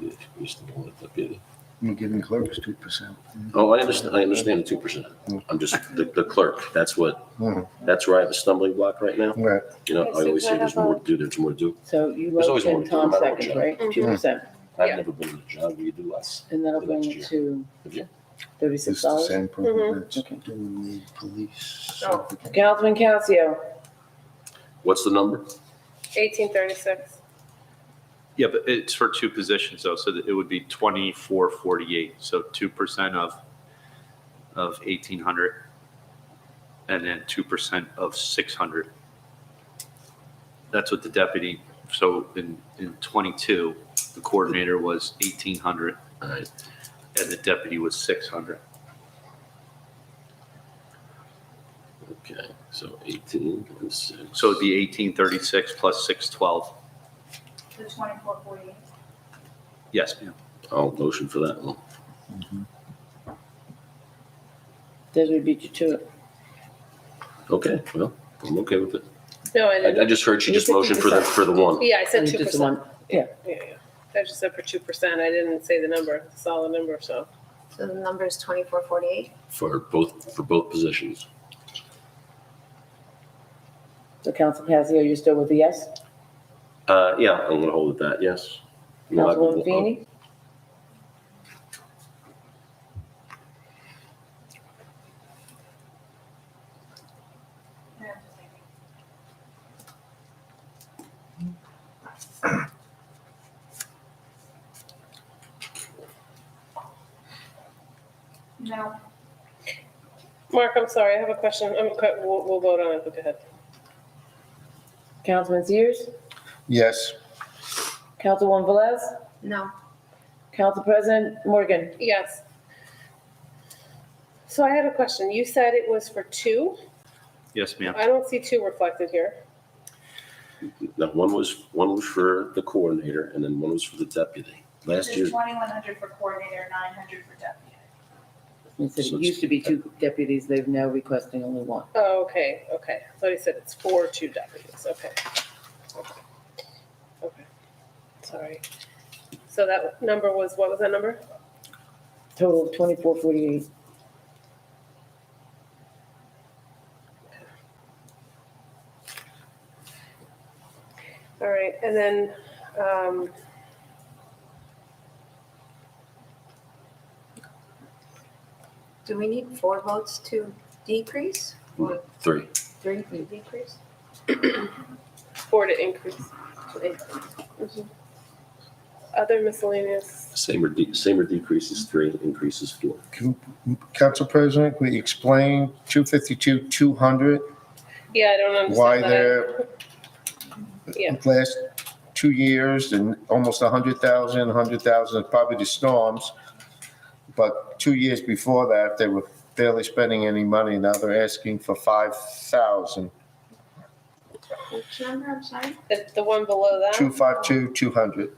you still want it deputy. You're giving clerks 2%. Oh, I understand the 2%. I'm just, the clerk, that's where I have a stumbling block right now. Right. I always say there's more to do, So you There's always wrote more in to do, no Tom matter what second, you- right? 2%. I've Yeah. never been in a job where you do less. And that'll The bring next it year. to Have you? $36. Mm-hmm. Okay. Police. Oh. Councilman Calcio, What's the number? 1836. Yeah, but it's for two positions though, so that it would be 2448, so 2% of 1,800, and then 2% of 600. That's what the deputy, so in 22, the coordinator was 1,800, All right. and the deputy was 600. Okay, so 18 and 6. So it'd be 1836 plus 612. The 2448. Yes, ma'am. I'll motion for that one. Des would beat you to it. Okay, well, I'm okay with it. No, I I didn't. just heard she You just said motioned for the one. Yeah, I said And just 2%. one- Yeah, Yeah. I just said for 2%. I didn't say the number, the solid number, so. So the number is 2448. For both positions. so Council Casio, you're still with a yes? Yeah, I'm gonna hold at that, yes. No, I- Councilwoman Feeney? Yeah, I'm just thinking. No. Mark, I'm sorry, I have a question. We'll vote on it, but go ahead. Councilman Sears? Yes. Councilwoman Velez? No. Council President Morgan? Yes. So I had a question. You said it was for 2? Yes, ma'am. I don't see 2 reflected here. No, one was for the coordinator and then one was for the deputy. Last There's year, 2,100 for coordinator, 900 for deputy. He said So it used to be 2 deputies, they've now requesting only 1. Oh, okay. I thought he said it's for 2 deputies. Okay. Sorry. So that number was, what was that number? Total of 2448. All right, and then, Do we need 4 votes to decrease or 3. 3 to decrease? 4 to increase. Mhm. Other miscellaneous, Same or decrease is 3, increase is 4. Council President, could you explain 252, 200, yeah, I don't understand why that. they're Yeah. last 2 years and almost 100,000 is probably the storms. But 2 years before that, they were barely spending any money. Now they're asking for 5,000. Which number, I'm sorry? The one below that. 252, 200.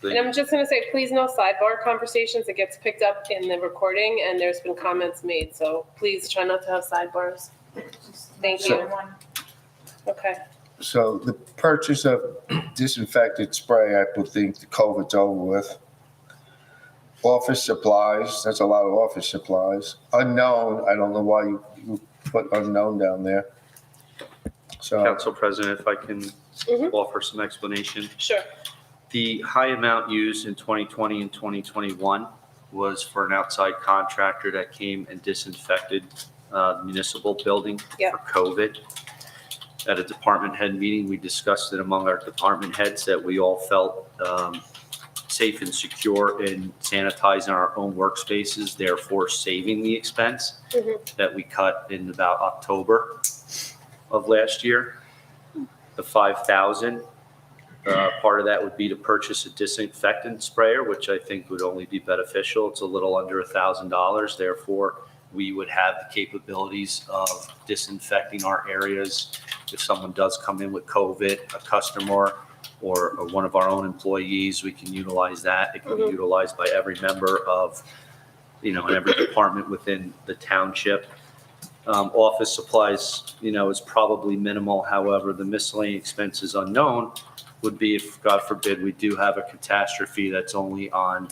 And I'm just gonna say, please no sidebar conversations. It gets picked up in the recording and there's been comments made, so please try not to have sidebars. Thank you. One. Okay. So the purchase of disinfectant spray, I would think the COVID's over with. Office supplies, that's a lot of office supplies. Unknown, I don't know why you put unknown down there. So, Council President, if I can Mhm. offer some explanation. Sure. The high amount used in 2020 and 2021 was for an outside contractor that came and disinfected the municipal building Yeah. for COVID. At a department head meeting, we discussed it among our department heads that we all felt safe and secure in sanitizing our own workspaces, therefore saving the expense Mhm. that we cut in about October of last year. The 5,000, part of that would be to purchase a disinfectant sprayer, which I think would only be beneficial. It's a little under $1,000. Therefore, we would have the capabilities of disinfecting our areas. If someone does come in with COVID, a customer or one of our own employees, we can utilize that. It can be Mhm. utilized by every member of, in every department within the township. Office supplies, is probably minimal. However, the miscellaneous expenses unknown would be if, God forbid, we do have a catastrophe that's only on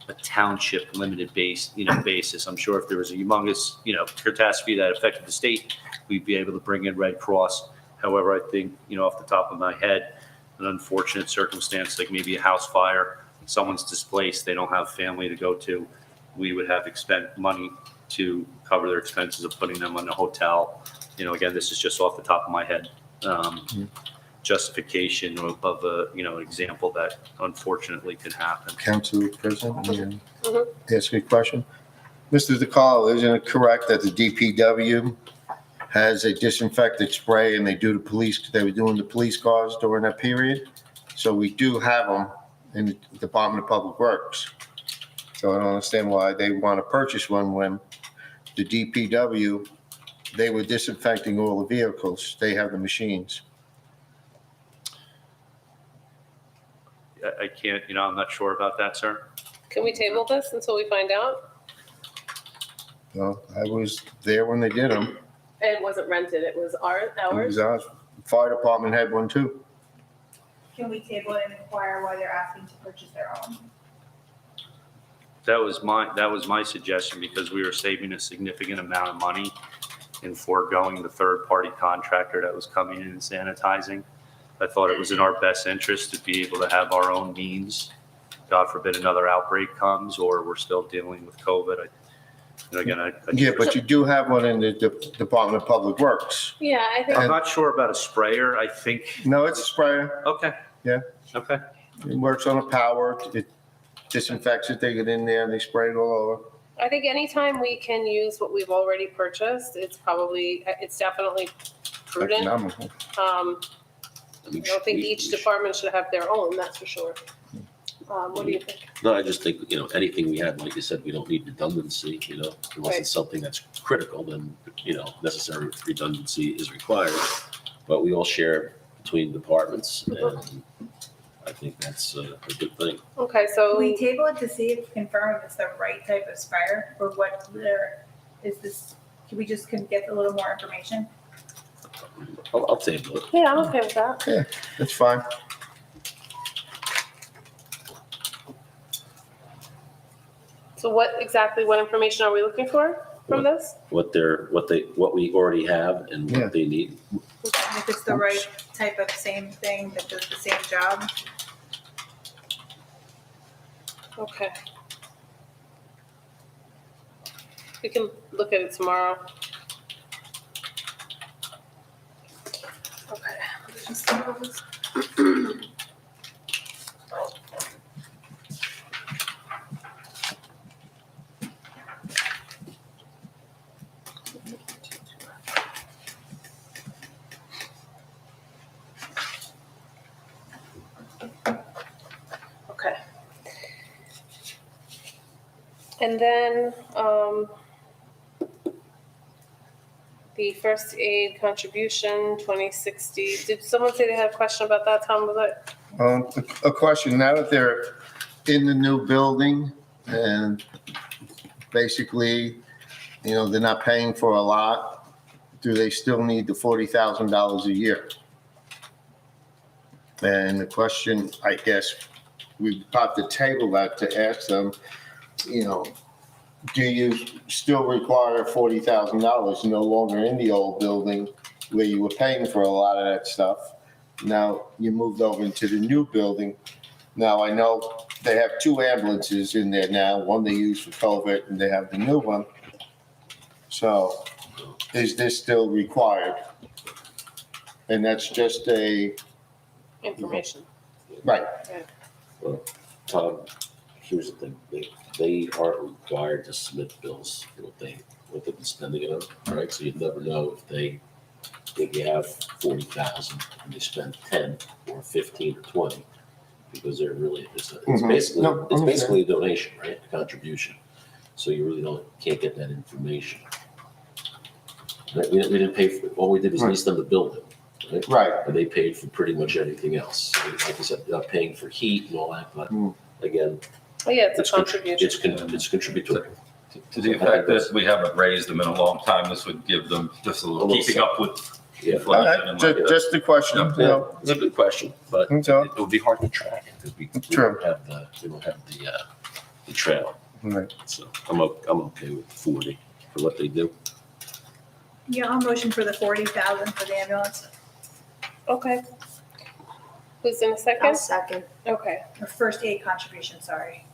a township limited basis. I'm sure if there was a humongous, catastrophe that affected the state, we'd be able to bring in Red Cross. However, I think, off the top of my head, an unfortunate circumstance like maybe a house fire someone's displaced, they don't have family to go to, we would have expend money to cover their expenses of putting them in a hotel. Again, this is just off the top of my head. Justification of a, example that unfortunately could happen. Council President, may Mhm. I ask you a question? Mr. DeCarlo, isn't it correct that the DPW has a disinfectant spray and they were doing the police cars during that period? So we do have them in the Department of Public Works. So I don't understand why they want to purchase one when the DPW, they were disinfecting all the vehicles. They have the machines. I can't, I'm not sure about that, sir. Can we table this until we find out? Well, I was there when they did them. It wasn't rented, it was It ours? was ours. Fire department had one too. Can we table it and inquire why they're asking to purchase their own? That was my suggestion, because we were saving a significant amount of money in foregoing the third-party contractor that was coming in and sanitizing. I thought it was in our best interest to be able to have our own means. God forbid another outbreak comes, or we're still dealing with COVID. Yeah, but you do have one in the Department of Public Works. Yeah, I think. I'm not sure about a sprayer. I think, No, it's a sprayer. okay. Yeah. Okay. It works on a power. It disinfects it. They get in there and they spray it all over. I think anytime we can use what we've already purchased, it's definitely prudent. Economical. I don't think each department should have their own, that's for sure. What do you think? No, I just think, anything we have, like you said, we don't need redundancy, unless Right. it's something that's critical, then, necessary redundancy is required. But we all share between departments, and I think that's a good thing. Okay, Can so, we table it to see if, confirm if it's the right type of sprayer or what is this? Can we just get a little more information? I'll table it. yeah, I'm okay with that. That's fine. So what information are we looking for from this? What we already have and Yeah. what they need. And if it's the right type of same thing that does the same job? Okay. We can look at it tomorrow. Okay. Okay. And then, the first aid contribution, 2060. Did someone say they had a question about that, Tom? Was it? A question, now that they're in the new building and basically, they're not paying for a lot, do they still need the $40,000 a year? And the question, I guess, we've got to table that to ask them, do you still require $40,000 no longer in the old building where you were paying for a lot of that stuff? Now you moved over into the new building. Now I know they have 2 ambulances in there now, one they use for COVID and they have the new one. So is this still required? And that's just Information. right. Well, Tom, here's the thing, they aren't required to submit bills for what they've been spending it on, right? So you'd never know if they think you have 40,000 and they spend 10 or 15 or 20, because they're really, it's Mhm. basically, No, it's okay. basically a donation, right? A contribution. So you really can't get that information. Right? We didn't pay for, all we did was lease them the building, right? Right. And they paid for pretty much everything else. So like I said, they're not paying for heat and all that, but again, Oh, yeah, it's a con- contribution. it's contributory. To the effect that we haven't raised them in a long time, this would give them just a little keeping up with Yeah. All right, inflation. and like just a question, Yeah, it's a good question, but So- it would be hard to track it because we True. don't have the trail. Right. So I'm okay with 40 for what they do. Yeah, I'll motion for the 40,000 for the ambulance. Okay. Who's in a I'll second? second. Okay. Or first aid contribution, sorry,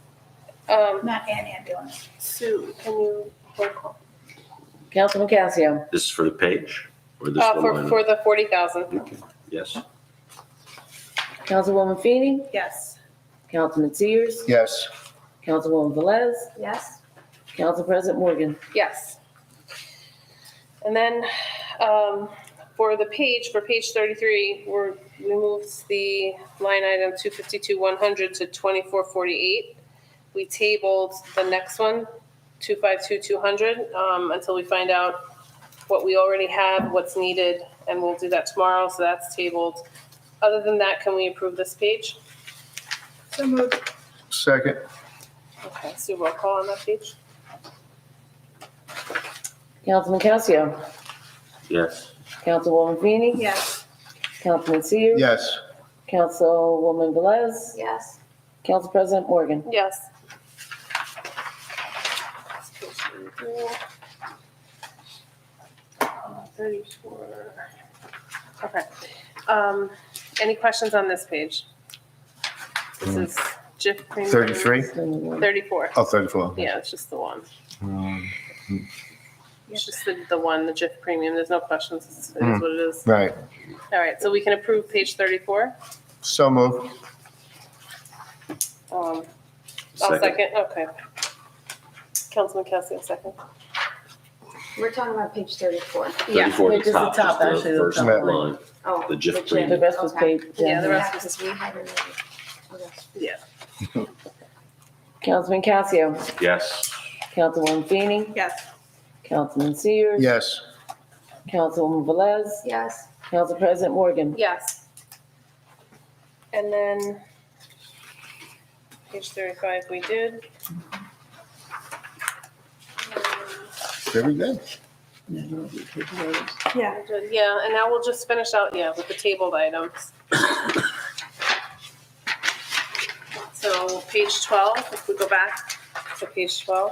not an ambulance. Sue, can you roll call? Councilman Casio, This is for the page or this one? line For item? the 40,000. Okay. Yes. Councilwoman Feeney, Yes. Councilman Sears, Yes. Councilwoman Velez, Yes? Council President Morgan. Yes. And then for page 33, we moved the line item 252-100 to 2448. We tabled the next one, 252-200, until we find out what we already have, what's needed, and we'll do that tomorrow, so that's tabled. Other than that, can we approve this page? So moved. Second. Okay, so roll call on that page? Councilman Casio, Yes. Councilwoman Feeney, Yes. Councilman Sears, Yes. Councilwoman Velez, Yes. Council President Morgan. Yes. 34. Okay. Any questions on this page? This is JIF premium. 33? 34. Oh, 34. Yeah, it's just the one. It's just the one, the JIF premium. There's no questions. It is what it is. Right. All right, so we can approve page 34. So moved. I'll second. Okay. Councilman Cassidy, second. We're talking about page 34. Yeah. 34 at Just the the top, top, just actually, the the first top line. line, Oh. the JIF The premium. rest was paid. Yeah, the Yeah, rest because we had it. Okay. Yeah. Councilman Casio, Yes. Councilwoman Feeney, Yes. Councilman Sears, Yes. Councilwoman Velez, Yes. Council President Morgan. Yes. And then page 35 we did. Very good. Yeah. Yeah, and now we'll just finish out, with the tabled items. So page 12, if we go back to page 12.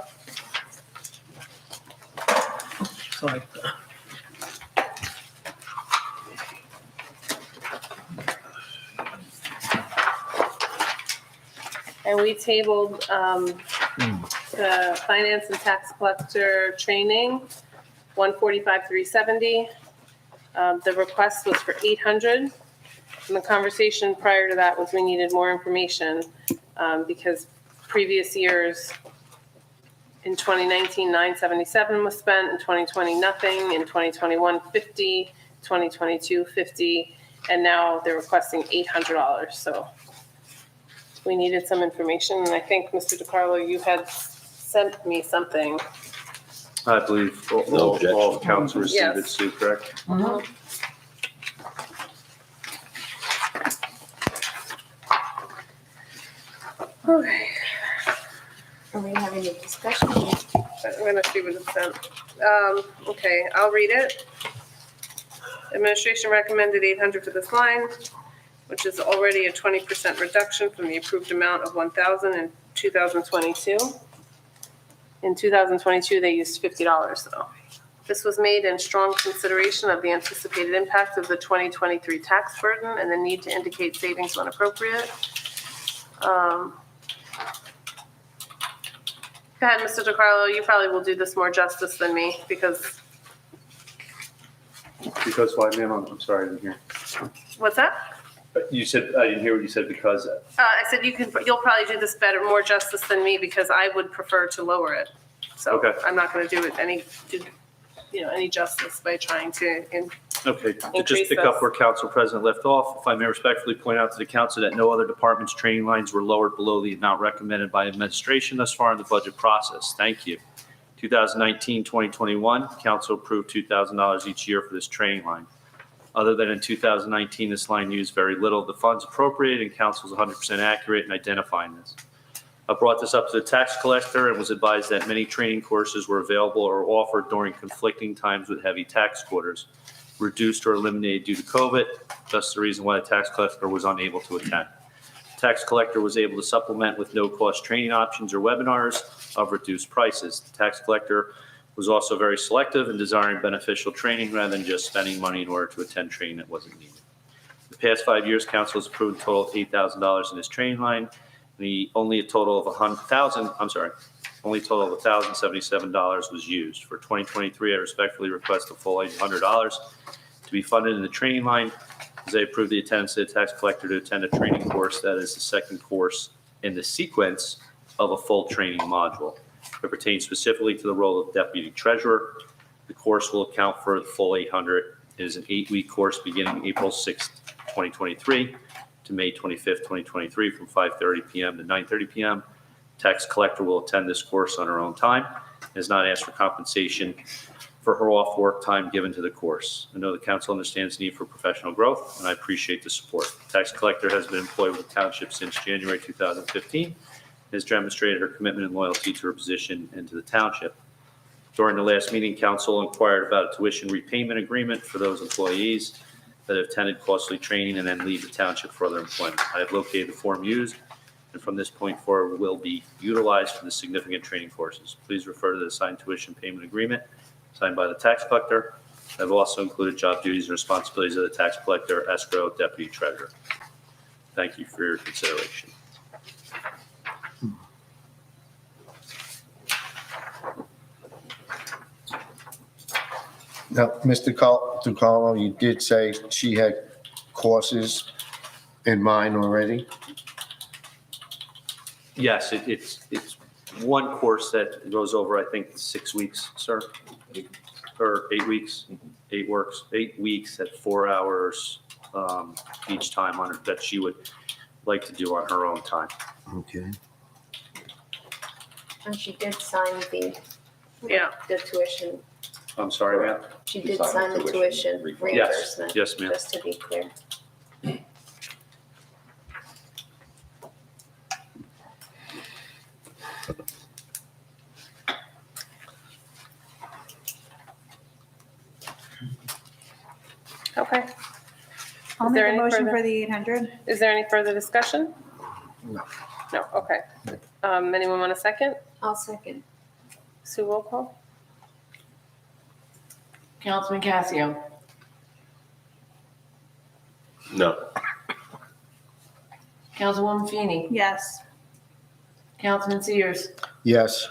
Sorry. And we tabled the finance and tax collector training, 145,370. The request was for 800. And the conversation prior to that was we needed more information because previous years, in 2019, 977 was spent, in 2020, nothing, in 2021, 50, 2022, 50, and now they're requesting $800. So we needed some information, and I think, Mr. DiCarlo, you had sent me something. I believe No objection. all council received it, Yes. Sue, correct? Okay, Are we having a discussion? I'm gonna see what it sent. Okay, I'll read it. Administration recommended 800 for this line, which is already a 20% reduction from the approved amount of 1,000 in 2022. In 2022, they used $50 though. This was made in strong consideration of the anticipated impact of the 2023 tax burden and the need to indicate savings when appropriate. Go ahead, Mr. DiCarlo, you probably will do this more justice than me because, Because why, ma'am? I'm sorry, I didn't hear. what's that? You said, I didn't hear what you said because. I said you'll probably do this better, more justice than me because I would prefer to lower it. So Okay. I'm not going to do it any justice by trying to. Okay, to Increase just pick this. up where Council President left off, if I may respectfully point out to the council that no other department's training lines were lowered below the amount recommended by administration thus far in the budget process. Thank you. 2019, 2021, council approved $2,000 each year for this training line. Other than in 2019, this line used very little of the funds appropriated, and council is 100% accurate in identifying this. I brought this up to the tax collector and was advised that many training courses were available or offered during conflicting times with heavy tax quarters, reduced or eliminated due to COVID. Thus the reason why the tax collector was unable to attend. The tax collector was able to supplement with no-cost training options or webinars of reduced prices. The tax collector was also very selective in desiring beneficial training rather than just spending money in order to attend training that wasn't needed. The past 5 years, council has approved a total of $8,000 in this training line. Only a total of $1,077 was used. For 2023, I respectfully request a full $800 to be funded in the training line, as I approve the attendance of the tax collector to attend a training course that is the second course in the sequence of a full training module. It pertains specifically to the role of deputy treasurer. The course will account for the full 800. It is an 8-week course beginning April 6th, 2023 to May 25th, 2023 from 5:30 PM to 9:30 PM. Tax collector will attend this course on her own time and has not asked for compensation for her off work time given to the course. I know the council understands the need for professional growth, and I appreciate the support. Tax collector has been employed with the township since January 2015 and has demonstrated her commitment and loyalty to her position and to the township. During the last meeting, council inquired about a tuition repayment agreement for those employees that have attended costly training and then leave the township for other employment. I have located the form used, and from this point forward will be utilized for the significant training courses. Please refer to the assigned tuition payment agreement signed by the tax collector. I've also included job duties and responsibilities of the tax collector, escrow, deputy treasurer. Thank you for your consideration. Now, Mr. DiCarlo, you did say she had courses in mind already? Yes, it's one course that goes over, I think, 6 weeks, sir, or 8 weeks. 8 weeks at 4 hours each time on it that she would like to do on her own time. Okay. And she did sign the tuition. I'm sorry, ma'am? She did sign the tuition reimbursement. Yes, ma'am. Just to be clear. Okay. I'll Is make there a any motion further- for the 800. Is there any further discussion? No. No, okay. Anyone want a second? I'll second. Sue, roll call? Councilman Casio, No. Councilwoman Feeney, Yes. Councilman Sears, Yes.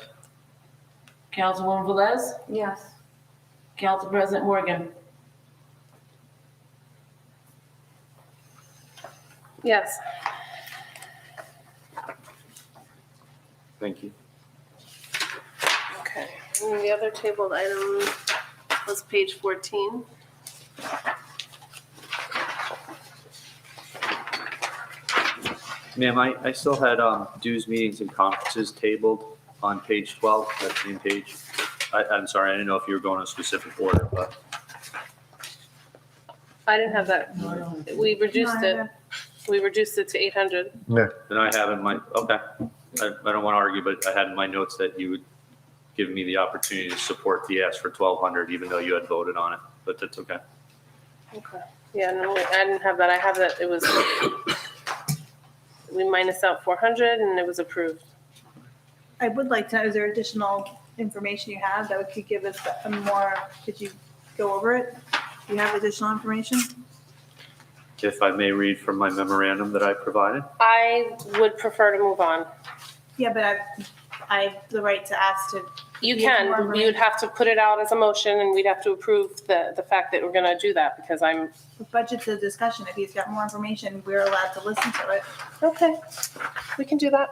Councilwoman Velez, Yes. Council President Morgan. Yes. Thank you. Okay. And the other tabled item was page 14. Ma'am, I still had dues, meetings, and conferences tabled on page 12, that same page. I'm sorry, I didn't know if you were going in a specific order, but I didn't have that. We reduced it. We reduced it to 800. then I have in my, okay. I don't want to argue, but I had in my notes that you would give me the opportunity to support the ask for 1,200, even though you had voted on it, but that's okay. Okay. Yeah, no, I didn't have that. I have that it was, we minus out 400 and it was approved. I would like to know, is there additional information you have that could give us a more, could you go over it? Do you have additional information? If I may read from my memorandum that I provided. I would prefer to move on. Yeah, but I have the right to ask to. You Do you have more can, information? you'd have to put it out as a motion and we'd have to approve the fact that we're gonna do that because I'm, The budget's a discussion. If he's got more information, we're allowed to listen to it. okay, we can do that.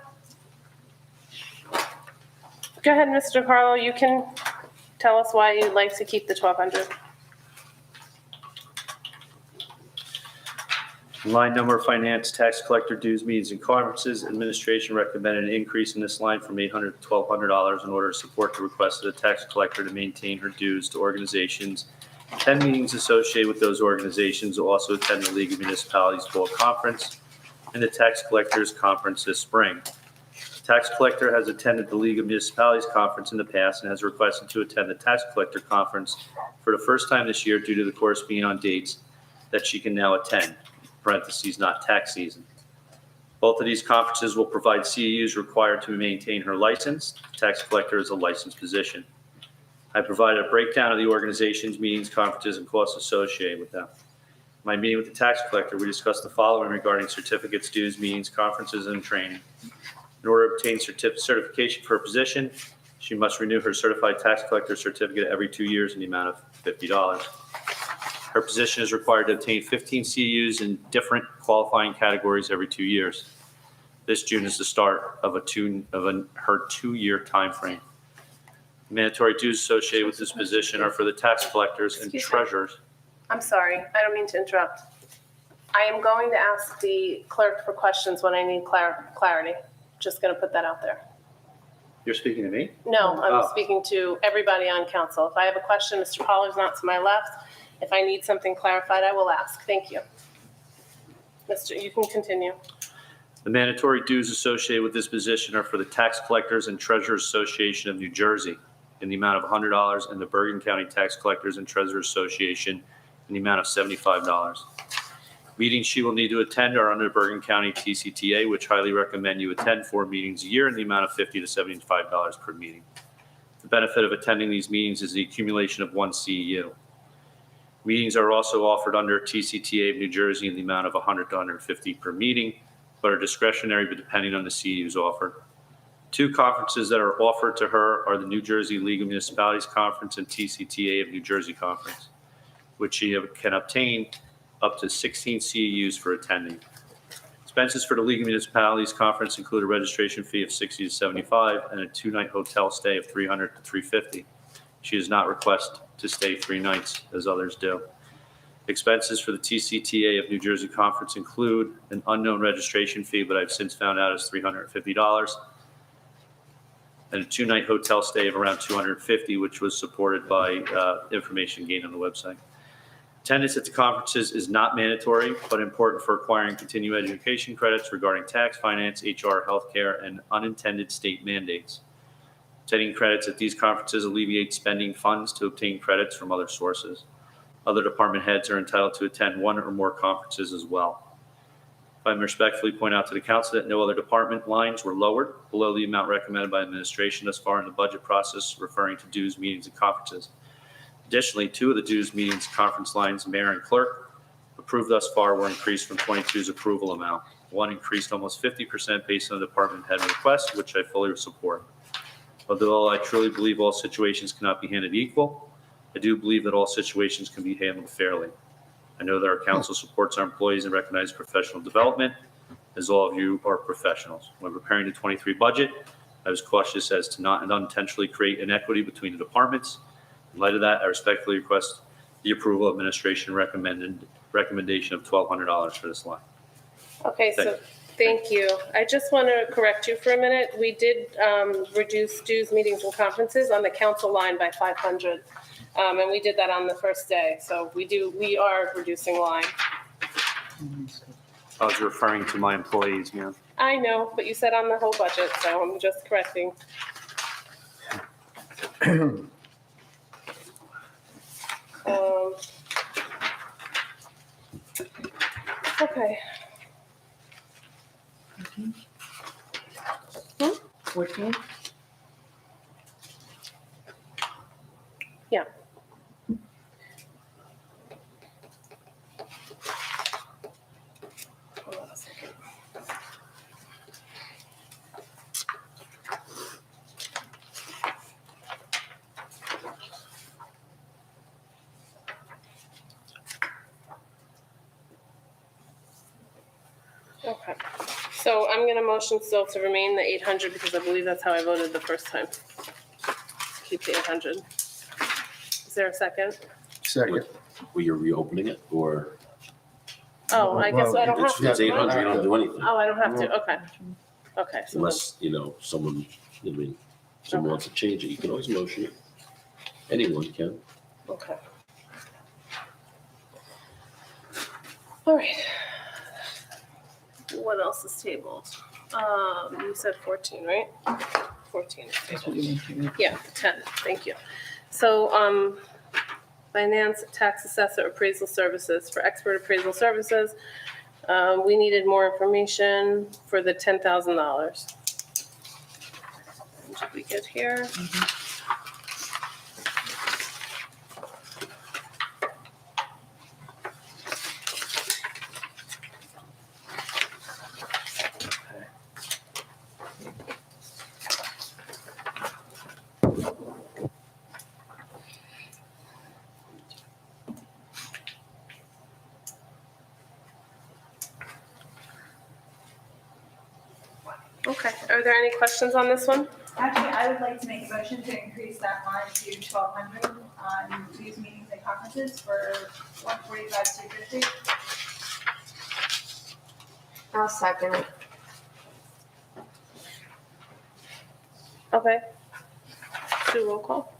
Go ahead, Mr. Carlo, you can tell us why you'd like to keep the 1,200. Line number finance, tax collector dues, meetings, and conferences. Administration recommended an increase in this line from $800 to $1,200 in order to support the request of the tax collector to maintain her dues to organizations. 10 meetings associated with those organizations will also attend the League of Municipalities Fall Conference and the Tax Collectors Conference this spring. The tax collector has attended the League of Municipalities Conference in the past and has requested to attend the Tax Collector Conference for the first time this year due to the course being on dates that she can now attend. Parentheses, not tax season. Both of these conferences will provide CEUs required to maintain her license. Tax collector is a licensed position. I provided a breakdown of the organization's meetings, conferences, and costs associated with them. My meeting with the tax collector, we discussed the following regarding certificates, dues, meetings, conferences, and training. In order to obtain certification for a position, she must renew her certified tax collector certificate every 2 years in the amount of $50. Her position is required to obtain 15 CEUs in different qualifying categories every 2 years. This June is the start of her 2-year time frame. Mandatory dues associated with this position are for the tax collectors and Excuse me. treasurers. I'm sorry, I don't mean to interrupt. I am going to ask the clerk for questions when I need clarity. Just going to put that out there. You're speaking to me? No, I'm Oh. speaking to everybody on council. If I have a question, Mr. Pollard's not to my left. If I need something clarified, I will ask. Thank you. You can continue. The mandatory dues associated with this position are for the Tax Collectors and Treasurers Association of New Jersey in the amount of $100 and the Bergen County Tax Collectors and Treasurers Association in the amount of $75. Meetings she will need to attend are under the Bergen County TCTA, which highly recommend you attend 4 meetings a year in the amount of $50 to $75 per meeting. The benefit of attending these meetings is the accumulation of 1 CEU. Meetings are also offered under TCTA of New Jersey in the amount of $100 to $150 per meeting, but are discretionary but depending on the CEUs offered. 2 conferences that are offered to her are the New Jersey League of Municipalities Conference and TCTA of New Jersey Conference, which she can obtain up to 16 CEUs for attending. Expenses for the League of Municipalities Conference include a registration fee of $60 to $75 and a 2-night hotel stay of $300 to $350. She does not request to stay 3 nights as others do. Expenses for the TCTA of New Jersey Conference include an unknown registration fee, but I've since found out is $350, and a 2-night hotel stay of around $250, which was supported by information gained on the website. Attendance at the conferences is not mandatory, but important for acquiring continuing education credits regarding tax, finance, HR, healthcare, and unintended state mandates. Attending credits at these conferences alleviates spending funds to obtain credits from other sources. Other department heads are entitled to attend 1 or more conferences as well. I respectfully point out to the council that no other department lines were lowered below the amount recommended by administration thus far in the budget process referring to dues, meetings, and conferences. Additionally, 2 of the dues, meetings, conference lines, mayor and clerk, approved thus far were increased from 22's approval amount. 1 increased almost 50% based on the department head request, which I fully support. Although I truly believe all situations cannot be handled equal, I do believe that all situations can be handled fairly. I know that our council supports our employees and recognizes professional development, as all of you are professionals. When preparing the 23 budget, I was cautious as to not unintentionally create inequity between the departments. In light of that, I respectfully request the approval of administration recommendation of $1,200 for this line. Okay, so thank you. I just want to correct you for a minute. We did reduce dues, meetings, and conferences on the council line by 500. And we did that on the first day. So we are reducing line. I was referring to my employees, man. I know, but you said on the whole budget, so I'm just correcting. Okay. 14? Yeah. Hold on a second. Okay. So I'm going to motion still to remain the 800 because I believe that's how I voted the first time. Keep the 800. Is there a second? Second. Were you reopening it, or Oh, I guess I don't have it's to. 800, you don't do anything? Oh, I don't have to. Okay. Okay. So Unless, someone wants to change it, you can always motion it. Anyone can. okay. All right. What else is tabled? You said 14, right? 14 is That's what tabled. you mentioned. Yeah, 10. Thank you. So, finance, tax assessor, appraisal services. For expert appraisal services, we needed more information for the $10,000. Did we get here? Okay, are there any questions on this one? Actually, I would like to make a motion to increase that line to 1,200 on these meetings and conferences for 145, 250. I'll second it. Okay. Do roll call.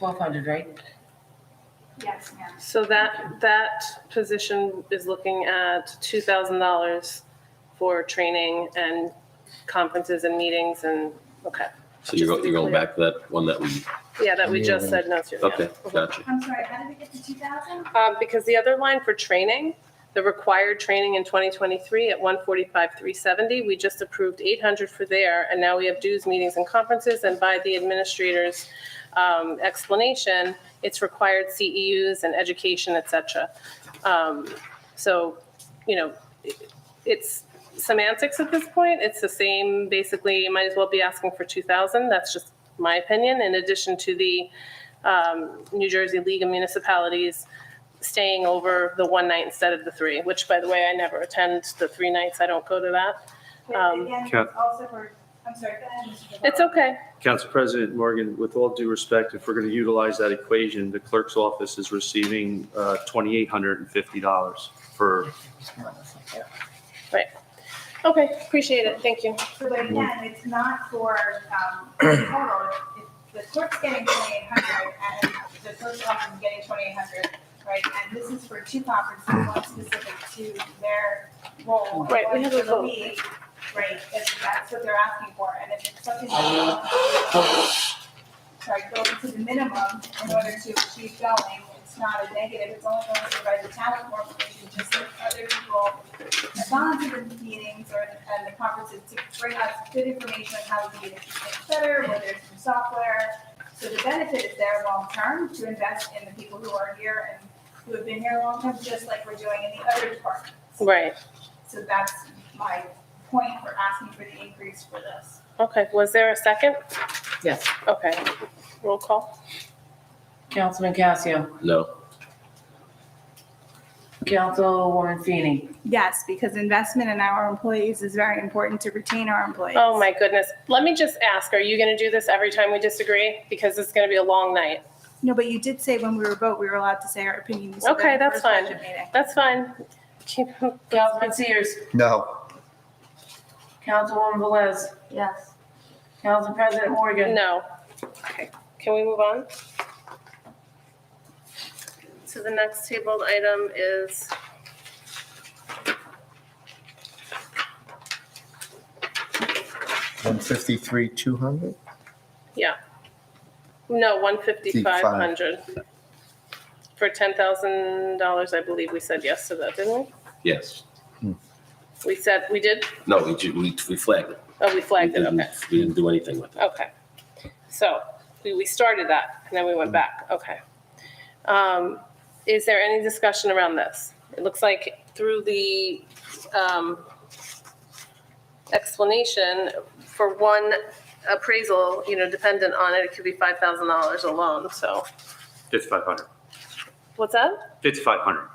$1,200, right? Yes, ma'am. So that position is looking at $2,000 for training and conferences and meetings and, okay. So you're going back to that one that we, Yeah, that we just said no to. yeah. okay, gotcha. I'm sorry, how did we get to 2,000? Because the other line for training, the required training in 2023 at 145,370, we just approved 800 for there, and now we have dues, meetings, and conferences, and by the administrator's explanation, it's required CEUs and education, et cetera. So, it's semantics at this point. It's the same, basically, you might as well be asking for 2,000. That's just my opinion, in addition to the New Jersey League of Municipalities staying over the one night instead of the 3, which, by the way, I never attend the 3 nights. I don't go to that. Again, Count- also for, I'm sorry, go ahead, Mr. It's Devereaux. okay. Council President Morgan, with all due respect, if we're going to utilize that equation, the clerk's office is receiving $2,850 for, Right. Okay, appreciate it. Thank you. So, but again, it's not for, total, the clerk's getting 2,800 and the clerk's office is getting 2,800, right? And this is for 2 conferences, one specific to their role. Right, we one have for a the vote. league, right, that's what they're asking for, and if it's something that go to the minimum in order to achieve going, it's not a negative, it's only going to provide the town with more information, just like other people have gone to the meetings and the conferences to bring us good information on how we can make things better, whether it's through software. So the benefit is there long-term to invest in the people who are here and who have been here long-term, just like we're doing in the other departments. Right. So that's my point for asking for the increase for this. Okay, was there a second? Yes. Okay, roll call. Councilman Casio, No. Councilwoman Feeney, Yes, because investment in our employees is very important to retain our employees. Oh, my goodness. Let me just ask, are you going to do this every time we disagree? Because it's going to be a long night. No, but you did say when we were vote, we were allowed to say our opinion. You said Okay, that in the that's first fine. budget meeting. That's fine. Councilman Sears, No. Councilwoman Velez, Yes. Council President Morgan. No. Okay, can we move on? So the next tabled item is $153,200? No, 155,500. For $10,000, I believe we said yes to that, didn't Yes. we? We said, we did? No, we flagged it. Oh, we flagged it, okay. We didn't do anything with it. Okay. So we started that and then we went back, okay. Is there any discussion around this? It looks like through the explanation for one appraisal, dependent on it, it could be $5,000 alone, so. 5,500. What's that? 5,500.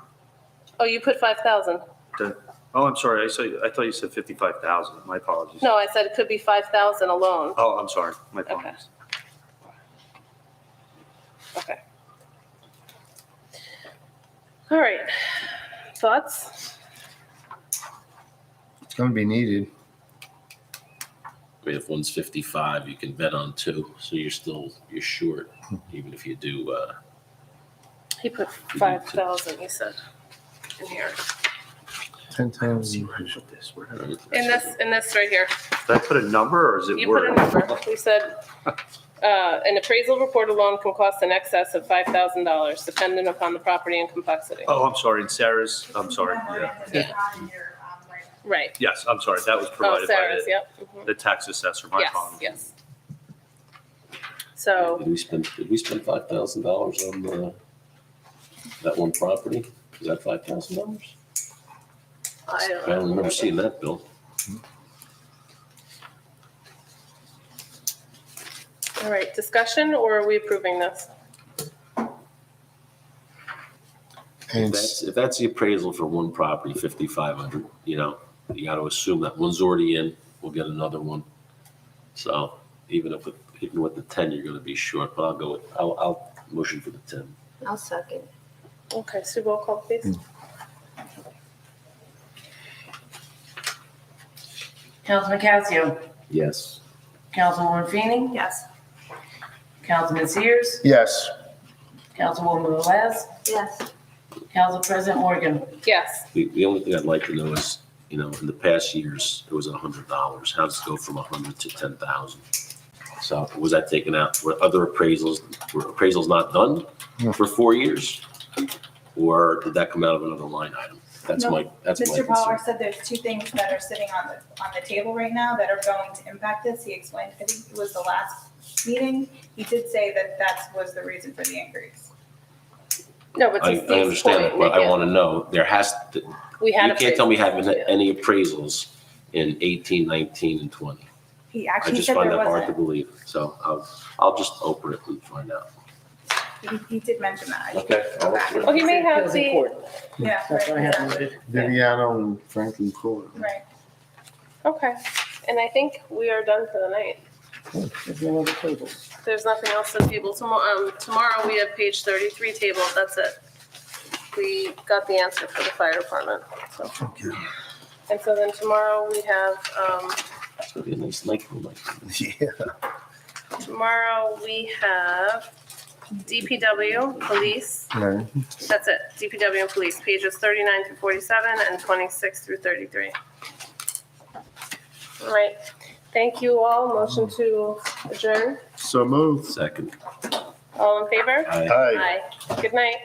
Oh, you put 5,000. Oh, I'm sorry. I thought you said 55,000. My apologies. No, I said it could be 5,000 alone. Oh, I'm sorry. My apologies. Okay. All right. Thoughts? It's going to be needed. I mean, if one's 55, you can bet on 2, so you're short, even if you do, He put 5,000, he said, in here. 10 times. Where did I put this? Where did I put In this right here. Did I put a number or is it You put a word? number. We said, an appraisal report alone can cost in excess of $5,000, dependent upon the property and complexity. Oh, I'm sorry. And Sarah's, I'm sorry. Remember, Yeah. it is on your, right. Right. Yes, I'm sorry. That was Oh, provided by Sarah's, yep. Mhm. the tax assessor. My Yes, apologies. yes. So, did we spend $5,000 on that one property? Is that $5,000? I I don't don't remember know. seeing that bill. All right, discussion, or are we approving this? And If that's the appraisal for one property, 5,500, you got to assume that one's already in, we'll get another one. So even with the 10, you're going to be short, but I'll motion for the 10. I'll second. Okay, Sue, roll call, please. Councilman Casio, Yes. Councilwoman Feeney, Yes. Councilman Sears, yes, Councilwoman Velez, Yes. Council President Morgan. Yes. The only thing I'd like to know is, in the past years, it was $100. How does it go from 100 to 10,000? So was that taken out? Were appraisals not done for 4 years? Or did that come out of another line item? That's No, my Mr. Power concern. said there's two things that are sitting on the table right now that are going to impact this. He explained, I think it was the last meeting, he did say that was the reason for the increase. No, but I to Steve's understand it, point, but I Nick, want to know, we had you can't tell me appraisals. having any appraisals in 18, 19, and 20. He I actually just said find there that hard to wasn't. believe. So I'll just open it and find out. He did mention that. Okay. Go back. Well, he may It have was in the, court. Yeah, That's what I right, have exactly. noted. Viviano and Franklin Court. Right. okay. And I think we are done for the night. There's no other tables. There's nothing else to table. Tomorrow we have page 33 table. That's it. We got the answer for the fire department. So. And so then tomorrow we have, It's going to be a nice night. Yeah. tomorrow we have DPW, police. Right. That's it. DPW and police, pages 39 through 47 and 26 through 33. All right. Thank you all. Motion to adjourn. So moved. Second. All in favor? Aye. Aye. Aye. Good night.